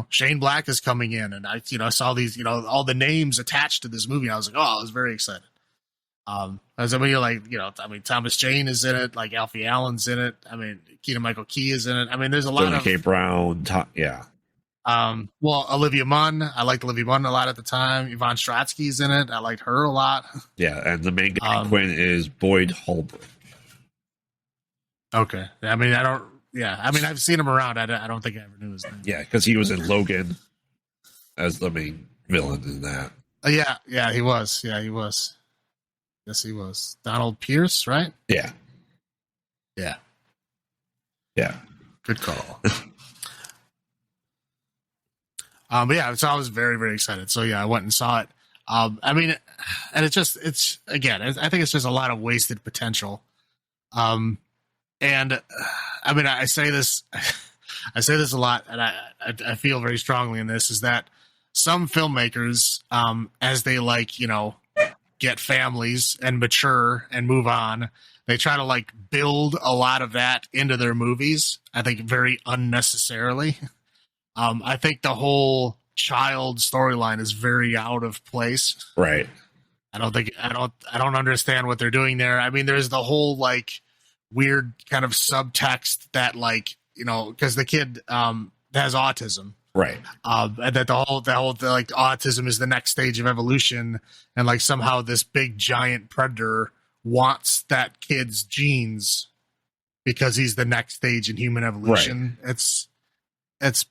Shane Black is coming in, and I saw these, all the names attached to this movie. I was like, oh, I was very excited. Thomas Jane is in it, like Alfie Allen's in it. Keegan Michael Key is in it. There's a lot of K. Brown. Yeah. Olivia Munn. I liked Olivia Munn a lot at the time. Yvonne Stratsky's in it. I liked her a lot. Yeah, and the main guy Quinn is Boyd Holbrook. Okay. I've seen him around. I don't think I ever knew his name. Yeah, because he was in Logan as the main villain in that. Yeah, he was. Yeah, he was. Yes, he was. Donald Pierce, right? Yeah. Yeah. Yeah. Good call. So I was very, very excited. So yeah, I went and saw it. And I think it's just a lot of wasted potential. I say this a lot, and I feel very strongly in this, is that some filmmakers, as they get families and mature and move on, they try to build a lot of that into their movies. I think very unnecessarily. I think the whole child storyline is very out of place. Right. I don't understand what they're doing there. There's the whole weird kind of subtext that because the kid has autism. Right. And that the whole autism is the next stage of evolution, and somehow this big giant predator wants that kid's genes because he's the next stage in human evolution. Right. It's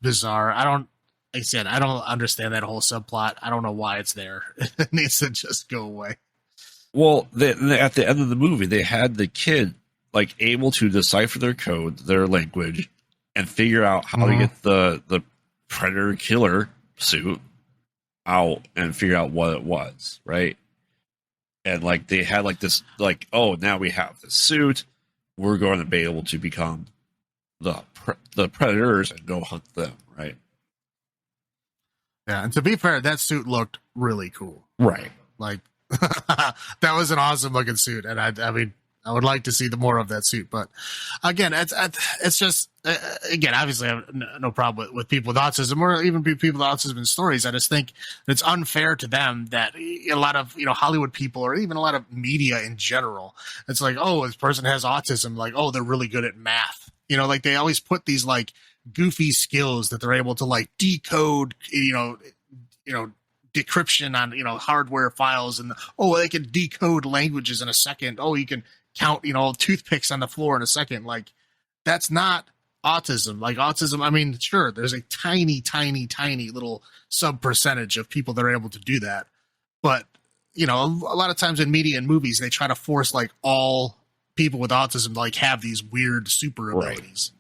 bizarre. I don't understand that whole subplot. I don't know why it's there. It needs to just go away. Well, at the end of the movie, they had the kid able to decipher their code, their language, and figure out how to get the predator killer suit out and figure out what it was, right? And they had this now we have the suit, we're going to be able to become the predators and go hunt them, right? Yeah, and to be fair, that suit looked really cool. Right. That was an awesome looking suit, and I I would like to see the more of that suit, but again, it's just again, obviously, I have no problem with people with autism or even people with autism in stories. I just think it's unfair to them that a lot of Hollywood people or even a lot of media in general, it's like, oh, this person has autism, like, oh, they're really good at math. Like they always put these like goofy skills that they're able to like decode, decryption on hardware files, and they can decode languages in a second. Oh, you can count toothpicks on the floor in a second. Like, that's not autism. Like, autism, I mean, sure, there's a tiny little sub percentage of people that are able to do that, but a lot of times in media and movies they try to force like all people with autism to like have these weird super abilities.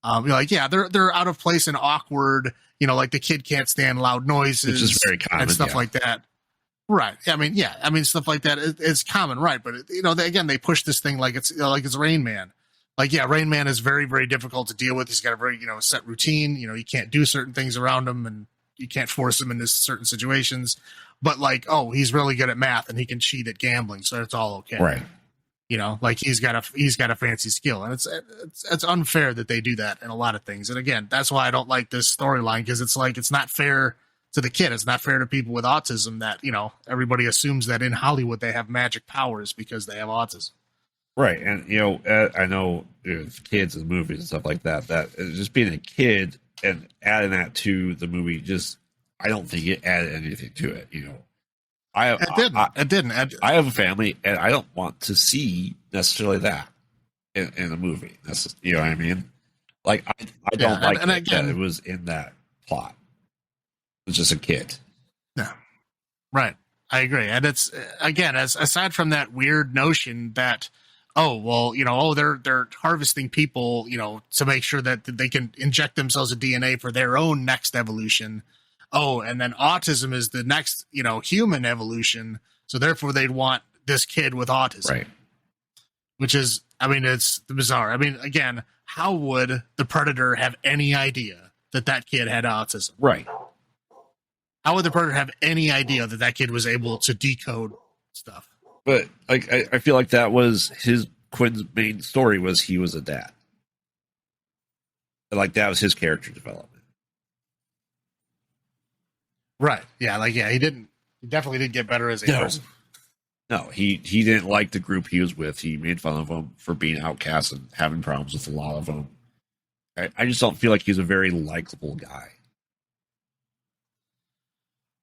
Like, yeah, they're out of place and awkward. Like the kid can't stand loud noises, which is very common, and stuff like that. Right. I mean, stuff like that is common, right? But they push this thing like it's it's Rain Man. Like, yeah, Rain Man is very, very difficult to deal with. He's got a very set routine. You can't do certain things around him, and you can't force him into certain situations. But like, oh, he's really good at math, and he can cheat at gambling, so it's all okay. Right. Like he's got a fancy skill, and it's unfair that they do that in a lot of things. And again, that's why I don't like this storyline, because it's like, it's not fair to the kid. It's not fair to people with autism that, everybody assumes that in Hollywood they have magic powers because they have autism. Right. And, I know kids and movies and stuff like that, just being a kid and adding that to the movie, I don't think it added anything to it. It didn't. I have a family, and I don't want to see necessarily that in a movie. That's just, you know what I mean? Like, I don't like that it was in that plot. It's just a kid. Yeah, right. I agree, and it's again, aside from that weird notion that, they're harvesting people, to make sure that they can inject themselves with DNA for their own next evolution. Oh, and then autism is the next, human evolution. So therefore they'd want this kid with autism. Right. Which is, it's bizarre. Again, how would the Predator have any idea that kid had autism? Right. How would the Predator have any idea that kid was able to decode stuff? But like, I feel like that was Quinn's main story, was he was a dad. Like, that was his character development. Right. Yeah. Like, yeah, he definitely didn't get better as a person. No, he didn't like the group he was with. He made fun of them for being outcasts and having problems with a lot of them. I just don't feel like he's a very likable guy.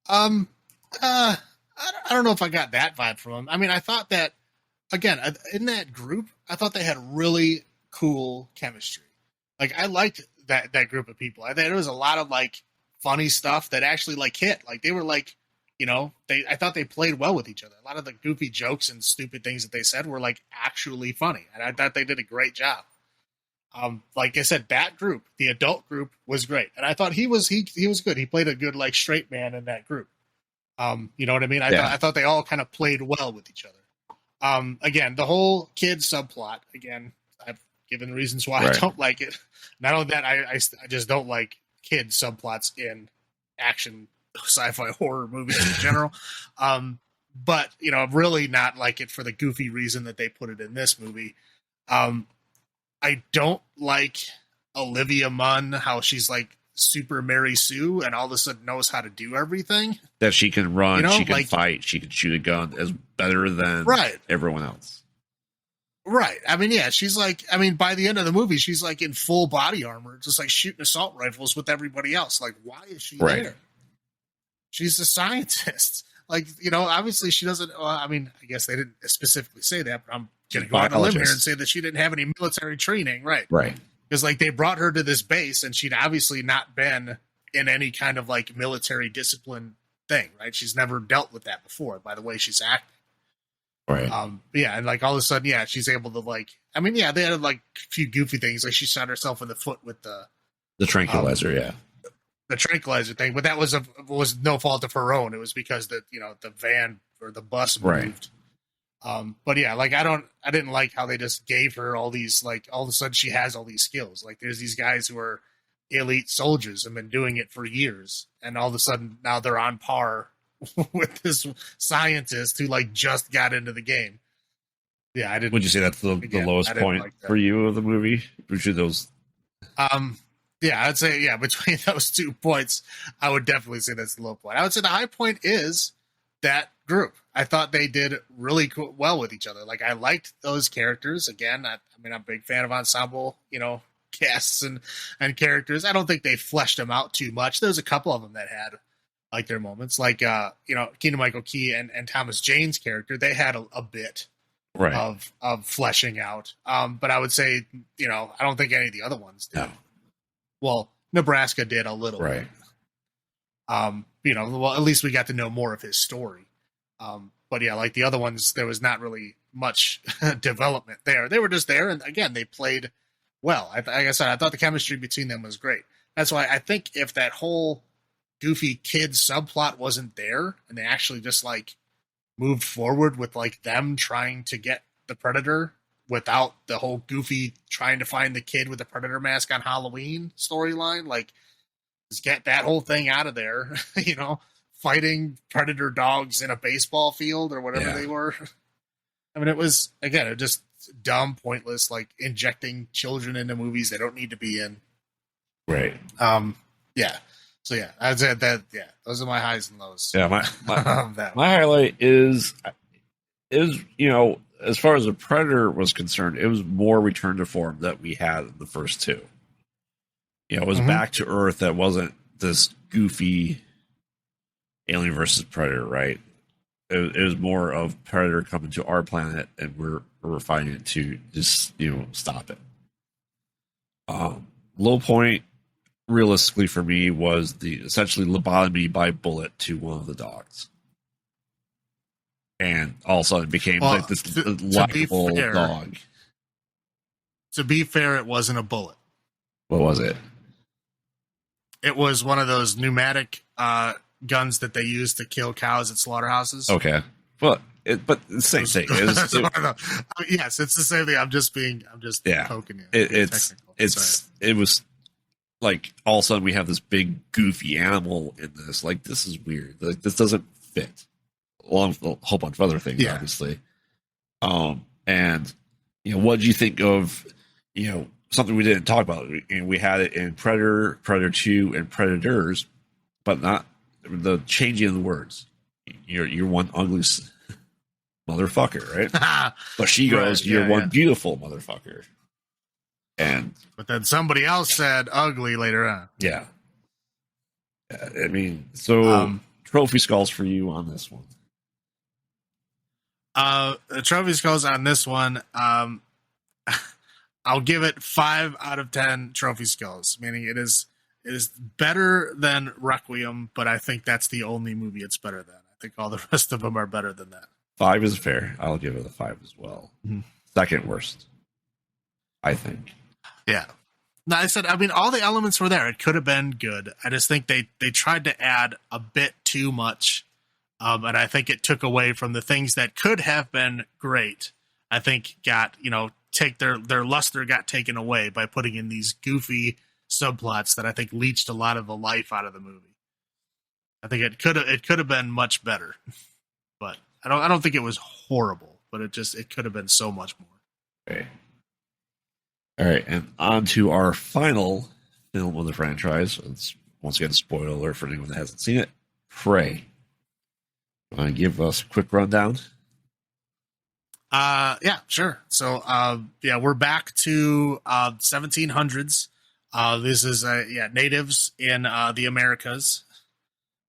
I don't know if I got that vibe from him. I thought that, again, in that group, I thought they had really cool chemistry. Like, I liked that group of people. I thought there was a lot of like funny stuff that actually like hit. Like, they were like, I thought they played well with each other. A lot of the goofy jokes and stupid things that they said were like actually funny, and I thought they did a great job. Like I said, that group, the adult group, was great, and I thought he was good. He played a good like straight man in that group. You know what I mean? I thought they all kind of played well with each other. Again, the whole kid subplot. Again, I've given reasons why I don't like it. Not only that, I just don't like kid subplots in action sci-fi horror movies in general. But really not like it for the goofy reason that they put it in this movie. I don't like Olivia Munn, how she's like super Mary Sue and all of a sudden knows how to do everything. That she can run, she can fight, she can shoot a gun as better than everyone else. Right. She's like, by the end of the movie, she's like in full body armor, just like shooting assault rifles with everybody else. Like, why is she there? She's a scientist. Like, obviously she doesn't, I guess they didn't specifically say that, but I'm going to go out on a limb here and say that she didn't have any military training. Right. Right. Because like they brought her to this base and she'd obviously not been in any kind of like military discipline thing. Right. She's never dealt with that before by the way she's acting. Right. And like all of a sudden, she's able to like, they had like a few goofy things. Like she shot herself in the foot with the tranquilizer. The tranquilizer thing, but that was no fault of her own. It was because the van or the bus moved. But like I didn't like how they just gave her all these, like all of a sudden she has all these skills. Like there's these guys who are elite soldiers and been doing it for years, and all of a sudden now they're on par with this scientist who like just got into the game. Yeah, I didn't. Would you say that's the lowest point like for you of the movie? Which are those? Yeah, I'd say between those 2 points, I would definitely say that's the low point. I would say the high point is that group. I thought they did really well with each other. Like, I liked those characters. Again, I'm a big fan of ensemble, casts and characters. I don't think they fleshed them out too much. There's a couple of them that had like their moments, like Keegan-Michael Key and Thomas Jane's character. They had a bit right of fleshing out. But I would say, I don't think any of the other ones did. No. Well, Nebraska did a little right. bit. Well, at least we got to know more of his story. But yeah, like the other ones, there was not really much development there. They were just there, and again, they played well. Like I said, I thought the chemistry between them was great. That's why I think if that whole goofy kid subplot wasn't there, and they actually just like moved forward with like them trying to get the Predator without the whole goofy trying to find the kid with the Predator mask on Halloween storyline, like just get that whole thing out of there, fighting Predator dogs in a baseball field or whatever they were. I mean, it was, again, it just dumb, pointless, like injecting children into movies they don't need to be in. Right. Yeah. So yeah, I'd say that, those are my highs and lows. Yeah. My highlight is, as far as the Predator was concerned, it was more return to form that we had in the first 2. It was back to Earth. That wasn't this goofy Alien versus Predator, right? It was more of Predator coming to our planet, and we're fighting it to just stop it. Low point, realistically for me, was the essentially lobotomy by bullet to one of the dogs. And all of a sudden it became like this likable dog. To be fair, it wasn't a bullet. What was it? It was one of those pneumatic guns that they use to kill cows at slaughterhouses. Okay. Well, but the same thing. Yes, it's the same thing. I'm just poking you. It was like all of a sudden we have this big goofy animal in this. Like, this is weird. Like, this doesn't fit. Along with a whole bunch of other things, obviously. And what did you think of something we didn't talk about? We had it in Predator, Predator 2, and Predators, but not the changing of the words. You're one ugly motherfucker, right? But she goes, "You're one beautiful motherfucker." But then somebody else said ugly later on. Yeah. I mean, so trophy skulls for you on this one. The trophy skulls on this one, I'll give it 5 out of 10 trophy skulls, meaning it is better than Requiem, but I think that's the only movie it's better than. I think all the rest of them are better than that. 5 is fair. I'll give it a 5 as well. Mm-hmm. Second worst, I think. Yeah. No, all the elements were there. It could have been good. I just think they tried to add a bit too much. And I think it took away from the things that could have been great. I think got, take their luster got taken away by putting in these goofy subplots that I think leached a lot of the life out of the movie. I think it could have been much better, but I don't think it was horrible, but it could have been so much more. Okay. All right. And on to our final film of the franchise. It's once again a spoiler alert for anyone that hasn't seen it. Prey. Want to give us a quick rundown? Yeah, sure. So, we're back to 1700s. This is natives in the Americas.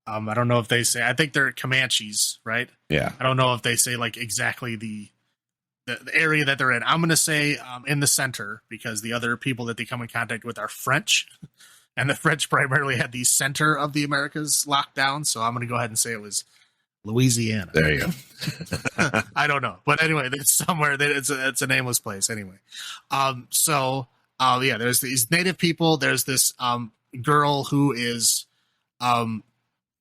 I don't know if they say. I think they're Comanches, right? Yeah. I don't know if they say like exactly the area that they're in. I'm going to say in the center because the other people that they come in contact with are French, and the French primarily had the center of the Americas locked down. So I'm going to go ahead and say it was Louisiana. There you go. I don't know, but anyway, it's somewhere that it's a nameless place anyway. There's these native people. There's this girl who is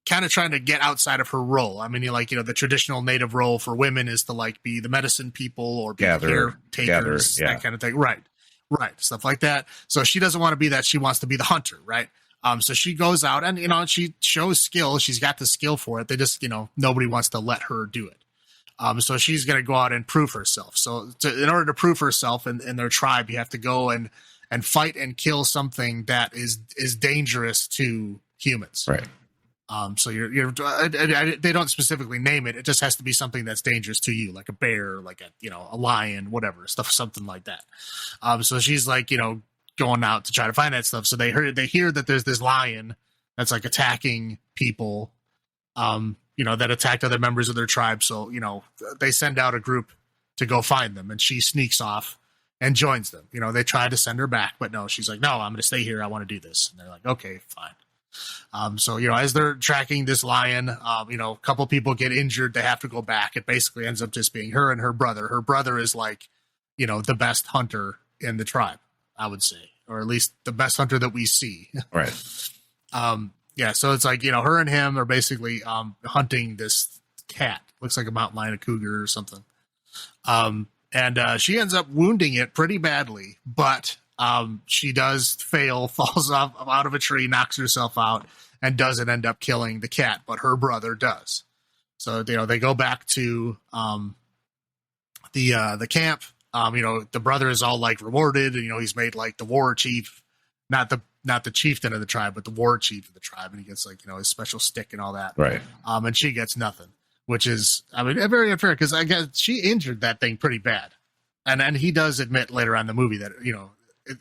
kind of trying to get outside of her role. I mean, the traditional native role for women is to like be the medicine people or be caretakers, that kind of thing. Right. Stuff like that. So she doesn't want to be that. She wants to be the hunter. Right. So she goes out and, she shows skill. She's got the skill for it. They just, nobody wants to let her do it. So she's going to go out and prove herself. So in order to prove herself in their tribe, you have to go and fight and kill something that is dangerous to humans. Right. So they don't specifically name it. It just has to be something that's dangerous to you, like a bear, like a lion, whatever stuff, something like that. So she's like, going out to try to find that stuff. So they hear that there's this lion that's like attacking people, that attacked other members of their tribe. So, they send out a group to go find them, and she sneaks off and joins them. They try to send her back, but no, she's like, no, I'm going to stay here. I want to do this. And they're like, okay, fine. So, as they're tracking this lion, a couple people get injured. They have to go back. It basically ends up just being her and her brother. Her brother is like, the best hunter in the tribe, I would say, or at least the best hunter that we see. Right. Yeah. So it's like, her and him are basically, hunting this cat. Looks like a mountain lion, a cougar or something. And she ends up wounding it pretty badly, but she does fail, falls out of a tree, knocks herself out, and doesn't end up killing the cat, but her brother does. So, they go back to the camp. The brother is all like rewarded, and he's made like the war chief, not the chieftain of the tribe, but the war chief of the tribe, and he gets like his special stick and all that. Right. And she gets nothing, which is very unfair, because I guess she injured that thing pretty bad, and he does admit later on in the movie that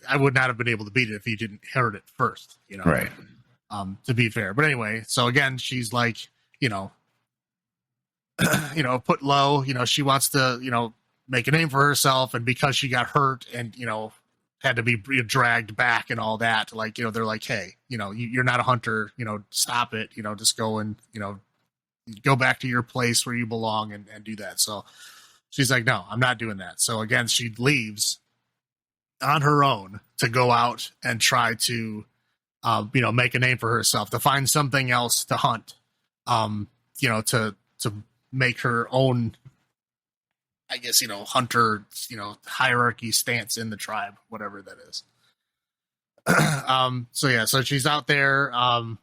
I would not have been able to beat it if he didn't hurt it first. Right. To be fair, but anyway, so again, she's like put low. She wants to make a name for herself, and because she got hurt and had to be dragged back and all that, like they're like, hey, you're not a hunter, stop it, just go and go back to your place where you belong and do that. So she's like, no, I'm not doing that. So again, she leaves on her own to go out and try to make a name for herself, to find something else to hunt, to make her own, I guess, hunter, hierarchy stance in the tribe, whatever that is. So she's out there, and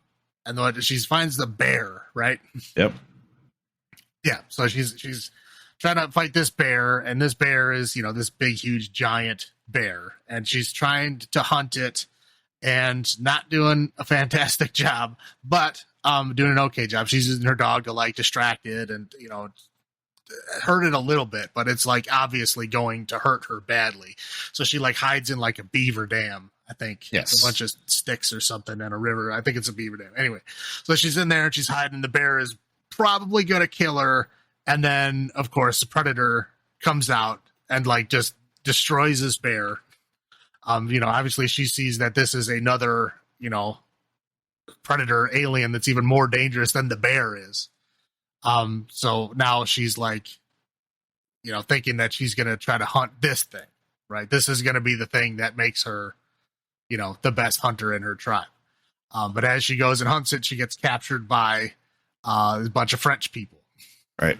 she finds the bear, right? Yep. Yeah. So she's trying to fight this bear, and this bear is, this big, huge, giant bear, and she's trying to hunt it and not doing a fantastic job, but doing an okay job. She's using her dog to like distract it and, hurt it a little bit, but it's like obviously going to hurt her badly. So she like hides in like a beaver dam, I think. Yes. It's a bunch of sticks or something in a river. I think it's a beaver dam. Anyway, so she's in there and she's hiding. The bear is probably going to kill her. And then, of course, the predator comes out and like just destroys this bear. Obviously she sees that this is another, predator alien that's even more dangerous than the bear is. So now she's like, thinking that she's going to try to hunt this thing, right? This is going to be the thing that makes her, the best hunter in her tribe. But as she goes and hunts it, she gets captured by a bunch of French people. Right.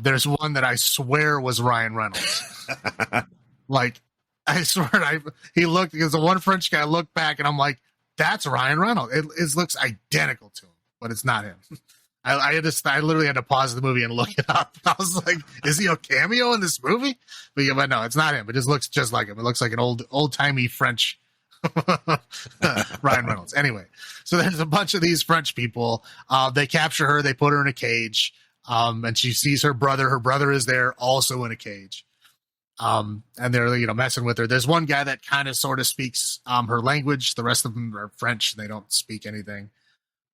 There's one that I swear was Ryan Reynolds. Like, I swear he looked, because the one French guy looked back and I'm like, that's Ryan Reynolds. It looks identical to him, but it's not him. I literally had to pause the movie and look it up. I was like, is he a cameo in this movie? But no, it's not him. It just looks just like him. It looks like an old timey French Ryan Reynolds. Anyway, so there's a bunch of these French people. They capture her. They put her in a cage. And she sees her brother. Her brother is there also in a cage. And they're, messing with her. There's one guy that kind of sort of speaks her language. The rest of them are French. They don't speak anything.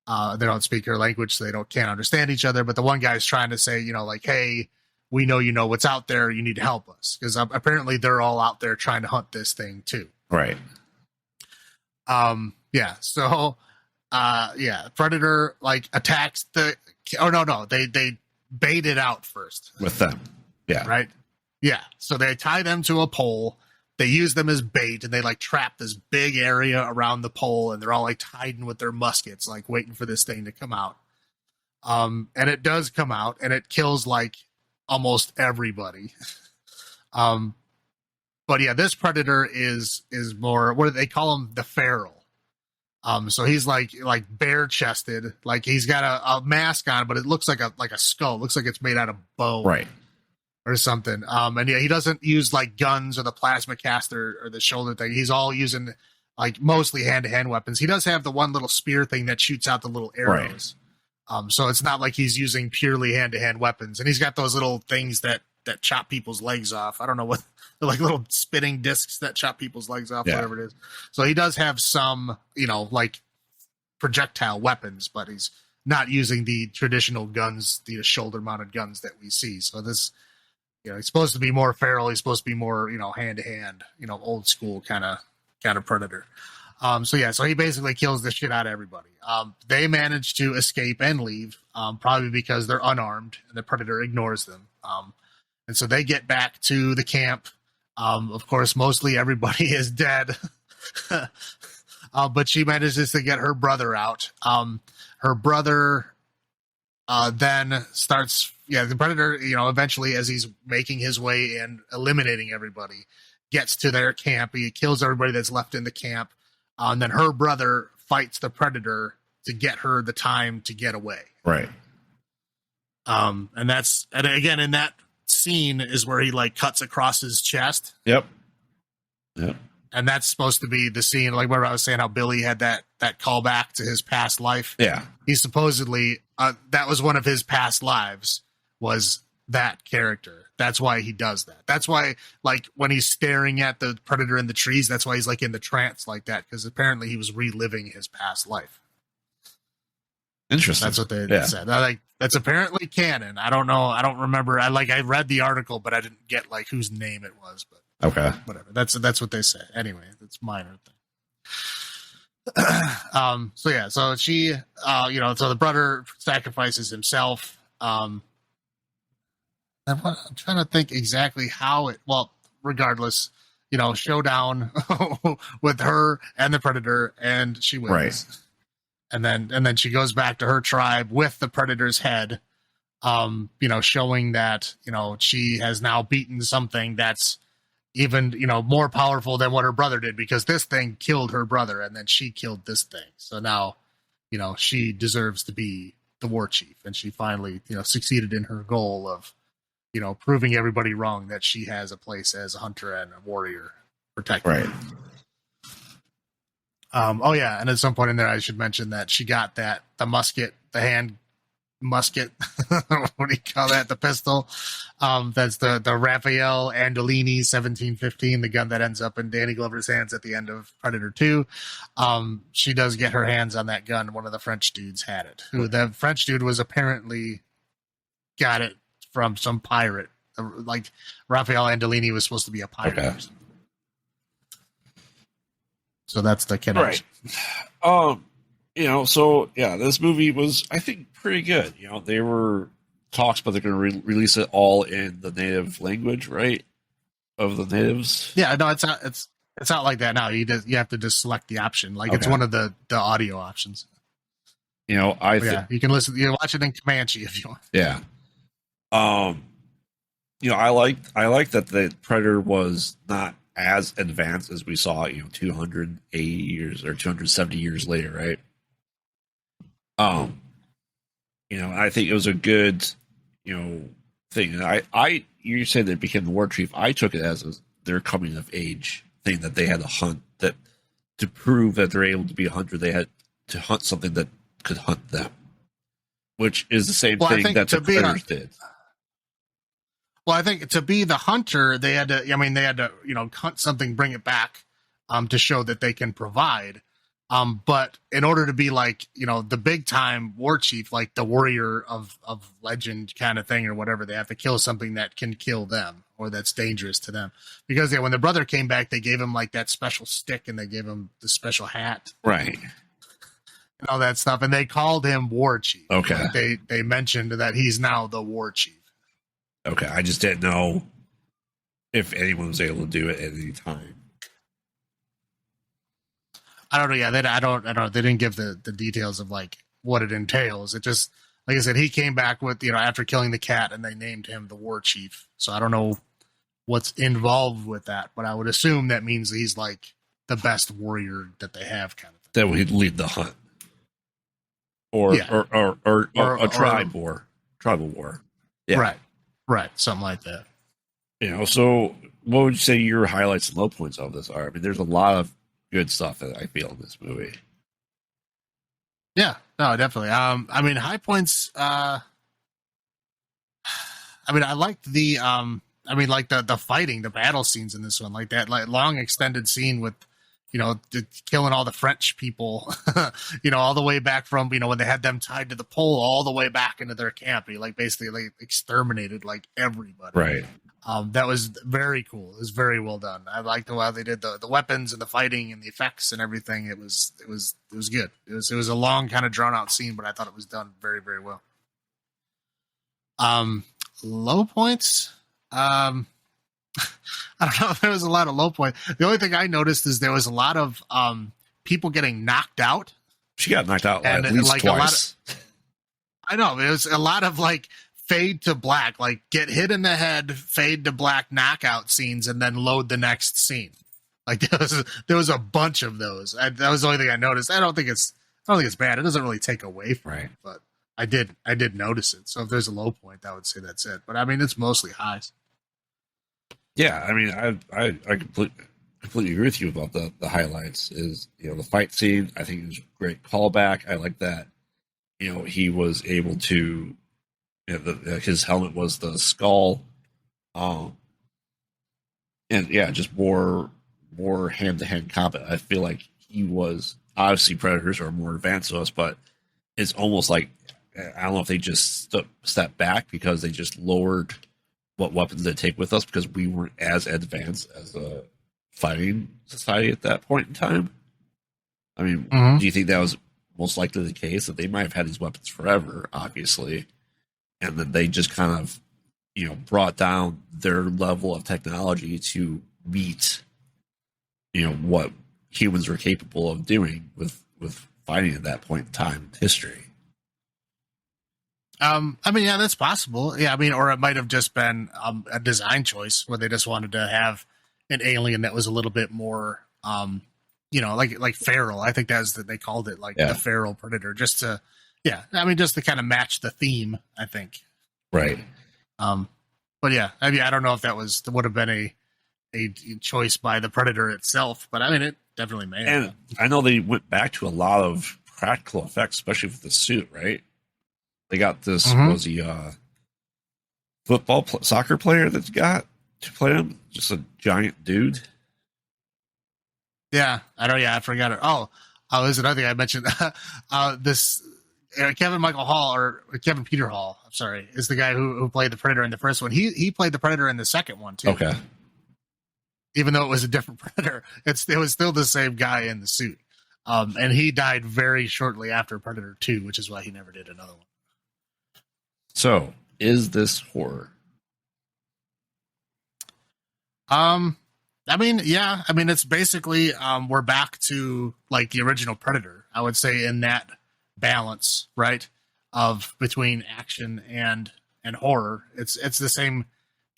They don't speak her language, so they can't understand each other. But the one guy's trying to say, like, hey, we know what's out there. You need to help us, because apparently they're all out there trying to hunt this thing too. Right. Yeah. So, Predator like attacks the. Oh no, they bait it out first With them. Yeah. Right. Yeah. So they tie them to a pole. They use them as bait, and they like trap this big area around the pole, and they're all like hiding with their muskets, like waiting for this thing to come out. And it does come out, and it kills like almost everybody. But yeah, this predator is more, what do they call him? The feral. So he's like bare chested, like he's got a mask on, but it looks like a skull. It looks like it's made out of bone, Right. or something. And yeah, he doesn't use like guns or the plasma caster or the shoulder thing. He's all using like mostly hand to hand weapons. He does have the one little spear thing that shoots out the little arrows. Right. So it's not like he's using purely hand to hand weapons. And he's got those little things that chop people's legs off. I don't know what. They're like little spinning discs that chop people's legs off, whatever it is. So he does have some, like projectile weapons, but he's not using the traditional guns, the shoulder mounted guns that we see. So this, he's supposed to be more feral. He's supposed to be more, hand to hand, old school kind of predator. So he basically kills the shit out of everybody. They manage to escape and leave, probably because they're unarmed and the predator ignores them. And so they get back to the camp. Of course, mostly everybody is dead, but she manages to get her brother out. Her brother then starts, the predator, eventually as he's making his way and eliminating everybody, gets to their camp. He kills everybody that's left in the camp. And then her brother fights the predator to get her the time to get away. Right. And again, in that scene is where he like cuts across his chest. Yep. And that's supposed to be the scene, like where I was saying how Billy had that callback to his past life. Yeah. He supposedly that was one of his past lives, was that character. That's why he does that. That's why, like, when he's staring at the predator in the trees, that's why he's like in the trance like that, because apparently he was reliving his past life. Interesting. That's what they said. That's apparently canon. I don't know. I don't remember. I read the article, but I didn't get like whose name it was. But okay, whatever. That's what they say. Anyway, that's minor thing. So she, so the brother sacrifices himself. I'm trying to think exactly how it. Well, regardless, showdown with her and the predator, and she wins. Right. And then she goes back to her tribe with the predator's head, showing that, she has now beaten something that's even, more powerful than what her brother did, because this thing killed her brother and then she killed this thing. So now, she deserves to be the war chief, and she finally, succeeded in her goal of, proving everybody wrong that she has a place as a hunter and a warrior protector. Right. And at some point in there, I should mention that she got the hand musket. What do you call that? The pistol. That's the Raphael Andolini 1715, the gun that ends up in Danny Glover's hands at the end of Predator 2. She does get her hands on that gun. One of the French dudes had it. Who the French dude was apparently got it from some pirate. Like Raphael Andolini was supposed to be a pirate. Okay. So that's the connection. Right. This movie was, I think, pretty good. There were talks, but they're going to release it all in the native language, right? Of the natives. Yeah, no, it's not like that now. You have to just select the option. Like it's one of the audio options. You can listen. You watch it in Comanche if you want. Yeah. I like that the Predator was not as advanced as we saw, 280 years or 270 years later, right? I think it was a good, thing. And you said that it became the war chief. I took it as their coming of age thing, that they had to hunt, that to prove that they're able to be a hunter, they had to hunt something that could hunt them, which is the same thing that the Predators did. Well, I think to be the hunter, they had to, hunt something, bring it back, to show that they can provide. But in order to be like, the big time war chief, like the warrior of legend kind of thing or whatever, they have to kill something that can kill them or that's dangerous to them. Because when the brother came back, they gave him like that special stick and they gave him the special hat. Right. And all that stuff. And they called him war chief. Okay. Like they mentioned that he's now the war chief. Okay, I just didn't know if anyone was able to do it at any time. I don't know. Yeah, I don't know. They didn't give the details of like what it entails. It just, like I said, he came back with, after killing the cat, and they named him the war chief. So I don't know what's involved with that, but I would assume that means he's like the best warrior that they have, kind of thing. that would lead the hunt, or a tribal war. Yeah. Right, something like that. So what would you say your highlights and low points of this are? I mean, there's a lot of good stuff that I feel in this movie. Yeah, no, definitely. I mean, high points. I mean, I liked the like the fighting, the battle scenes in this one, like that, like long extended scene with, killing all the French people, all the way back from, when they had them tied to the pole all the way back into their camp. He like basically like exterminated like everybody. Right. That was very cool. It was very well done. I liked the way they did the weapons and the fighting and the effects and everything. It was good. It was a long kind of drawn out scene, but I thought it was done very, very well. Low points. I don't know if there was a lot of low points. The only thing I noticed is there was a lot of people getting knocked out. She got knocked out at least like twice. I know. It was a lot of like fade to black, like get hit in the head, fade to black knockout scenes, and then load the next scene. Like there was a bunch of those. That was the only thing I noticed. I don't think it's bad. It doesn't really take away from it, but I did notice it. So if there's a low point, I would say that's it. But I mean, it's mostly highs. Yeah, I mean, I completely agree with you about the highlights. Is the fight scene? I think it was a great callback. I like that. He was able to. His helmet was the skull, and yeah, just more hand-to-hand combat. I feel like he was obviously Predators are more advanced to us, but it's almost like I don't know if they just stepped back because they just lowered what weapons they take with us because we weren't as advanced as a fighting society at that point in time. I mean, do you think that was most likely the case that they might have had these weapons forever, obviously? And then they just kind of, brought down their level of technology to meet, what humans were capable of doing with fighting at that point in time in history. I mean, yeah, that's possible. Yeah, I mean, or it might have just been a design choice where they just wanted to have an alien that was a little bit more, like feral. I think they called it the feral predator, just to kind of match the theme, I think. Right. But yeah, I mean, I don't know if would have been a choice by the Predator itself, but I mean, it definitely may have. And I know they went back to a lot of practical effects, especially with the suit, right? They got this, was he soccer player that's got to play him? Just a giant dude. Yeah, I know. Yeah, I forgot it. Oh, there's another thing I mentioned. This Kevin Peter Hall. I'm sorry, is the guy who played the Predator in the first one. He played the Predator in the second one too. Okay. Even though it was a different Predator, it was still the same guy in the suit. And he died very shortly after Predator 2, which is why he never did another one. So, is this horror? I mean, yeah. I mean, it's basically we're back to like the original Predator. I would say in that balance, right, of between action and horror. It's the same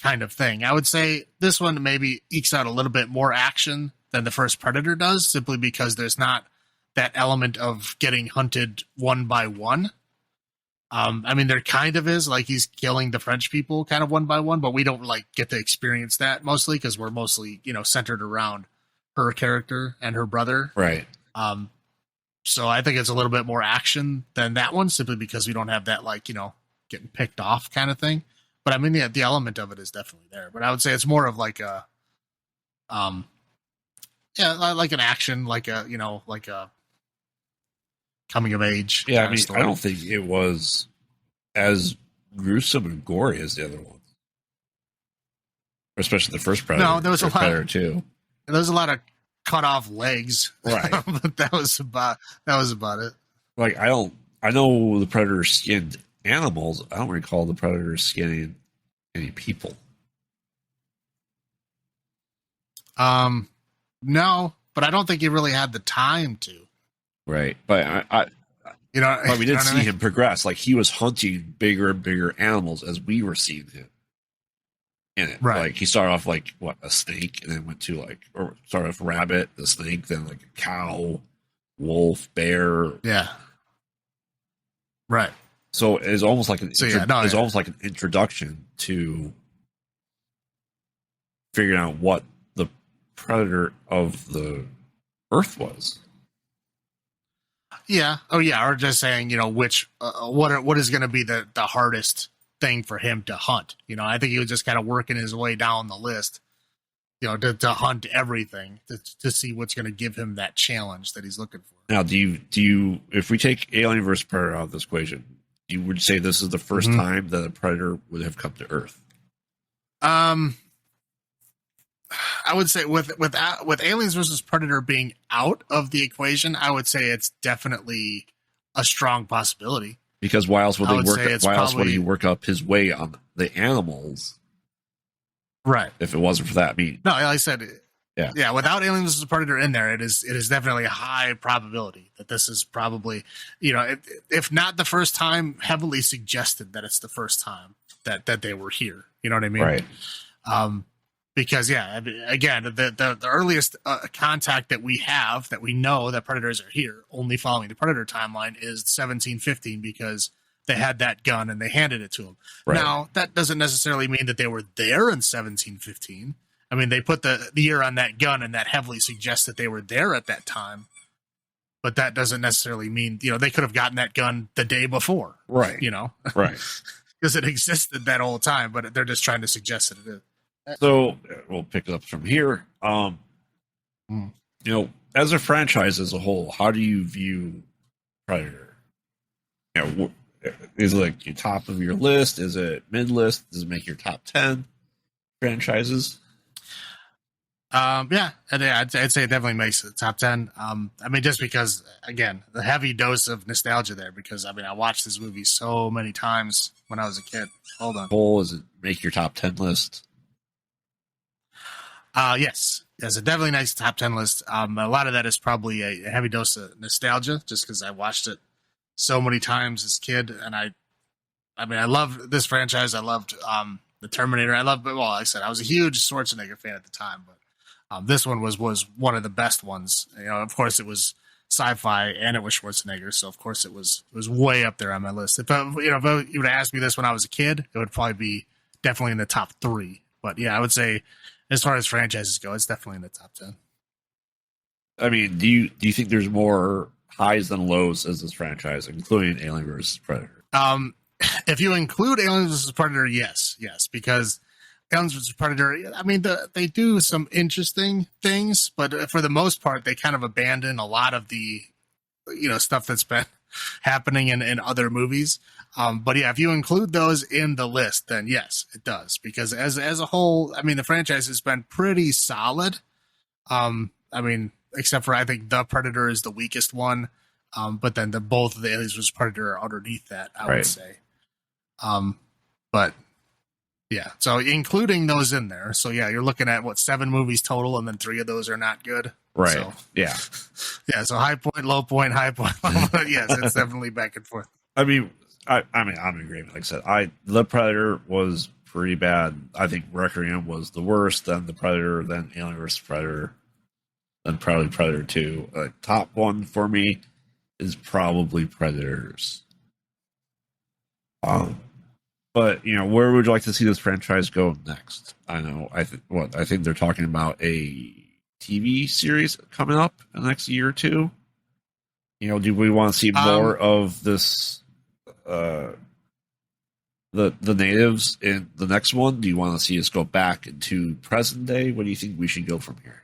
kind of thing. I would say this one maybe ekes out a little bit more action than the first Predator does, simply because there's not that element of getting hunted one by one. I mean, there kind of is, like he's killing the French people kind of one by one, but we don't like get to experience that mostly because we're mostly, centered around her character and her brother. Right. So I think it's a little bit more action than that one, simply because we don't have that, like, getting picked off kind of thing. But I mean, the element of it is definitely there. But I would say it's more of like a, like an action, like a coming of age. Yeah, I mean, I don't think it was as gruesome and gory as the other ones, especially the first Predator. No, there was a lot. Predator 2. There was a lot of cut off legs, right? But that was about it. Like I know the Predator skinned animals. I don't recall the Predator skinning any people. No, but I don't think he really had the time to. Right, but but we did see him progress. Like he was hunting bigger and bigger animals as we were seeing him in it. Right. Like he started off like a snake, and then went to or started off rabbit, the snake, then like a cow, wolf, bear. Yeah. Right. So it's almost like almost like an introduction to figuring out what the predator of the Earth was. Yeah. Oh, yeah. Or just saying, which what is going to be the hardest thing for him to hunt? I think he was just kind of working his way down the list, to hunt everything to see what's going to give him that challenge that he's looking for. Now, do you if we take Alien versus Predator out of this equation, you would say this is the first time that a predator would have come to Earth? I would say with Aliens versus Predator being out of the equation, I would say it's definitely a strong possibility. Because why else would he work up his way on the animals? Right. If it wasn't for that, no, like I said, yeah. Without Aliens versus Predator in there, it is definitely a high probability that this is probably, if not the first time, heavily suggested that it's the first time that they were here. You know what I mean? Right. Because again, the earliest contact that we have that we know that predators are here, only following the Predator timeline, is 1715 because they had that gun and they handed it to him. Right. Now that doesn't necessarily mean that they were there in 1715. I mean, they put the year on that gun and that heavily suggests that they were there at that time. But that doesn't necessarily mean they could have gotten that gun the day before, right? Right, because it existed that whole time, but they're just trying to suggest that it is. So we'll pick it up from here. As a franchise as a whole, how do you view Predator? Is it like your top of your list? Is it mid list? Does it make your top 10 franchises? Yeah, I'd say it definitely makes the top 10. Just because, again, the heavy dose of nostalgia there, because I watched this movie so many times when I was a kid. Hold on. Does it make your top 10 list? Yes, it's a definitely nice top 10 list. A lot of that is probably a heavy dose of nostalgia, just because I watched it so many times as a kid, and I loved this franchise. I loved the Terminator. Like I said, I was a huge Schwarzenegger fan at the time, but this one was one of the best ones. Of course, it was sci-fi and it was Schwarzenegger, so of course it was way up there on my list. If you would have asked me this when I was a kid, it would probably be definitely in the top 3. But yeah, I would say, as far as franchises go, it's definitely in the top 10. Do you think there's more highs than lows as this franchise, including Alien vs. Predator? If you include Alien vs. Predator, yes, because Aliens vs. Predator, they do some interesting things, but for the most part, they kind of abandon a lot of the, stuff that's been happening in other movies. But yeah, if you include those in the list, then yes, it does. Because as a whole, the franchise has been pretty solid. Except for I think the Predator is the weakest one. But then both of the Aliens vs. Predator are underneath that, I would say. But yeah, so including those in there. So yeah, you're looking at 7 movies total, and then 3 of those are not good. Right. So, yeah. Yeah. So high point, low point, high point. Yes, it's definitely back and forth. I'm in agreement. Like I said, the Predator was pretty bad. I think Requiem was the worst. Then the Predator, then Alien vs. Predator, then probably Predator 2. Top one for me is probably Predators. But where would you like to see this franchise go next? I think they're talking about a TV series coming up in the next year or two. Do we want to see more of this? The natives in the next one? Do you want to see us go back into present day? What do you think we should go from here?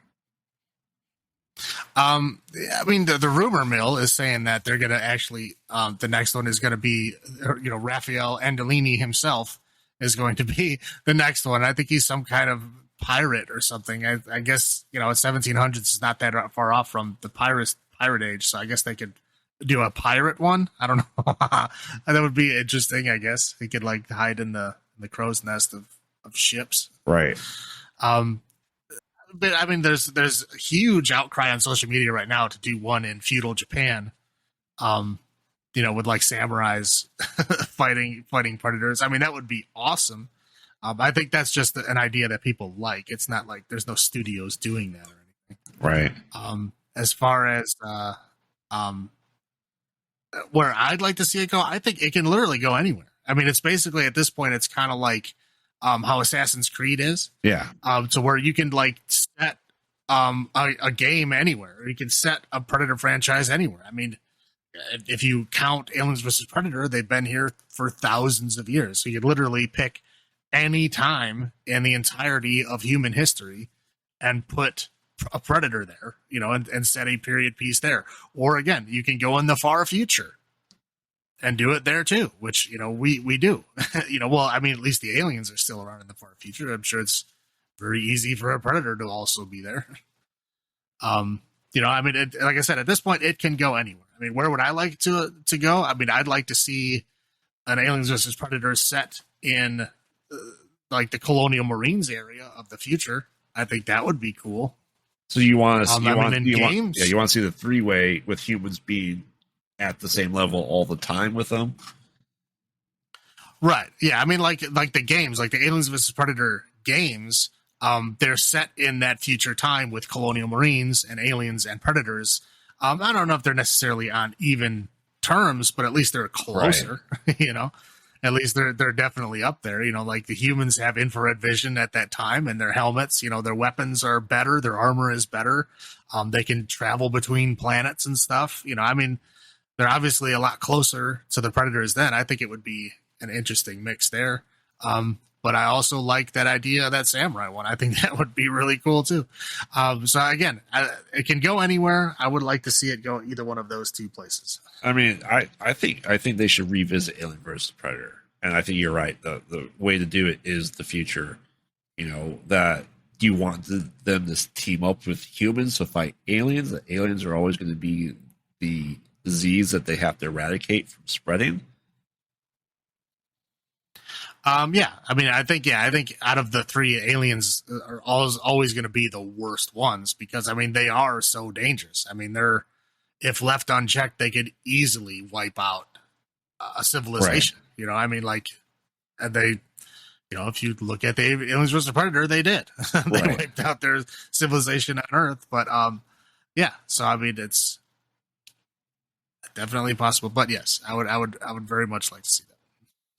The rumor mill is saying that they're going to actually, the next one is going to be, Raphael Andolini himself is going to be the next one. I think he's some kind of pirate or something. I guess, 1700s is not that far off from the pirate age. So I guess they could do a pirate one. I don't know. That would be interesting. I guess he could hide in the crow's nest of ships. Right. But there's a huge outcry on social media right now to do one in feudal Japan, with samurais fighting predators. That would be awesome. I think that's just an idea that people like. It's not like there's no studios doing that or anything. Right. As far as Where I'd like to see it go, I think it can literally go anywhere. I mean, it's basically at this point, it's kind of like how Assassin's Creed is. Yeah. To where you can like set a game anywhere. You can set a Predator franchise anywhere. I mean, if you count Aliens versus Predator, they've been here for thousands of years. So you could literally pick any time in the entirety of human history and put a Predator there, and set a period piece there. Or again, you can go in the far future and do it there too, which, we do. Well, I mean, at least the aliens are still around in the far future. I'm sure it's very easy for a Predator to also be there. I mean, like I said, at this point, it can go anywhere. I mean, where would I like to go? I mean, I'd like to see an Aliens versus Predator set in like the Colonial Marines area of the future. I think that would be cool. So you want to you want to see the three-way with humans being at the same level all the time with them, right? Yeah, I mean, like the games, like the Aliens vs Predator games, they're set in that future time with Colonial Marines and aliens and predators. I don't know if they're necessarily on even terms, but at least they're closer. Right. At least they're definitely up there. Like the humans have infrared vision at that time, and their helmets, their weapons are better, their armor is better. They can travel between planets and stuff. I mean, they're obviously a lot closer to the predators then. I think it would be an interesting mix there. But I also like that idea of that samurai one. I think that would be really cool too. So again, it can go anywhere. I would like to see it go either one of those two places. I mean, I think they should revisit Alien versus Predator, and I think you're right. The way to do it is the future. That you want them to team up with humans to fight aliens. The aliens are always going to be the disease that they have to eradicate from spreading. Yeah, I mean, I think out of the three, aliens are always going to be the worst ones because, I mean, they are so dangerous. I mean, if left unchecked, they could easily wipe out a civilization. Right. I mean, like they, if you look at the Aliens vs Predator, they did. They wiped out their civilization on Earth. But yeah, so I mean, it's definitely possible. But yes, I would very much like to see that.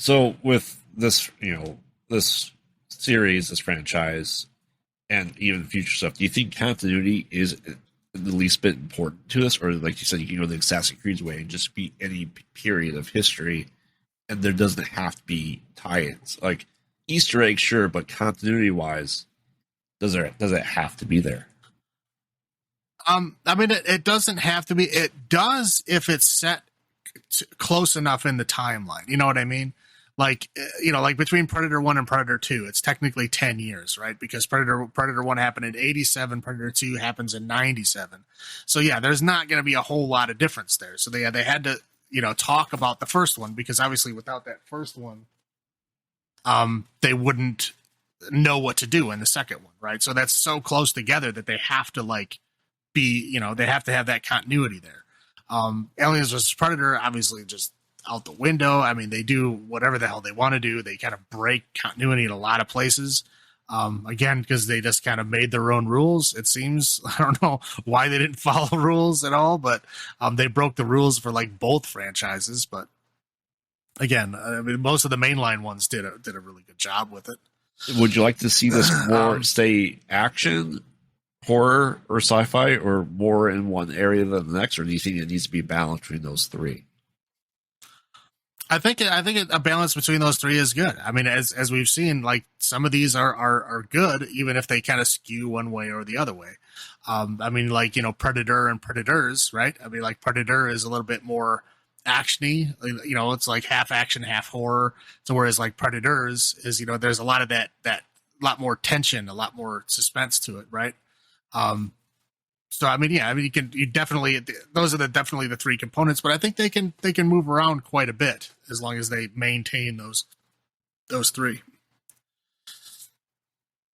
So with this, this series, this franchise, and even future stuff, do you think continuity is the least bit important to this? Or like you said, you can go the Assassin's Creed way and just be any period of history, and there doesn't have to be tie-ins. Like Easter eggs, sure, but continuity-wise, does it have to be there? I mean, it doesn't have to be. It does if it's set close enough in the timeline. You know what I mean? Like, like between Predator 1 and Predator 2, it's technically 10 years, right? Because Predator 1 happened in 87, Predator 2 happens in 97. So yeah, there's not going to be a whole lot of difference there. So they had to, talk about the first one, because obviously without that first one, they wouldn't know what to do in the second one, right? So that's so close together that they have to be, they have to have that continuity there. Aliens vs Predator, obviously just out the window. I mean, they do whatever the hell they want to do. They kind of break continuity in a lot of places. Again, because they just kind of made their own rules, it seems. I don't know why they didn't follow rules at all, but they broke the rules for like both franchises. But again, I mean, most of the mainline ones did a really good job with it. Would you like to see this more stay action, horror, or sci-fi, or more in one area than the next, or do you think it needs to be balanced between those three? I think a balance between those three is good. I mean, as we've seen, like some of these are good, even if they kind of skew one way or the other way. I mean, like, Predator and Predators, right? I mean, like Predator is a little bit more actiony, it's like half action, half horror. So whereas like Predators is, there's a lot of that lot more tension, a lot more suspense to it, right? So I mean, yeah, I mean, those are definitely the three components, but I think they can move around quite a bit as long as they maintain those three.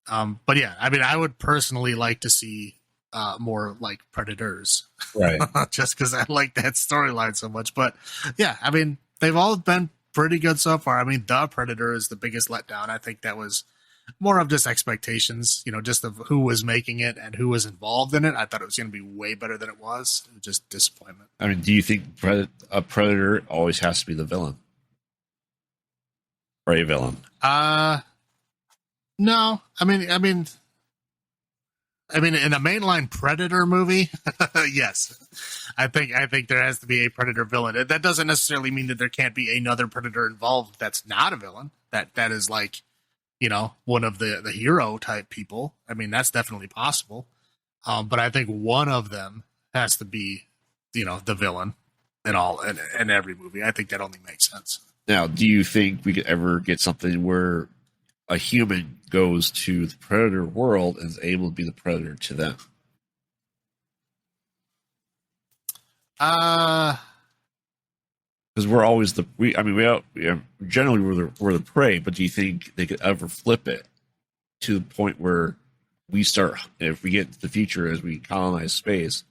But yeah, I mean, I would personally like to see more like Predators, right? Just because I like that storyline so much. But yeah, I mean, they've all been pretty good so far. I mean, The Predator is the biggest letdown. I think that was more of just expectations, just of who was making it and who was involved in it. I thought it was going to be way better than it was. It was just disappointment. I mean, do you think a predator always has to be the villain? Or a villain? No. I mean, in a mainline Predator movie, yes, I think there has to be a Predator villain. That doesn't necessarily mean that there can't be another Predator involved that's not a villain. That is like, one of the hero type people. I mean, that's definitely possible. But I think one of them has to be, the villain in every movie. I think that only makes sense. Now, do you think we could ever get something where a human goes to the predator world and is able to be the predator to them? Because we're always generally we're the prey, but do you think they could ever flip it to the point where we start, if we get into the future as we colonize space,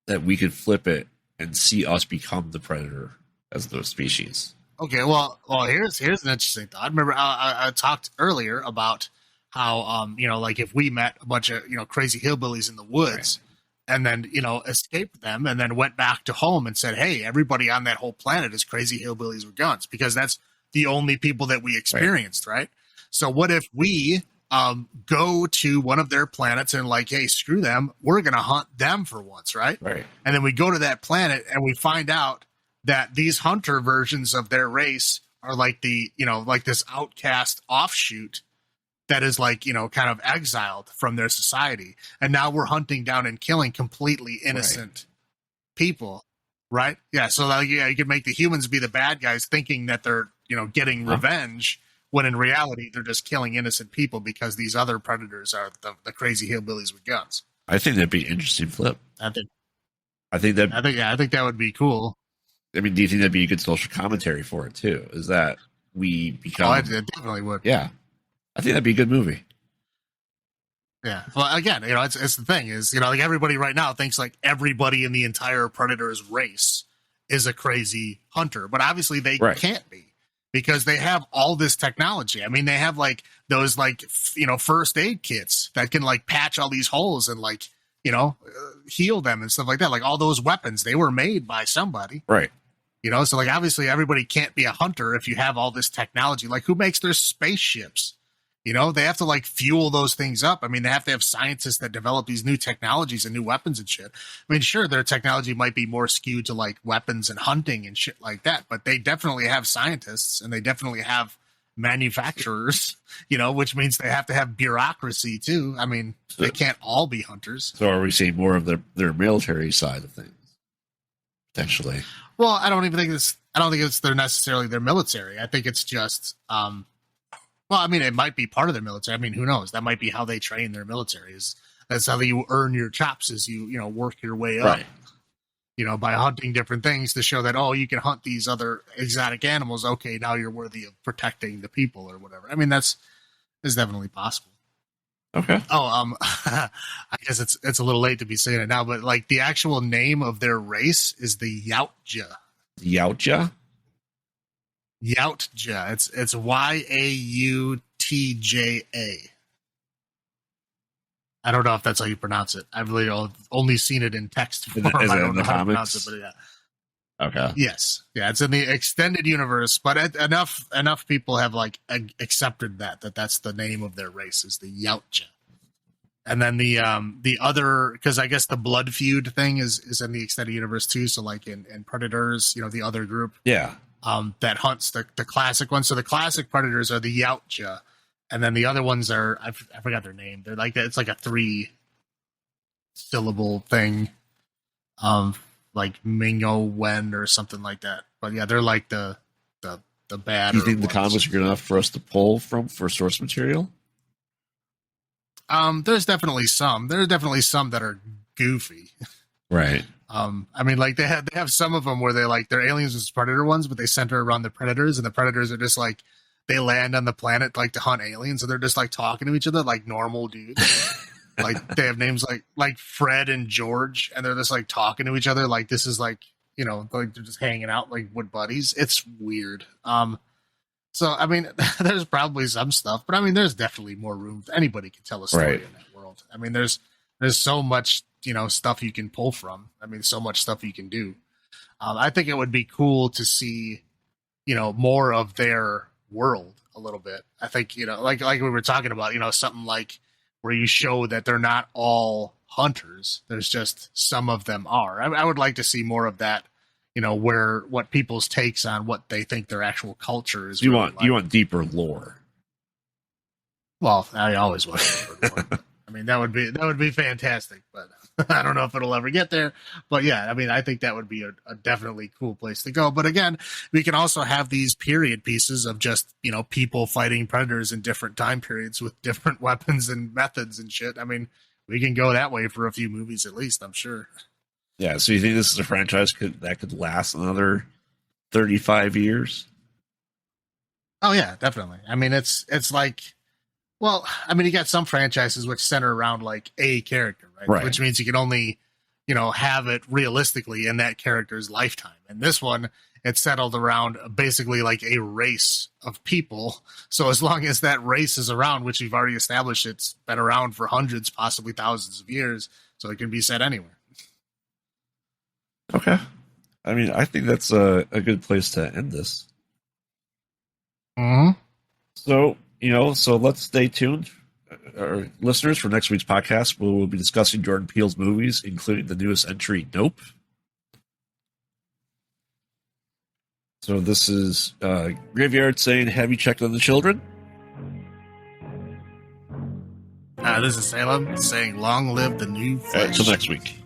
that we could flip it and see us become the predator as the species? Okay, well, here's an interesting thought. Remember, I talked earlier about how, like if we met a bunch of, crazy hillbillies in the woods, right, and then, escaped them and then went back to home and said, hey, everybody on that whole planet is crazy hillbillies with guns, because that's the only people that we experienced, right? So what if we go to one of their planets and like, hey, screw them, we're going to hunt them for once, right? Right. And then we go to that planet and we find out that these hunter versions of their race are like like this outcast offshoot that is like, kind of exiled from their society. And now we're hunting down and killing completely innocent people. Right. Yeah. So like, you could make the humans be the bad guys thinking that they're, getting revenge, when in reality, they're just killing innocent people because these other predators are the crazy hillbillies with guns. I think that'd be an interesting flip. I think that would be cool. I mean, do you think that'd be a good social commentary for it too? Is that we become? Oh, it definitely would. Yeah, I think that'd be a good movie. Yeah. Well, again, it's the thing is, like everybody right now thinks like everybody in the entire Predator's race is a crazy hunter, but obviously they can't be, because they have all this technology. I mean, they have like those like first aid kits that can like patch all these holes and like heal them and stuff like that. Like all those weapons, they were made by somebody, right? So like obviously everybody can't be a hunter if you have all this technology. Like who makes their spaceships? They have to like fuel those things up. I mean, they have to have scientists that develop these new technologies and new weapons and shit. I mean, sure, their technology might be more skewed to like weapons and hunting and shit like that, but they definitely have scientists and they definitely have manufacturers, which means they have to have bureaucracy too. I mean, they can't all be hunters. So are we seeing more of their military side of things? Potentially. Well, I don't think it's they're necessarily their military. I think it's just, well, I mean, it might be part of their military. I mean, who knows? That might be how they train their military. That's how you earn your chops, is you work your way up, right, by hunting different things to show that, oh, you can hunt these other exotic animals. Okay, now you're worthy of protecting the people or whatever. I mean, that's definitely possible. Okay. Oh, I guess it's a little late to be saying it now, but like the actual name of their race is the Yautja. Yautja? Yautja. It's Yautja. I don't know if that's how you pronounce it. I've really only seen it in text form. Is I it don't in know the how comics? to pronounce it, but yeah. Okay. Yes. Yeah, it's in the extended universe, but enough people have like accepted that's the name of their race, is the Yautja. And then the other, because I guess the blood feud thing is in the extended universe too. So like in Predators, the other group, that hunts the classic ones. So the classic Predators are the Yautja, and then the other ones are I forgot their name. They're like it's like a 3-syllable thing, like Mingo Wen or something like that. But yeah, they're like the bad. Do you think the comics are good enough for us to pull from for source material? There's definitely some. There are definitely some that are goofy. Right. I mean, like they have some of them where they're aliens as predator ones, but they center around the predators, and the predators are just like they land on the planet like to hunt aliens, and they're just like talking to each other like normal dudes. Like they have names like Fred and George, and they're just like talking to each other like this is like like they're just hanging out like wood buddies. It's weird. So, I mean, there's probably some stuff, but I mean, there's definitely more room. Anybody can tell a story Right. in that world. I mean, there's so much, stuff you can pull from. I mean, so much stuff you can do. I think it would be cool to see, more of their world a little bit. I think, like we were talking about, something like where you show that they're not all hunters. There's just some of them are. I would like to see more of that. What people's takes on what they think their actual culture is. You really want like. you want deeper lore. Well, I always want deeper lore. I mean, that would be fantastic, but I don't know if it'll ever get there. But yeah, I mean, I think that would be a definitely cool place to go. But again, we can also have these period pieces of just, people fighting predators in different time periods with different weapons and methods and shit. I mean, we can go that way for a few movies at least, I'm sure. Yeah, so you think this is a franchise that could last another 35 years? Oh yeah, definitely. I mean, it's like, well, I mean, you got some franchises which center around like a character, right? Right. Which means you can only, have it realistically in that character's lifetime. And this one, it's settled around basically like a race of people. So as long as that race is around, which we've already established, it's been around for hundreds, possibly thousands of years, so it can be set anywhere. Okay. I mean, I think that's a good place to end this. Mm-hmm. So, so let's stay tuned, our listeners, for next week's podcast. We'll be discussing Jordan Peele's movies, including the newest entry, Nope. So this is Graveyard saying, have you checked on the children? This is Salem saying, long live the new flesh. Until next week.